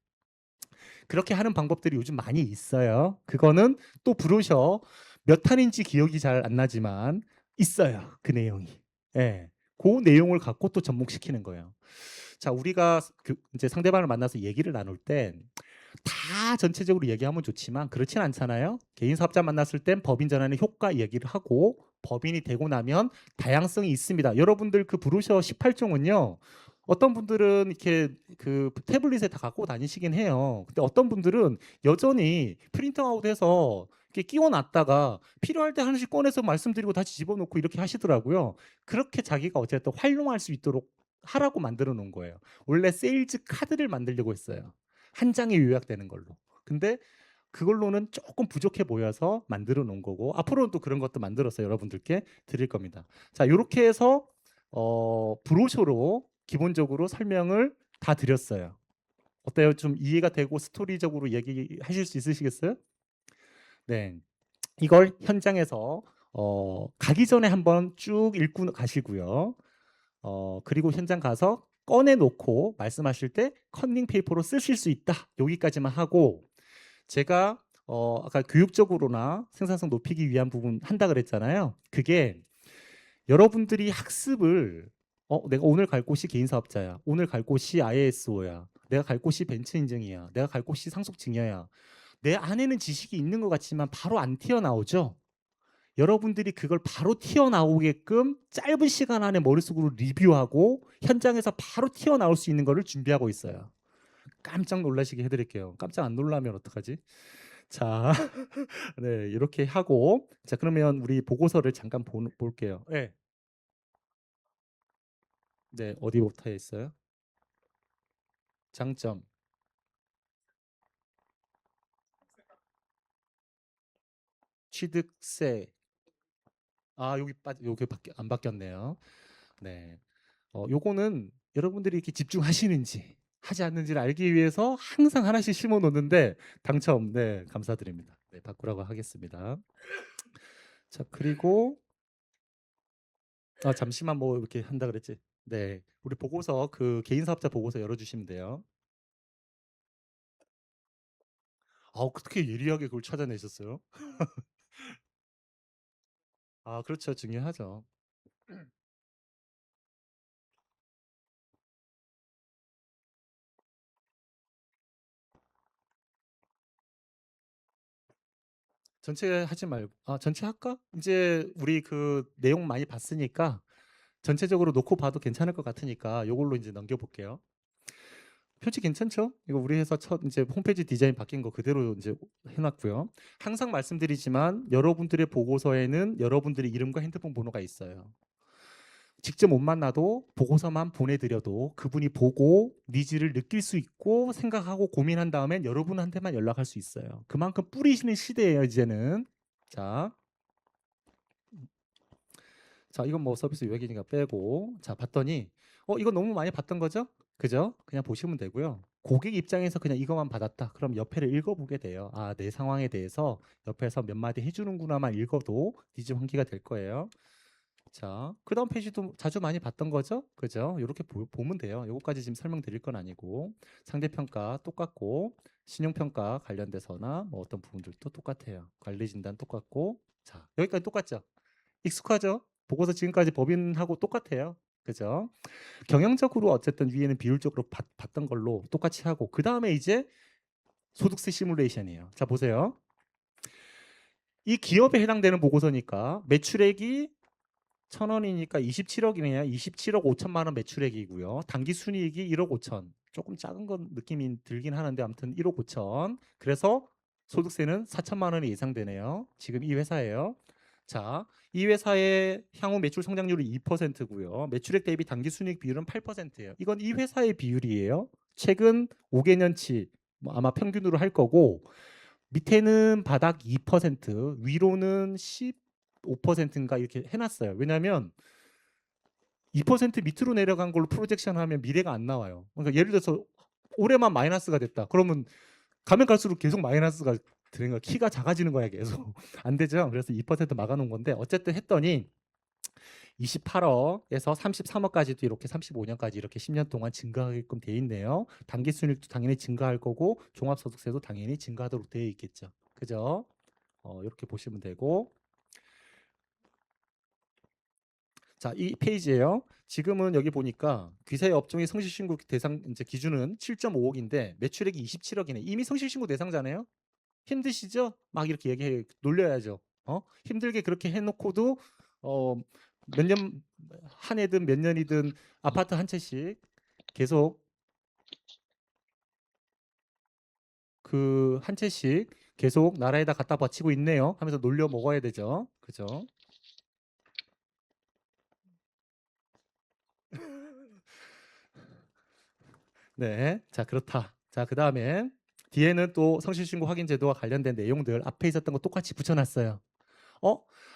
그렇게 하는 방법들이 요즘 많이 있어요. 그거는 또 브로셔 몇 탄인지 기억이 잘 안 나지만 있어요. 그 내용이. 예. 그 내용을 갖고 또 접목시키는 거예요. 자, 우리가 이제 상대방을 만나서 얘기를 나눌 때 다 전체적으로 얘기하면 좋지만 그렇진 않잖아요. 개인 사업자 만났을 땐 법인 전환의 효과 얘기를 하고 법인이 되고 나면 다양성이 있습니다. 여러분들 그 브로셔 18종은요. 어떤 분들은 이렇게 그 태블릿에 다 갖고 다니시긴 해요. 근데 어떤 분들은 여전히 프린트아웃해서 이렇게 끼워 놨다가 필요할 때 하나씩 꺼내서 말씀드리고 다시 집어넣고 이렇게 하시더라고요. 그렇게 자기가 어쨌든 활용할 수 있도록 하라고 만들어 놓은 거예요. 원래 세일즈 카드를 만들려고 했어요. 한 장에 요약되는 걸로. 근데 그걸로는 조금 부족해 보여서 만들어 놓은 거고, 앞으로는 또 그런 것도 만들어서 여러분들께 드릴 겁니다. 자, 요렇게 해서 브로셔로 기본적으로 설명을 다 드렸어요. 어때요? 좀 이해가 되고 스토리적으로 얘기하실 수 있으시겠어요? 네. 이걸 현장에서 가기 전에 한번 쭉 읽고 가시고요. 그리고 현장 가서 꺼내 놓고 말씀하실 때 컨닝 페이퍼로 쓰실 수 있다. 여기까지만 하고, 제가 아까 교육적으로나 생산성 높이기 위한 부분 한다 그랬잖아요. 그게 여러분들이 학습을 내가 오늘 갈 곳이 개인 사업자야. 오늘 갈 곳이 ISO야. 내가 갈 곳이 벤처 인증이야. 내가 갈 곳이 상속 증여야. 내 안에는 지식이 있는 것 같지만 바로 안 튀어나오죠. 여러분들이 그걸 바로 튀어나오게끔 짧은 시간 안에 머릿속으로 리뷰하고 현장에서 바로 튀어나올 수 있는 거를 준비하고 있어요. 깜짝 놀라시게 해드릴게요. 깜짝 안 놀라면 어떡하지? 자, 네, 이렇게 하고, 자, 그러면 우리 보고서를 잠깐 볼게요. 네, 네, 어디부터 있어요? 장점, 취득세. 아, 여기 안 바뀌었네요. 네, 요거는 여러분들이 이렇게 집중하시는지 하지 않는지를 알기 위해서 항상 하나씩 심어 놓는데 당첨, 네, 감사드립니다. 네, 바꾸라고 하겠습니다. 자, 그리고 잠시만 뭐 이렇게 한다 그랬지. 네, 우리 보고서 그 개인 사업자 보고서 열어주시면 돼요. 어떻게 예리하게 그걸 찾아내셨어요? 그렇죠. 중요하죠. 전체 하지 말고, 전체 할까? 이제 우리 그 내용 많이 봤으니까 전체적으로 놓고 봐도 괜찮을 것 같으니까 요걸로 이제 넘겨볼게요. 표지 괜찮죠? 이거 우리 회사 첫 이제 홈페이지 디자인 바뀐 거 그대로 이제 해놨고요. 항상 말씀드리지만 여러분들의 보고서에는 여러분들의 이름과 핸드폰 번호가 있어요. 직접 못 만나도 보고서만 보내드려도 그분이 보고 니즈를 느낄 수 있고 생각하고 고민한 다음엔 여러분한테만 연락할 수 있어요. 그만큼 뿌리시는 시대예요, 이제는. 자, 이건 뭐 서비스 요약이니까 빼고, 자, 봤더니 이거 너무 많이 봤던 거죠? 그죠? 그냥 보시면 되고요. 고객 입장에서 그냥 이것만 받았다. 그럼 옆에를 읽어보게 돼요. 내 상황에 대해서 옆에서 몇 마디 해주는구나만 읽어도 니즈 환기가 될 거예요. 자, 그다음 페이지도 자주 많이 봤던 거죠? 그죠? 이렇게 보면 돼요. 요거까지 지금 설명드릴 건 아니고, 상대평가 똑같고, 신용평가 관련돼서나 뭐 어떤 부분들도 똑같아요. 관리진단 똑같고, 자, 여기까지 똑같죠? 익숙하죠? 보고서 지금까지 법인하고 똑같아요. 그죠? 경영적으로 어쨌든 위에는 비율적으로 봤던 걸로 똑같이 하고, 그 다음에 이제 소득세 시뮬레이션이에요. 자, 보세요. 이 기업에 해당되는 보고서니까 매출액이 1,000원이니까 27억이네요. 27억 5천만 원 매출액이고요. 당기 순이익이 1억 5천. 조금 작은 건 느낌이 들긴 하는데 아무튼 1억 5천. 그래서 소득세는 4천만 원이 예상되네요. 지금 이 회사예요. 자, 이 회사의 향후 매출 성장률이 2%고요. 매출액 대비 당기 순이익 비율은 8%예요. 이건 이 회사의 비율이에요. 최근 5개년치 뭐 아마 평균으로 할 거고, 밑에는 바닥 2%, 위로는 15%인가 이렇게 해놨어요. 왜냐하면 2% 밑으로 내려간 걸로 프로젝션 하면 미래가 안 나와요. 그러니까 예를 들어서 올해만 마이너스가 됐다. 그러면 가면 갈수록 계속 마이너스가 되는 거야. 키가 작아지는 거야 계속. 안 되죠. 그래서 2% 막아놓은 건데 어쨌든 했더니 28억에서 33억까지도 이렇게 35년까지 이렇게 10년 동안 증가하게끔 돼 있네요. 당기순이익도 당연히 증가할 거고 종합소득세도 당연히 증가하도록 되어 있겠죠. 그죠? 이렇게 보시면 되고, 자, 이 페이지에요. 지금은 여기 보니까 귀사의 업종의 성실신고 대상 이제 기준은 7.5억인데 매출액이 27억이네. 이미 성실신고 대상자네요. 힘드시죠? 막 이렇게 얘기해 놀려야죠. 힘들게 그렇게 해놓고도 어, 몇 년 한 해든 몇 년이든 아파트 한 채씩 계속 그 한 채씩 계속 나라에다 갖다 바치고 있네요 하면서 놀려 먹어야 되죠. 그죠? 네. 자, 그렇다. 자, 그다음에 뒤에는 또 성실신고 확인 제도와 관련된 내용들 앞에 있었던 거 똑같이 붙여놨어요.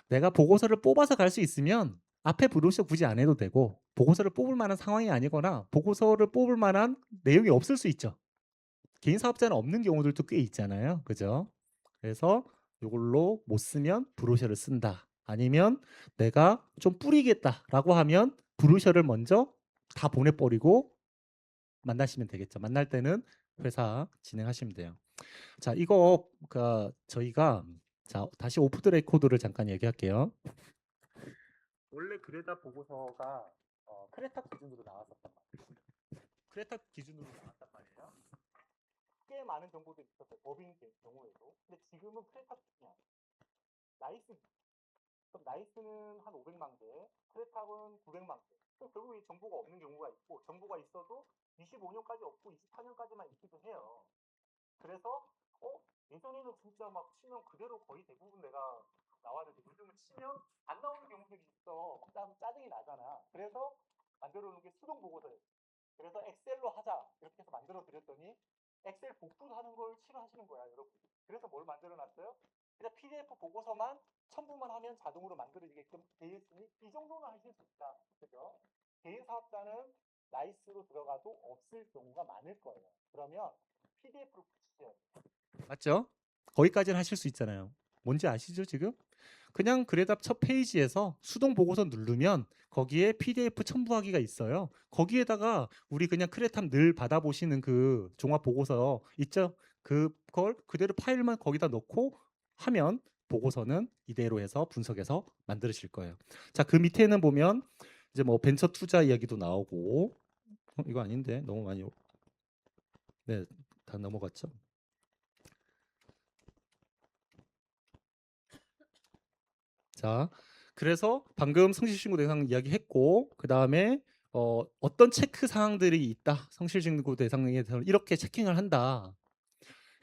내가 보고서를 뽑아서 갈 수 있으면 앞에 브로셔 굳이 안 해도 되고, 보고서를 뽑을 만한 상황이 아니거나 보고서를 뽑을 만한 내용이 없을 수 있죠. 개인 사업자는 없는 경우들도 꽤 있잖아요. 그죠? 그래서 이걸로 못 쓰면 브로셔를 쓴다. 아니면 내가 좀 뿌리겠다라고 하면 브로셔를 먼저 다 보내버리고 만나시면 되겠죠. 만날 때는 회사 진행하시면 돼요. 자, 이거 저희가 자, 다시 오프 더 레코드를 잠깐 얘기할게요. 원래 그레다 보고서가 크레탑 기준으로 나왔었단 말이에요. 크레탑 기준으로 나왔단 말이에요. 꽤 많은 정보들이 있었어요. 법인 경우에도. 근데 지금은 크레탑 기준이 아니에요. 나이스. 그럼 나이스는 한 500만 개, 크레탑은 900만 개. 그럼 결국 이 정보가 없는 경우가 있고, 정보가 있어도 25년까지 없고 24년까지만 있기도 해요. 그래서 예전에는 진짜 막 치면 그대로 거의 대부분 내가 나왔는데 요즘은 치면 안 나오는 경우들이 있어. 막 짜증이 나잖아. 그래서 만들어 놓은 게 수동 보고서예요. 그래서 엑셀로 하자 이렇게 해서 만들어 드렸더니 엑셀 복붙하는 걸 싫어하시는 거야, 여러분. 그래서 뭘 만들어 놨어요? 그냥 PDF 보고서만 첨부만 하면 자동으로 만들어지게끔 돼 있으니 이 정도는 하실 수 있다. 그죠? 개인 사업자는 나이스로 들어가도 없을 경우가 많을 거예요. 그러면 PDF로 붙이셔야 돼요. 맞죠? 거기까지는 하실 수 있잖아요. 뭔지 아시죠, 지금? 그냥 그래답 첫 페이지에서 수동 보고서 누르면 거기에 PDF 첨부하기가 있어요. 거기에다가 우리 그냥 크레탑 늘 받아보시는 그 종합 보고서 있죠? 그걸 그대로 파일만 거기다 넣고 하면 보고서는 이대로 해서 분석해서 만드실 거예요. 자, 그 밑에는 보면 이제 뭐 벤처 투자 이야기도 나오고 이거 아닌데 너무 많이 네, 다 넘어갔죠. 자, 그래서 방금 성실신고 대상 이야기했고 그 다음에 어떤 체크 사항들이 있다. 성실신고 대상에 대해서 이렇게 체킹을 한다.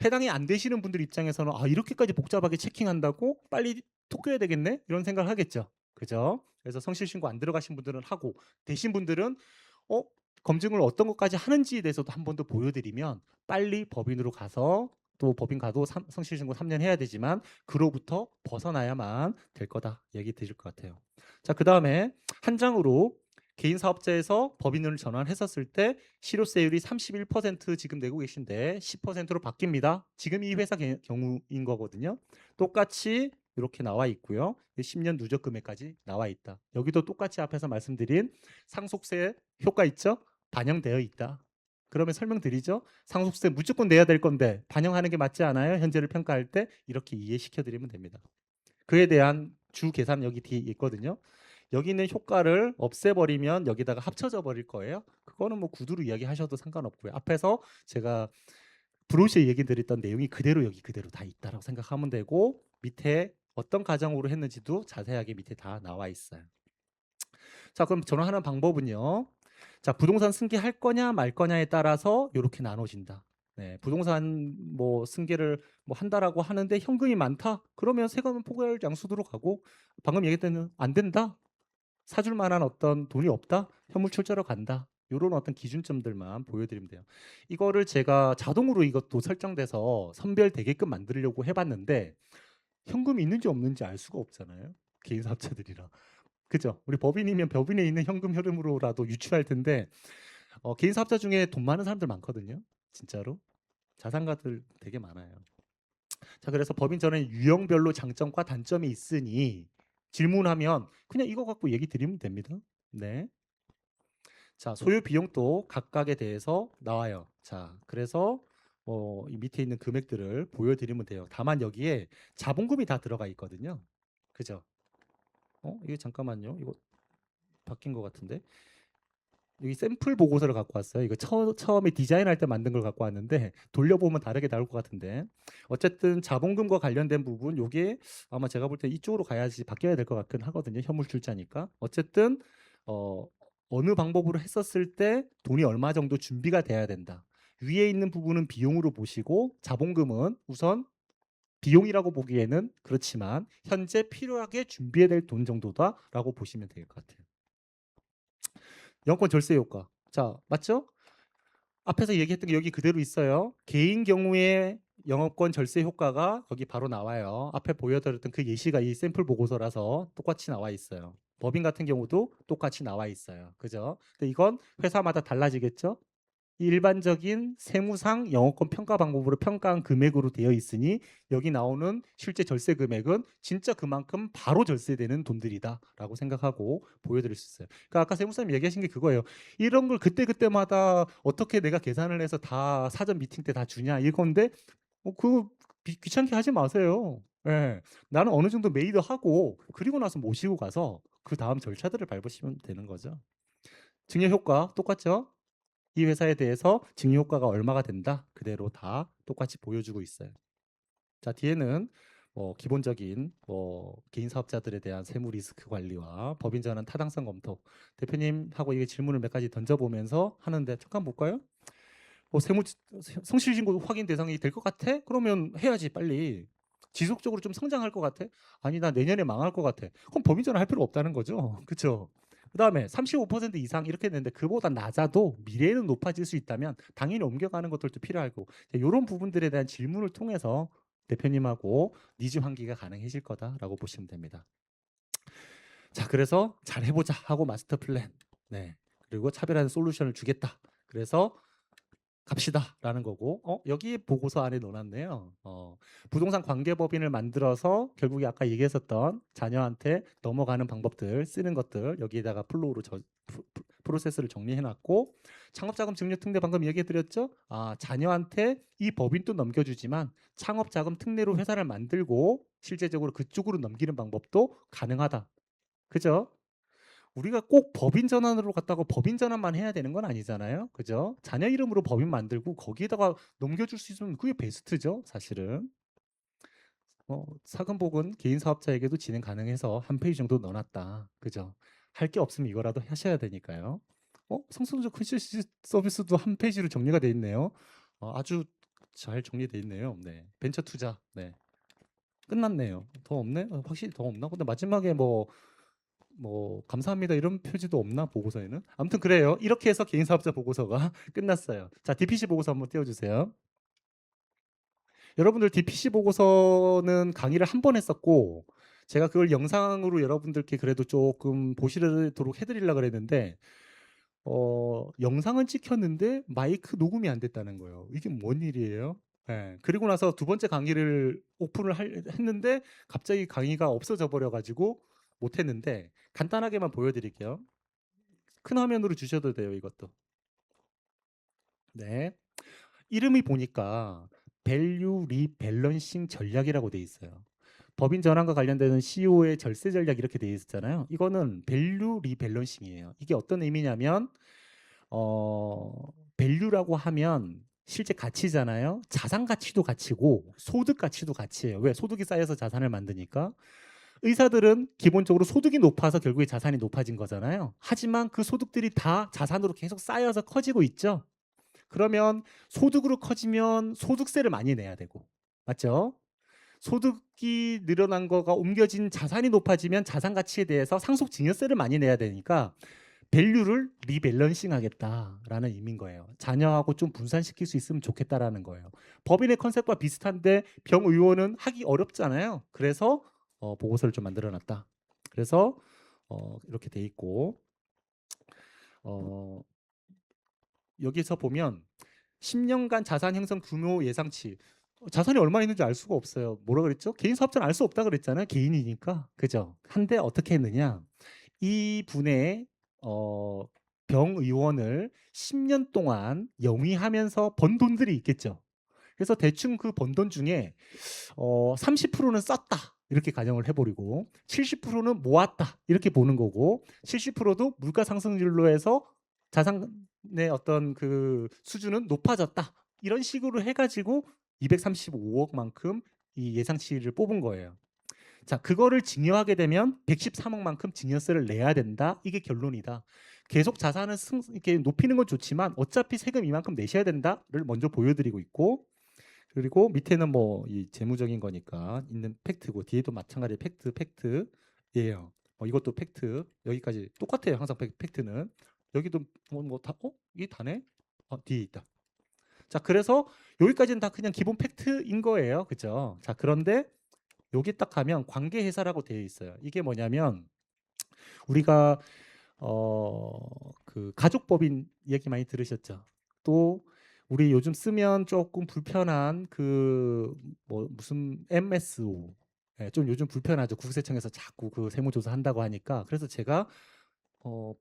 해당이 안 되시는 분들 입장에서는 이렇게까지 복잡하게 체킹한다고 빨리 톡해야 되겠네 이런 생각을 하겠죠. 그죠? 그래서 성실신고 안 들어가신 분들은 하고 되신 분들은 어 검증을 어떤 것까지 하는지에 대해서도 한 번 더 보여드리면 빨리 법인으로 가서 또 법인 가도 성실신고 3년 해야 되지만 그로부터 벗어나야만 될 거다 얘기 드릴 것 같아요. 자, 그 다음에 한 장으로 개인 사업자에서 법인을 전환했었을 때 실효세율이 31% 지금 내고 계신데 10%로 바뀝니다. 지금 이 회사 경우인 거거든요. 똑같이 이렇게 나와 있고요. 10년 누적 금액까지 나와 있다. 여기도 똑같이 앞에서 말씀드린 상속세 효과 있죠? 반영되어 있다. 그러면 설명드리죠. 상속세 무조건 내야 될 건데 반영하는 게 맞지 않아요? 현재를 평가할 때 이렇게 이해시켜 드리면 됩니다. 그에 대한 주 계산 여기 뒤에 있거든요. 여기 있는 효과를 없애버리면 여기다가 합쳐져 버릴 거예요. 그거는 뭐 구두로 이야기하셔도 상관없고요. 앞에서 제가 브로셔 얘기 드렸던 내용이 그대로 여기 그대로 다 있다라고 생각하면 되고 밑에 어떤 가정으로 했는지도 자세하게 밑에 다 나와 있어요. 자, 그럼 전화하는 방법은요. 자, 부동산 승계할 거냐 말 거냐에 따라서 이렇게 나눠진다. 네, 부동산 뭐 승계를 뭐 한다라고 하는데 현금이 많다. 그러면 세금은 포괄 양수도로 가고 방금 얘기했던 안 된다. 사줄 만한 어떤 돈이 없다. 현물 출자로 간다. 이런 어떤 기준점들만 보여드리면 돼요. 이거를 제가 자동으로 이것도 설정돼서 선별되게끔 만들려고 해봤는데 현금이 있는지 없는지 알 수가 없잖아요. 개인 사업자들이라. 그죠? 우리 법인이면 법인에 있는 현금 흐름으로라도 유추할 텐데 개인 사업자 중에 돈 많은 사람들 많거든요. 진짜로. 자산가들 되게 많아요. 자, 그래서 법인 전환 유형별로 장점과 단점이 있으니 질문하면 그냥 이거 갖고 얘기 드리면 됩니다. 네. 자, 소요 비용도 각각에 대해서 나와요. 자, 그래서 이 밑에 있는 금액들을 보여드리면 돼요. 다만 여기에 자본금이 다 들어가 있거든요. 그죠? 이게 잠깐만요. 이거 바뀐 것 같은데. 여기 샘플 보고서를 갖고 왔어요. 이거 처음에 디자인할 때 만든 걸 갖고 왔는데 돌려보면 다르게 나올 것 같은데 어쨌든 자본금과 관련된 부분 요게 아마 제가 볼 때 이쪽으로 가야지 바뀌어야 될 것 같긴 하거든요. 현물 출자니까 어쨌든 어느 방법으로 했었을 때 돈이 얼마 정도 준비가 돼야 된다. 위에 있는 부분은 비용으로 보시고 자본금은 우선 비용이라고 보기에는 그렇지만 현재 필요하게 준비해야 될 돈 정도다라고 보시면 될 것 같아요. 영권 절세 효과. 자, 맞죠? 앞에서 얘기했던 게 여기 그대로 있어요. 개인 경우에 영업권 절세 효과가 여기 바로 나와요. 앞에 보여드렸던 그 예시가 이 샘플 보고서라서 똑같이 나와 있어요. 법인 같은 경우도 똑같이 나와 있어요. 그죠? 근데 이건 회사마다 달라지겠죠? 일반적인 세무상 영업권 평가 방법으로 평가한 금액으로 되어 있으니 여기 나오는 실제 절세 금액은 진짜 그만큼 바로 절세되는 돈들이다라고 생각하고 보여드릴 수 있어요. 그러니까 아까 세무사님 얘기하신 게 그거예요. 이런 걸 그때그때마다 어떻게 내가 계산을 해서 다 사전 미팅 때 다 주냐 이건데 그 귀찮게 하지 마세요. 예. 나는 어느 정도 메이드하고 그리고 나서 모시고 가서 그 다음 절차들을 밟으시면 되는 거죠. 증여 효과 똑같죠? 이 회사에 대해서 증여 효과가 얼마가 된다. 그대로 다 똑같이 보여주고 있어요. 자, 뒤에는 기본적인 개인 사업자들에 대한 세무 리스크 관리와 법인 전환 타당성 검토. 대표님하고 이게 질문을 몇 가지 던져보면서 하는데 잠깐 볼까요? 세무 성실신고 확인 대상이 될 것 같아? 그러면 해야지 빨리. 지속적으로 좀 성장할 것 같아? 아니 나 내년에 망할 것 같아. 그럼 법인 전환 할 필요 없다는 거죠. 그렇죠? 그다음에 35% 이상 이렇게 됐는데 그보다 낮아도 미래에는 높아질 수 있다면 당연히 옮겨가는 것들도 필요하고 이런 부분들에 대한 질문을 통해서 대표님하고 니즈 환기가 가능해질 거다라고 보시면 됩니다. 자, 그래서 잘 해보자 하고 마스터 플랜. 네. 그리고 차별화된 솔루션을 주겠다. 그래서 갑시다라는 거고 여기 보고서 안에 넣어놨네요. 부동산 관계법인을 만들어서 결국에 아까 얘기했었던 자녀한테 넘어가는 방법들 쓰는 것들 여기에다가 플로우로 프로세스를 정리해놨고 창업자금 증여 특례 방금 얘기해드렸죠. 자녀한테 이 법인도 넘겨주지만 창업자금 특례로 회사를 만들고 실제적으로 그쪽으로 넘기는 방법도 가능하다. 그죠? 우리가 꼭 법인 전환으로 갔다가 법인 전환만 해야 되는 건 아니잖아요. 그죠? 자녀 이름으로 법인 만들고 거기에다가 넘겨줄 수 있으면 그게 베스트죠. 사실은. 사금복은 개인 사업자에게도 진행 가능해서 한 페이지 정도 넣어놨다. 그죠? 할 게 없으면 이거라도 하셔야 되니까요. 성성적 컨실시 서비스도 한 페이지로 정리가 돼 있네요. 아주 잘 정리돼 있네요. 네. 벤처 투자. 네. 끝났네요. 더 없네? 확실히 더 없나? 근데 마지막에 감사합니다 이런 표지도 없나 보고서에는. 아무튼 그래요. 이렇게 해서 개인 사업자 보고서가 끝났어요. 자, DPC 보고서 한번 띄워주세요. 여러분들 DPC 보고서는 강의를 한 번 했었고 제가 그걸 영상으로 여러분들께 그래도 조금 보시도록 해드리려고 그랬는데 영상은 찍혔는데 마이크 녹음이 안 됐다는 거예요. 이게 뭔 일이에요? 네. 그리고 나서 두 번째 강의를 오픈을 했는데 갑자기 강의가 없어져 버려가지고 못했는데 간단하게만 보여드릴게요. 큰 화면으로 주셔도 돼요. 이것도. 네. 이름이 보니까 밸류 리밸런싱 전략이라고 돼 있어요. 법인 전환과 관련되는 CEO의 절세 전략 이렇게 돼 있잖아요. 이거는 밸류 리밸런싱이에요. 이게 어떤 의미냐면 밸류라고 하면 실제 가치잖아요. 자산 가치도 가치고 소득 가치도 가치예요. 왜? 소득이 쌓여서 자산을 만드니까. 의사들은 기본적으로 소득이 높아서 결국에 자산이 높아진 거잖아요. 하지만 그 소득들이 다 자산으로 계속 쌓여서 커지고 있죠. 그러면 소득으로 커지면 소득세를 많이 내야 되고, 맞죠? 소득이 늘어난 거가 옮겨진 자산이 높아지면 자산 가치에 대해서 상속증여세를 많이 내야 되니까 밸류를 리밸런싱 하겠다라는 의미인 거예요. 자녀하고 좀 분산시킬 수 있으면 좋겠다라는 거예요. 법인의 컨셉과 비슷한데 병의원은 하기 어렵잖아요. 그래서 보고서를 좀 만들어 놨다. 그래서 이렇게 돼 있고 어, 여기서 보면 10년간 자산 형성 규모 예상치 자산이 얼마나 있는지 알 수가 없어요. 뭐라 그랬죠? 개인 사업자는 알 수 없다 그랬잖아요. 개인이니까. 그죠? 한데 어떻게 했느냐? 이 분의 병의원을 10년 동안 영위하면서 번 돈들이 있겠죠. 그래서 대충 그 번 돈 중에 30%는 썼다. 이렇게 가정을 해버리고 70%는 모았다. 이렇게 보는 거고 70%도 물가 상승률로 해서 자산의 어떤 그 수준은 높아졌다. 이런 식으로 해가지고 235억만큼 이 예상치를 뽑은 거예요. 자, 그거를 증여하게 되면 113억만큼 증여세를 내야 된다. 이게 결론이다. 계속 자산을 이렇게 높이는 건 좋지만 어차피 세금 이만큼 내셔야 된다를 먼저 보여드리고 있고, 그리고 밑에는 뭐 이 재무적인 거니까 있는 팩트고, 뒤에도 마찬가지 팩트예요. 이것도 팩트. 여기까지 똑같아요. 항상 팩트는. 여기도 이게 다네? 뒤에 있다. 자, 그래서 여기까지는 다 그냥 기본 팩트인 거예요. 그죠? 자, 그런데 여기 딱 가면 관계회사라고 되어 있어요. 이게 뭐냐면 우리가 그 가족법인 얘기 많이 들으셨죠? 또 우리 요즘 쓰면 조금 불편한 그 뭐 무슨 MSO, 예, 좀 요즘 불편하죠. 국세청에서 자꾸 그 세무조사 한다고 하니까. 그래서 제가 어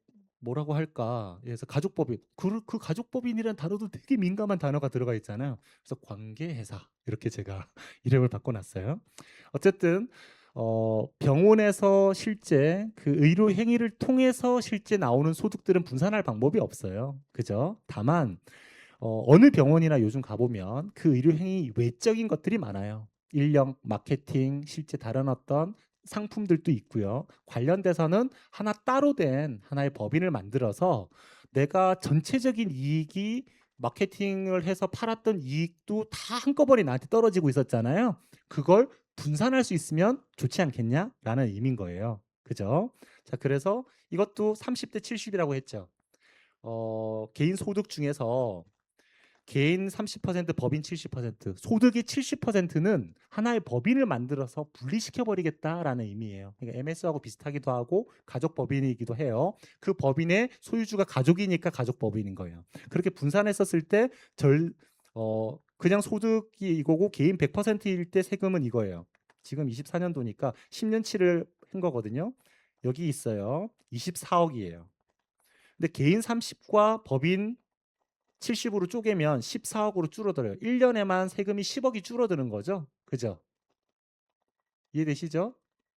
뭐라고 할까? 그래서 가족법인, 그 가족법인이라는 단어도 되게 민감한 단어가 들어가 있잖아요. 그래서 관계회사 이렇게 제가 이름을 바꿔놨어요. 어쨌든 병원에서 실제 그 의료 행위를 통해서 실제 나오는 소득들은 분산할 방법이 없어요. 그죠? 다만 어느 병원이나 요즘 가보면 그 의료 행위 외적인 것들이 많아요. 인력, 마케팅, 실제 다른 어떤 상품들도 있고요. 관련돼서는 하나 따로 된 하나의 법인을 만들어서 내가 전체적인 이익이, 마케팅을 해서 팔았던 이익도 다 한꺼번에 나한테 떨어지고 있었잖아요. 그걸 분산할 수 있으면 좋지 않겠냐라는 의미인 거예요. 그죠? 자, 그래서 이것도 30대 70이라고 했죠. 개인 소득 중에서 개인 30%, 법인 70%, 소득이 70%는 하나의 법인을 만들어서 분리시켜 버리겠다라는 의미예요. 그러니까 MS하고 비슷하기도 하고 가족 법인이기도 해요. 그 법인의 소유주가 가족이니까 가족 법인인 거예요. 그렇게 분산했었을 때 그냥 소득이 이거고 개인 100%일 때 세금은 이거예요. 지금 24년도니까 10년치를 한 거거든요. 여기 있어요. 24억이에요. 근데 개인 30과 법인 70으로 쪼개면 14억으로 줄어들어요. 1년에만 세금이 10억이 줄어드는 거죠. 그죠? 이해되시죠?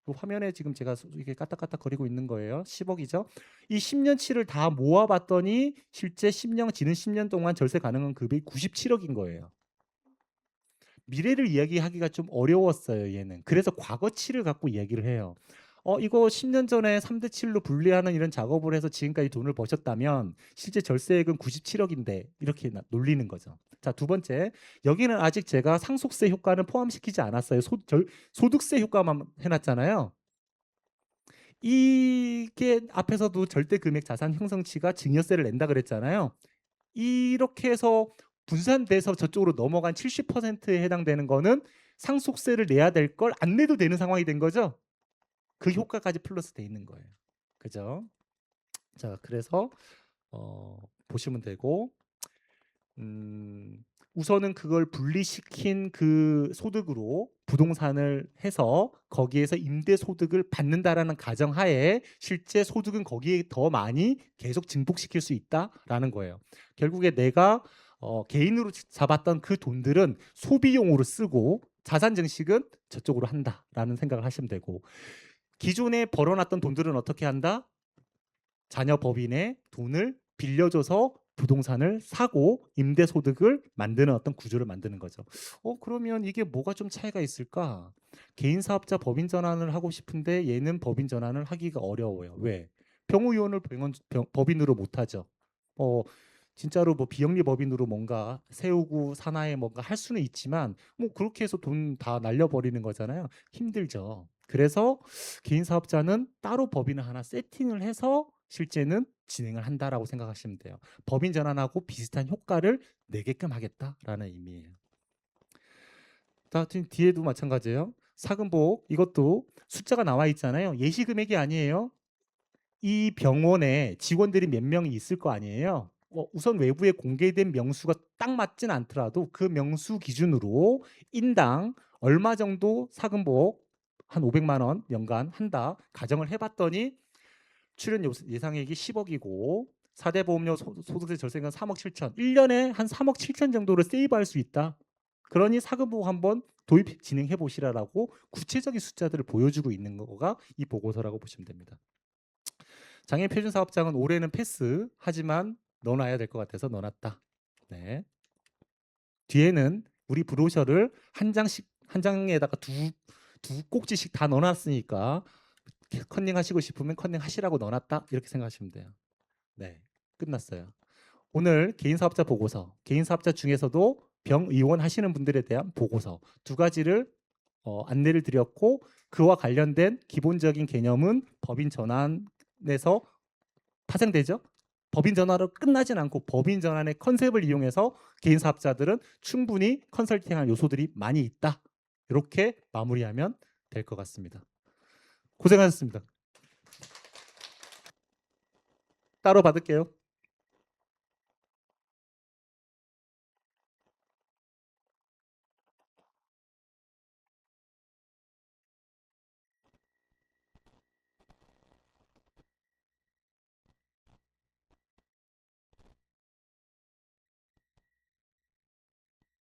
그 화면에 지금 제가 이게 까딱까딱 거리고 있는 거예요. 10억이죠. 이 10년치를 다 모아봤더니 실제 지는 10년 동안 절세 가능한 금액이 97억인 거예요. 미래를 이야기하기가 좀 어려웠어요, 얘는. 그래서 과거치를 갖고 이야기를 해요. 이거 10년 전에 3대 7로 분리하는 이런 작업을 해서 지금까지 돈을 버셨다면 실제 절세액은 97억인데 이렇게 놀리는 거죠. 자, 두 번째, 여기는 아직 제가 상속세 효과는 포함시키지 않았어요. 소득세 효과만 해놨잖아요. 이게 앞에서도 절대 금액 자산 형성치가 증여세를 낸다 그랬잖아요. 이렇게 해서 분산돼서 저쪽으로 넘어간 70%에 해당되는 거는 상속세를 내야 될 걸 안 내도 되는 상황이 된 거죠. 그 효과까지 플러스 돼 있는 거예요. 그죠? 자, 그래서 보시면 되고, 우선은 그걸 분리시킨 그 소득으로 부동산을 해서 거기에서 임대 소득을 받는다라는 가정하에 실제 소득은 거기에 더 많이 계속 증폭시킬 수 있다라는 거예요. 결국에 내가 개인으로 잡았던 그 돈들은 소비용으로 쓰고 자산 증식은 저쪽으로 한다라는 생각을 하시면 되고, 기존에 벌어놨던 돈들은 어떻게 한다? 자녀 법인의 돈을 빌려줘서 부동산을 사고 임대소득을 만드는 어떤 구조를 만드는 거죠. 그러면 이게 뭐가 좀 차이가 있을까? 개인 사업자 법인 전환을 하고 싶은데 얘는 법인 전환을 하기가 어려워요. 왜? 병우이원을 법인으로 못 하죠. 어, 진짜로 뭐 비영리 법인으로 뭔가 세우고 산하에 뭔가 할 수는 있지만 뭐 그렇게 해서 돈 다 날려버리는 거잖아요. 힘들죠. 그래서 개인 사업자는 따로 법인을 하나 세팅을 해서 실제는 진행을 한다라고 생각하시면 돼요. 법인 전환하고 비슷한 효과를 내게끔 하겠다라는 의미예요. 지금 뒤에도 마찬가지예요. 사금보험 이것도 숫자가 나와 있잖아요. 예시 금액이 아니에요. 이 병원에 직원들이 몇 명이 있을 거 아니에요. 우선 외부에 공개된 명수가 딱 맞진 않더라도 그 명수 기준으로 인당 얼마 정도 사금보험 한 500만 원 연간 한다 가정을 해봤더니 출연 예상액이 10억이고 4대 보험료 소득세 절세액은 3억 7천, 1년에 한 3억 7천 정도를 세이브할 수 있다. 그러니 사금보험 한번 도입 진행해 보시라라고 구체적인 숫자들을 보여주고 있는 거가 이 보고서라고 보시면 됩니다. 장애인 표준 사업장은 올해는 패스, 하지만 넣어놔야 될 것 같아서 넣어놨다. 네. 뒤에는 우리 브로셔를 한 장씩, 한 장에다가 두 꼭지씩 다 넣어놨으니까 컨닝 하시고 싶으면 컨닝 하시라고 넣어놨다 이렇게 생각하시면 돼요. 네, 끝났어요. 오늘 개인 사업자 보고서, 개인 사업자 중에서도 병의원 하시는 분들에 대한 보고서 두 가지를 안내를 드렸고 그와 관련된 기본적인 개념은 법인 전환에서 파생되죠. 법인 전환으로 끝나진 않고 법인 전환의 컨셉을 이용해서 개인 사업자들은 충분히 컨설팅할 요소들이 많이 있다. 이렇게 마무리하면 될 것 같습니다. 고생하셨습니다. 따로 받을게요.